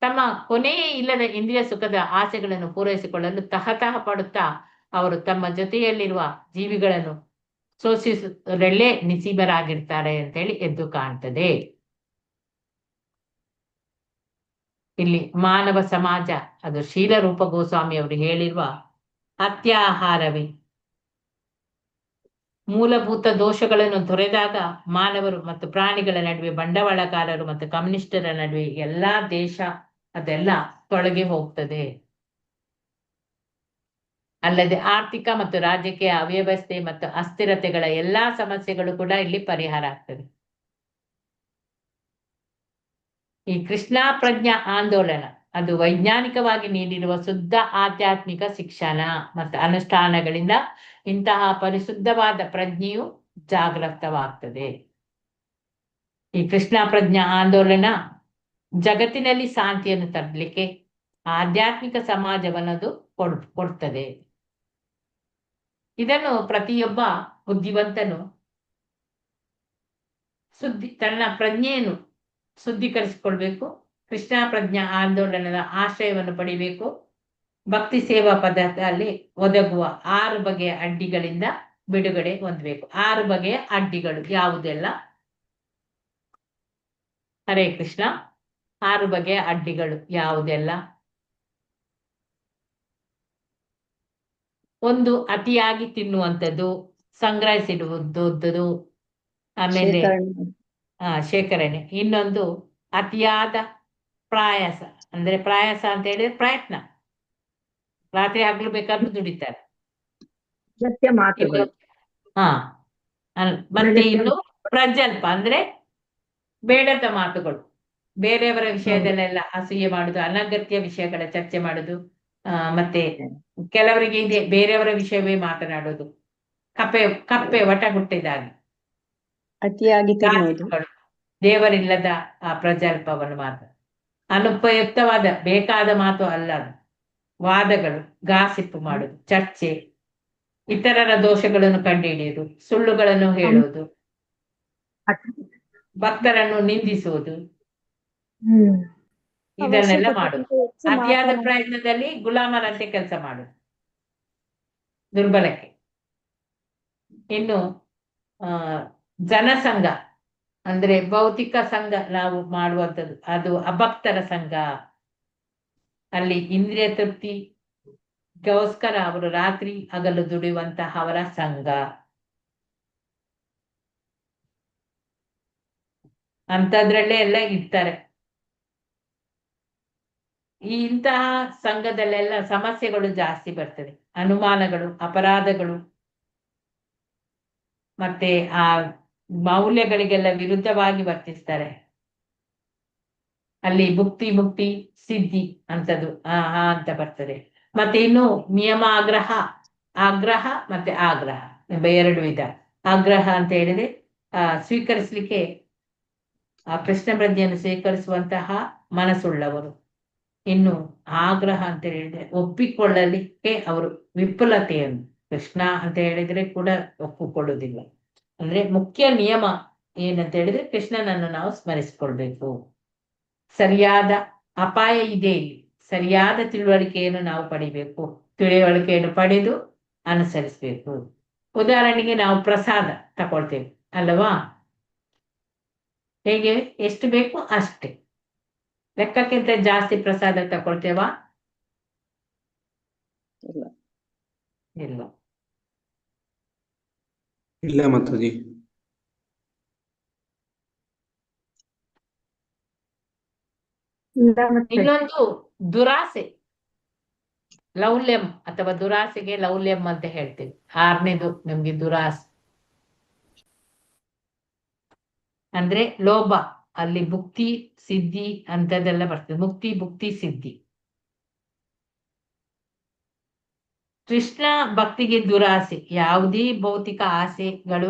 ತಮ್ಮ ಕೊನೆಯೇ ಇಲ್ಲದ ಇಂದ್ರಿಯ ಸುಖದ ಆಸೆಗಳನ್ನು ಪೂರೈಸಿಕೊಳ್ಳಲು ತಹತಹ ಪಡುತ್ತಾ ಅವರು ತಮ್ಮ ಜೊತೆಯಲ್ಲಿರುವ ಜೀವಿಗಳನ್ನು ಶೋಷಿಸುವುದರಲ್ಲೇ ನಿಸೀಬರಾಗಿರ್ತಾರೆ ಅಂತೇಳಿ ಎದ್ದು ಕಾಣ್ತದೆ. ಇಲ್ಲಿ ಮಾನವ ಸಮಾಜ, ಅದು ಶೀಲರೂಪ ಗೋಸ್ವಾಮಿ ಅವರು ಹೇಳಿರುವ ಅತ್ಯಾಹಾರವೇ ಮೂಲಭೂತ ದೋಷಗಳನ್ನು ತೊರೆದಾಗ ಮಾನವರು ಮತ್ತು ಪ್ರಾಣಿಗಳ ನಡುವೆ, ಬಂಡವಾಳಗಾರರು ಮತ್ತು ಕಮ್ಯುನಿಸ್ಟರ ನಡುವೆ ಎಲ್ಲಾ ದೇಶ ಅದೆಲ್ಲ ತೊಳಗೆ ಹೋಗ್ತದೆ. ಅಲ್ಲದೆ ಆರ್ಥಿಕ ಮತ್ತು ರಾಜಕೀಯ ಅವ್ಯವಸ್ಥೆ ಮತ್ತು ಅಸ್ಥಿರತೆಗಳ ಎಲ್ಲಾ ಸಮಸ್ಯೆಗಳು ಕೂಡ ಇಲ್ಲಿ ಪರಿಹಾರ ಆಗ್ತದೆ. ಈ ಕೃಷ್ಣ ಪ್ರಜ್ಞಾ ಆಂದೋಲನ ಅದು ವೈಜ್ಞಾನಿಕವಾಗಿ ನೀಡಿರುವ ಶುದ್ಧ ಆಧ್ಯಾತ್ಮಿಕ ಶಿಕ್ಷಣ ಮತ್ತು ಅನುಷ್ಠಾನಗಳಿಂದ ಇಂತಹ ಪರಿಶುದ್ಧವಾದ ಪ್ರಜ್ಞೆಯು ಜಾಗೃತವಾಗ್ತದೆ. ಈ ಕೃಷ್ಣ ಪ್ರಜ್ಞಾ ಆಂದೋಲನ ಜಗತ್ತಿನಲ್ಲಿ ಶಾಂತಿಯನ್ನು ತರಲಿಕ್ಕೆ ಆಧ್ಯಾತ್ಮಿಕ ಸಮಾಜವನ್ನದು ಕೊಡ್ತದೆ. ಇದನ್ನು ಪ್ರತಿಯೊಬ್ಬ ಬುದ್ಧಿವಂತನು ತನ್ನ ಪ್ರಜ್ಞೆಯನ್ನು ಶುದ್ಧೀಕರಿಸಿಕೊಳ್ಬೇಕು. ಕೃಷ್ಣ ಪ್ರಜ್ಞಾ ಆಂದೋಲನದ ಆಶ್ರಯವನ್ನು ಪಡಿಬೇಕು. ಭಕ್ತಿ ಸೇವಾ ಪದ್ಧತಿಯಲ್ಲಿ ಒದಗುವ 6 ಬಗೆಯ ಅಡ್ಡಿಗಳಿಂದ ಬಿಡುಗಡೆ ಹೊಂದಬೇಕು. 6 ಬಗೆಯ ಅಡ್ಡಿಗಳು ಯಾವುದೆಲ್ಲ? ಹರೇ ಕೃಷ್ಣ. 6 ಬಗೆಯ ಅಡ್ಡಿಗಳು ಯಾವುದೆಲ್ಲ? 1, ಅತಿಯಾಗಿ ತಿನ್ನುವಂಥದ್ದು, ಸಂಗ್ರಹಿಸಿಡುವುದು, ಆಮೇಲೆ ಶೇಖರಣೆ. ಇನ್ನೊಂದು ಅತಿಯಾದ ಪ್ರಯಾಸ, ಅಂದ್ರೆ ಪ್ರಯಾಸ ಅಂತ ಹೇಳಿದ್ರೆ ಪ್ರಯತ್ನ, ರಾತ್ರಿ ಹಗಲು ಬೇಕಾದ್ರೂ ದುಡಿತಾರೆ. ಮತ್ತೆ ಇನ್ನು ಪ್ರಜಲ್ಪ ಅಂದ್ರೆ ಬೇಡದ ಮಾತುಗಳು, ಬೇರೆಯವರ ವಿಷಯದಲ್ಲೆಲ್ಲ ಅಸೂಯೆ ಮಾಡುದು, ಅನಗತ್ಯ ವಿಷಯಗಳ ಚರ್ಚೆ ಮಾಡುದು, ಮತ್ತೆ ಕೆಲವರಿಗೆ ಇದೆ ಬೇರೆಯವರ ವಿಷಯವೇ ಮಾತನಾಡುವುದು, ಕಪ್ಪೆ ವಟಗುಟ್ಟಿದಾಗಿ ಅತಿಯಾಗಿ ದೇವರಿಲ್ಲದ ಆ ಪ್ರಜಲ್ಪವನ್ನು ಮಾತ್ರ. ಅನುಪಯುಕ್ತವಾದ ಬೇಕಾದ ಮಾತು ಅಲ್ಲ, ವಾದಗಳು, ಗಾಸಿಪ್ಪು ಮಾಡುದು, ಚರ್ಚೆ, ಇತರರ ದೋಷಗಳನ್ನು ಕಂಡುಹಿಡಿಯುವುದು, ಸುಳ್ಳುಗಳನ್ನು ಹೇಳುವುದು, ಭಕ್ತರನ್ನು ನಿಂದಿಸುವುದು, ಇದನ್ನೆಲ್ಲ ಮಾಡುದು. ಅತಿಯಾದ ಪ್ರಯತ್ನದಲ್ಲಿ ಗುಲಾಮರಂತೆ ಕೆಲಸ ಮಾಡುದು, ದುರ್ಬಲಕ್ಕೆ. ಇನ್ನು ಜನಸಂಘ ಅಂದ್ರೆ ಭೌತಿಕ ಸಂಘ ನಾವು ಮಾಡುವಂಥದ್ದು, ಅದು ಅಭಕ್ತರ ಸಂಘ. ಅಲ್ಲಿ ಇಂದ್ರಿಯ ತೃಪ್ತಿಗೋಸ್ಕರ ಅವರು ರಾತ್ರಿ ಹಗಲು ದುಡಿಯುವಂತಹ ಅವರ ಸಂಘ. ಅಂಥದ್ರಲ್ಲೇ ಎಲ್ಲ ಇರ್ತಾರೆ. ಇಂತಹ ಸಂಘದಲ್ಲೆಲ್ಲ ಸಮಸ್ಯೆಗಳು ಜಾಸ್ತಿ ಬರ್ತದೆ, ಅನುಮಾನಗಳು, ಅಪರಾಧಗಳು, ಮತ್ತೆ ಆ ಮೌಲ್ಯಗಳಿಗೆಲ್ಲ ವಿರುದ್ಧವಾಗಿ ವರ್ತಿಸ್ತಾರೆ. ಅಲ್ಲಿ ಭುಕ್ತಿ ಮುಕ್ತಿ ಸಿದ್ಧಿ ಅಂತದ್ದು ಅಂತ ಬರ್ತದೆ. ಮತ್ತೆ ಇನ್ನು ನಿಯಮ ಆಗ್ರಹ ಮತ್ತೆ ಆಗ್ರಹ ಎಂಬ ಎರಡು ವಿಧ. ಆಗ್ರಹ ಅಂತ ಹೇಳಿದ್ರೆ ಸ್ವೀಕರಿಸಲಿಕ್ಕೆ ಕೃಷ್ಣ ಪ್ರಜ್ಞೆಯನ್ನು ಸ್ವೀಕರಿಸುವಂತಹ ಮನಸ್ಸುಳ್ಳವರು. ಇನ್ನು ಆಗ್ರಹ ಅಂತ ಹೇಳಿದ್ರೆ ಒಪ್ಪಿಕೊಳ್ಳಲಿಕ್ಕೆ ಅವರು ವಿಫಲತೆಯನ್ನು, ಕೃಷ್ಣ ಅಂತ ಹೇಳಿದ್ರೆ ಕೂಡ ಒಪ್ಪಿಕೊಳ್ಳುವುದಿಲ್ಲ. ಅಂದ್ರೆ ಮುಖ್ಯ ನಿಯಮ ಏನಂತ ಹೇಳಿದ್ರೆ ಕೃಷ್ಣನನ್ನು ನಾವು ಸ್ಮರಿಸಿಕೊಳ್ಬೇಕು. ಸರಿಯಾದ ಅಪಾಯ ಇದೆ ಇಲ್ಲಿ. ಸರಿಯಾದ ತಿಳುವಳಿಕೆಯನ್ನು ನಾವು ಪಡಿಬೇಕು, ತಿಳುವಳಿಕೆಯನ್ನು ಪಡೆದು ಅನುಸರಿಸಬೇಕು. ಉದಾಹರಣೆಗೆ ನಾವು ಪ್ರಸಾದ ತಕೊಳ್ತೇವೆ ಅಲ್ಲವಾ, ಹೇಗೆ ಎಷ್ಟು ಬೇಕು ಅಷ್ಟೇ, ಲೆಕ್ಕಕ್ಕಿಂತ ಜಾಸ್ತಿ ಪ್ರಸಾದ ತಕೊಳ್ತೇವಾ? ಇಲ್ಲ. ಇಲ್ಲ. ಇಲ್ಲ ಮಾತಾಜಿ. ಇನ್ನೊಂದು ದುರಾಸೆ, ಲೌಲ್ಯಂ ಅಥವಾ ದುರಾಸೆಗೆ ಲೌಲ್ಯಂ ಅಂತ ಹೇಳ್ತೇವೆ. ಆರನೇದು ನಮ್ಗೆ ದುರಾಸೆ ಅಂದ್ರೆ ಲೋಭ. ಅಲ್ಲಿ ಭುಕ್ತಿ ಸಿದ್ಧಿ ಅಂತದೆಲ್ಲ ಬರ್ತದೆ. ಮುಕ್ತಿ ಭುಕ್ತಿ ಸಿದ್ಧಿ. ಕೃಷ್ಣ ಭಕ್ತಿಗೆ ದುರಾಸೆ, ಯಾವುದೇ ಭೌತಿಕ ಆಸೆಗಳು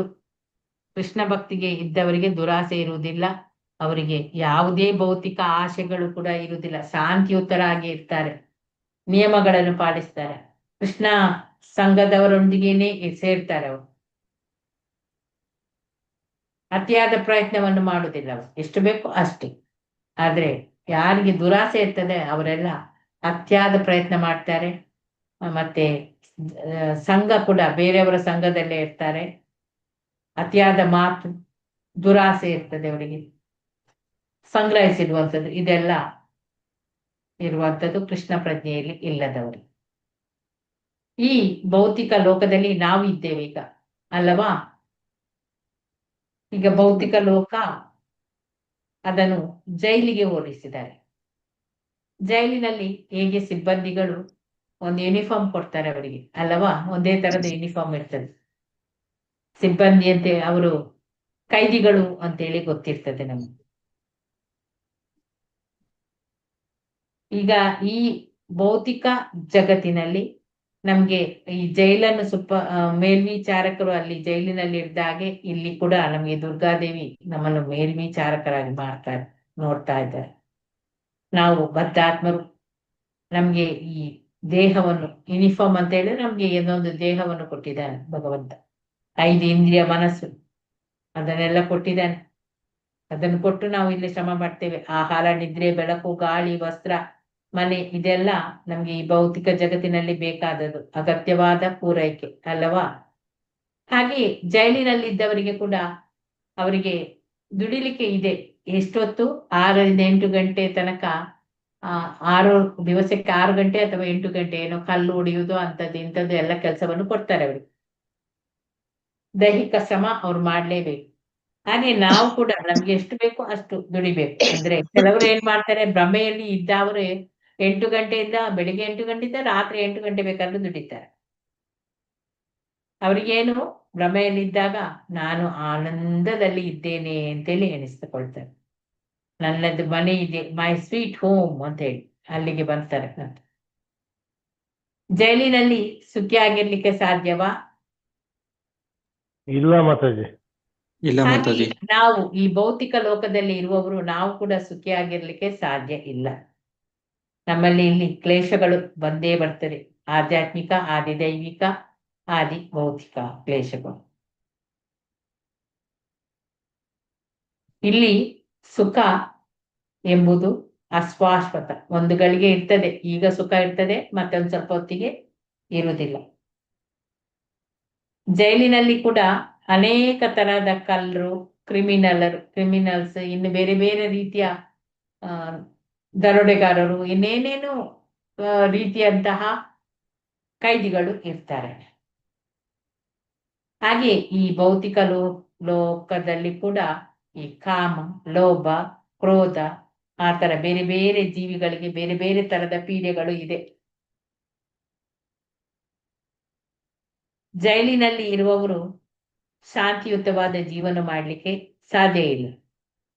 ಕೃಷ್ಣ ಭಕ್ತಿಗೆ ಇದ್ದವರಿಗೆ ದುರಾಸೆ ಇರುವುದಿಲ್ಲ. ಅವರಿಗೆ ಯಾವುದೇ ಭೌತಿಕ ಆಸೆಗಳು ಕೂಡ ಇರುವುದಿಲ್ಲ. ಶಾಂತಿಯುತರಾಗಿ ಇರ್ತಾರೆ, ನಿಯಮಗಳನ್ನು ಪಾಲಿಸ್ತಾರೆ, ಕೃಷ್ಣ ಸಂಘದವರೊಂದಿಗೇನೆ ಸೇರ್ತಾರೆ. ಅವರು ಅತಿಯಾದ ಪ್ರಯತ್ನವನ್ನು ಮಾಡುವುದಿಲ್ಲ, ಅವರು ಎಷ್ಟು ಬೇಕೋ ಅಷ್ಟೇ. ಆದ್ರೆ ಯಾರಿಗೆ ದುರಾಸೆ ಇರ್ತದೆ ಅವರೆಲ್ಲ ಅತಿಯಾದ ಪ್ರಯತ್ನ ಮಾಡ್ತಾರೆ. ಮತ್ತೆ ಸಂಘ ಕೂಡ ಬೇರೆಯವರ ಸಂಘದಲ್ಲೇ ಇರ್ತಾರೆ. ಅತಿಯಾದ ಮಾತು, ದುರಾಸೆ ಇರ್ತದೆ ಅವರಿಗೆ, ಸಂಗ್ರಹಿಸಿರುವಂಥದ್ದು, ಇದೆಲ್ಲ ಇರುವಂಥದ್ದು ಕೃಷ್ಣ ಪ್ರಜ್ಞೆಯಲ್ಲಿ ಇಲ್ಲದವರು. ಈ ಭೌತಿಕ ಲೋಕದಲ್ಲಿ ನಾವು ಇದ್ದೇವೆ ಈಗ ಅಲ್ಲವಾ. ಈಗ ಭೌತಿಕ ಲೋಕ ಅದನ್ನು ಜೈಲಿಗೆ ಹೋಲಿಸಿದ್ದಾರೆ. ಜೈಲಿನಲ್ಲಿ ಹೇಗೆ ಸಿಬ್ಬಂದಿಗಳು ಒಂದು ಯೂನಿಫಾರ್ಮ್ ಕೊಡ್ತಾರೆ ಅವರಿಗೆ ಅಲ್ಲವಾ, ಒಂದೇ ತರದ ಯೂನಿಫಾರ್ಮ್ ಇರ್ತದೆ. ಸಿಬ್ಬಂದಿ ಅಂತ ಅವರು ಕೈದಿಗಳು ಅಂತೇಳಿ ಗೊತ್ತಿರ್ತದೆ ನಮ್ಗೆ. ಈಗ ಈ ಭೌತಿಕ ಜಗತ್ತಿನಲ್ಲಿ ನಮ್ಗೆ ಈ ಜೈಲನ್ನು ಮೇಲ್ವಿಚಾರಕರು ಅಲ್ಲಿ ಜೈಲಿನಲ್ಲಿ ಇದ್ದಾಗೆ ಇಲ್ಲಿ ಕೂಡ ನಮ್ಗೆ ದುರ್ಗಾದೇವಿ ನಮ್ಮನ್ನು ಮೇಲ್ವಿಚಾರಕರಾಗಿ ನೋಡ್ತಾ ಇದ್ದಾರೆ. ನಾವು ಬದ್ಧಾತ್ಮರು. ನಮ್ಗೆ ಈ ದೇಹವನ್ನು, ಯೂನಿಫಾರ್ಮ್ ಅಂತ ಹೇಳಿದ್ರೆ ನಮ್ಗೆ ಏನೊಂದು ದೇಹವನ್ನು ಕೊಟ್ಟಿದ್ದಾನೆ ಭಗವಂತ. 5 ಇಂದ್ರಿಯ ಮನಸ್ಸು ಅದನ್ನೆಲ್ಲ ಕೊಟ್ಟಿದ್ದಾನೆ. ಅದನ್ನು ಕೊಟ್ಟು ನಾವು ಇಲ್ಲಿ ಶ್ರಮ ಪಡ್ತೇವೆ. ಆಹಾರ, ನಿದ್ರೆ, ಬೆಳಕು, ಗಾಳಿ, ವಸ್ತ್ರ, ಮನೆ, ಇದೆಲ್ಲ ನಮ್ಗೆ ಈ ಭೌತಿಕ ಜಗತ್ತಿನಲ್ಲಿ ಬೇಕಾದದ್ದು, ಅಗತ್ಯವಾದ ಪೂರೈಕೆ ಅಲ್ಲವಾ. ಹಾಗೆ ಜೈಲಿನಲ್ಲಿದ್ದವರಿಗೆ ಕೂಡ ಅವರಿಗೆ ದುಡಿಲಿಕ್ಕೆ ಇದೆ. ಎಷ್ಟೊತ್ತು? 6 ರಿಂದ 8 ಗಂಟೆ ತನಕ. 6 ದಿವಸಕ್ಕೆ 6 ಗಂಟೆ ಅಥವಾ 8 ಗಂಟೆ, ಏನೋ ಕಲ್ಲು ಹೊಡೆಯುವುದು ಅಂತದ್ದು ಇಂಥದ್ದು ಎಲ್ಲ ಕೆಲಸವನ್ನು ಕೊಡ್ತಾರೆ ಅವರಿಗೆ. ದೈಹಿಕ ಶ್ರಮ ಅವ್ರು ಮಾಡ್ಲೇಬೇಕು. ಹಾಗೆ ನಾವು ಕೂಡ ನಮ್ಗೆ ಎಷ್ಟು ಬೇಕೋ ಅಷ್ಟು ದುಡಿಬೇಕು. ಅಂದ್ರೆ ಕೆಲವರು ಏನ್ ಮಾಡ್ತಾರೆ, ಭ್ರಮೆಯಲ್ಲಿ ಇದ್ದವರು 8 ಗಂಟೆಯಿಂದ, ಬೆಳಿಗ್ಗೆ 8 ಗಂಟೆಯಿಂದ ರಾತ್ರಿ 8 ಗಂಟೆ ಬೇಕಾದ್ರೂ ದುಡಿತಾರೆ. ಅವರಿಗೇನು, ಭ್ರಮೆಯಲ್ಲಿದ್ದಾಗ ನಾನು ಆನಂದದಲ್ಲಿ ಇದ್ದೇನೆ ಅಂತೇಳಿ ಎಣಿಸ್ಕೊಳ್ತಾರೆ. ನನ್ನದು ಮನೆ ಇದೆ, ಮೈ ಸ್ವೀಟ್ ಹೋಮ್ ಅಂತ ಹೇಳಿ ಅಲ್ಲಿಗೆ ಬರ್ತಾರೆ. ಜೈಲಿನಲ್ಲಿ ಸುಖಿಯಾಗಿರ್ಲಿಕ್ಕೆ ಸಾಧ್ಯವಾ? ಇಲ್ಲ ಮಾತಾಜಿ. ಇಲ್ಲ ಹಾಗೆ ಮಾತಾಜಿ. ನಾವು ಈ ಭೌತಿಕ ಲೋಕದಲ್ಲಿ ಇರುವವರು ನಾವು ಕೂಡ ಸುಖಿಯಾಗಿರ್ಲಿಕ್ಕೆ ಸಾಧ್ಯ ಇಲ್ಲ. ನಮ್ಮಲ್ಲಿ ಇಲ್ಲಿ ಕ್ಲೇಶಗಳು ಬಂದೇ ಬರ್ತದೆ. ಆಧ್ಯಾತ್ಮಿಕ, ಆದಿದೈವಿಕ, ಆದಿ ಭೌತಿಕ ಕ್ಲೇಶಗಳು. ಇಲ್ಲಿ ಸುಖ ಎಂಬುದು ಅಶ್ವಾಶ್ವತ, ಒಂದು ಗಳಿಗೆ ಇರ್ತದೆ. ಈಗ ಸುಖ ಇರ್ತದೆ, ಮತ್ತೊಂದು ಸ್ವಲ್ಪ ಹೊತ್ತಿಗೆ ಇರುವುದಿಲ್ಲ. ಜೈಲಿನಲ್ಲಿ ಕೂಡ ಅನೇಕ ತರಹದ ಕಳ್ಳರು, ಕ್ರಿಮಿನಲ್ಸ್, ಇನ್ನು ಬೇರೆ ಬೇರೆ ರೀತಿಯ ದರೋಡೆಗಾರರು, ಇನ್ನೇನೇನು ರೀತಿಯಂತಹ ಕೈದಿಗಳು ಇರ್ತಾರೆ. ಹಾಗೆ ಈ ಭೌತಿಕ ಲೋಕದಲ್ಲಿ ಕೂಡ ಈ ಕಾಮ, ಲೋಭ, ಕ್ರೋಧ, ಆ ತರ ಬೇರೆ ಬೇರೆ ಜೀವಿಗಳಿಗೆ ಬೇರೆ ಬೇರೆ ತರದ ಪೀಡೆಗಳು ಇದೆ. ಜೈಲಿನಲ್ಲಿ ಇರುವವರು ಶಾಂತಿಯುತವಾದ ಜೀವನ ಮಾಡಲಿಕ್ಕೆ ಸಾಧ್ಯ ಇಲ್ಲ.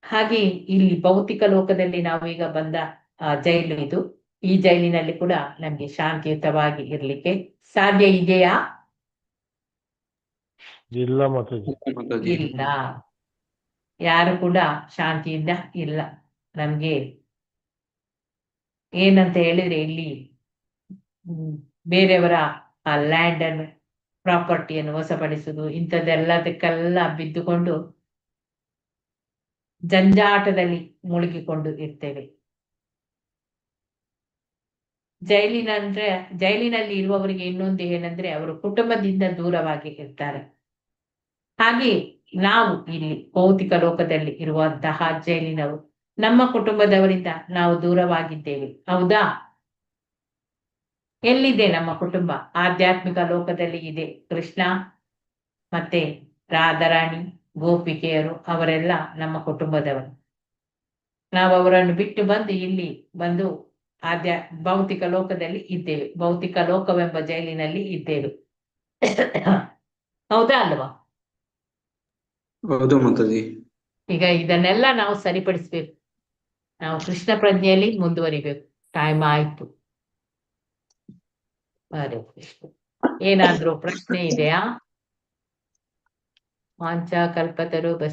ಹಾಗೆ ಇಲ್ಲಿ ಭೌತಿಕ ಲೋಕದಲ್ಲಿ ನಾವೀಗ ಬಂದ ಜೈಲು ಇದು. ಈ ಜೈಲಿನಲ್ಲಿ ಕೂಡ ನಮ್ಗೆ ಶಾಂತಿಯುತವಾಗಿ ಇರ್ಲಿಕ್ಕೆ ಸಾಧ್ಯ ಇದೆಯಾ? ಇಲ್ಲ ಮಾತಾಜಿ. ಮಾತಾಜಿ. ಇಲ್ಲ. ಯಾರು ಕೂಡ ಶಾಂತಿಯಿಂದ ಇಲ್ಲ. ನಮ್ಗೆ ಏನಂತ ಹೇಳಿದ್ರೆ ಇಲ್ಲಿ ಬೇರೆಯವರ ಆ ಲ್ಯಾಂಡ್ ಅನ್ನು ಪ್ರಾಪರ್ಟಿಯನ್ನು ವಶಪಡಿಸುವುದು ಇಂಥದ್ದೆಲ್ಲದಕ್ಕೆಲ್ಲ ಬಿದ್ದುಕೊಂಡು ಜಂಜಾಟದಲ್ಲಿ ಮುಳುಗಿಕೊಂಡು ಇರ್ತೇವೆ. ಜೈಲಿನಲ್ಲಿ ಇರುವವರಿಗೆ ಇನ್ನೊಂದು ಏನಂದ್ರೆ ಅವರು ಕುಟುಂಬದಿಂದ ದೂರವಾಗಿ ಇರ್ತಾರೆ. ಹಾಗೆ ನಾವು ಇಲ್ಲಿ ಭೌತಿಕ ಲೋಕದಲ್ಲಿ ಇರುವಂತಹ ಜೈಲಿನವರು ನಮ್ಮ ಕುಟುಂಬದವರಿಂದ ನಾವು ದೂರವಾಗಿದ್ದೇವೆ. ಹೌದಾ? ಎಲ್ಲಿದೆ ನಮ್ಮ ಕುಟುಂಬ? ಆಧ್ಯಾತ್ಮಿಕ ಲೋಕದಲ್ಲಿ ಇದೆ. ಕೃಷ್ಣ ಮತ್ತೆ ರಾಧಾರಾಣಿ, ಗೋಪಿಕೆಯರು ಅವರೆಲ್ಲ ನಮ್ಮ ಕುಟುಂಬದವರು. ನಾವು ಅವರನ್ನು ಬಿಟ್ಟು ಬಂದು ಇಲ್ಲಿ ಬಂದು ಭೌತಿಕ ಲೋಕದಲ್ಲಿ ಇದ್ದೇವೆ. ಭೌತಿಕ ಲೋಕವೆಂಬ ಜೈಲಿನಲ್ಲಿ ಇದ್ದೇವೆ. ಹೌದಾ ಅಲ್ವಾ? ಹೌದು ಮಾತಾಜಿ. ಈಗ ಇದನ್ನೆಲ್ಲ ನಾವು ಸರಿಪಡಿಸ್ಬೇಕು. ನಾವು ಕೃಷ್ಣ ಪ್ರಜ್ಞೆಯಲ್ಲಿ ಮುಂದುವರಿಬೇಕು. ಟೈಮ್ ಆಯ್ತು. ಹರೇ ಕೃಷ್ಣ. ಏನಾದ್ರೂ ಪ್ರಶ್ನೆ ಇದೆಯಾ? ವಾಂಛಾ ಕಲ್ಪತರು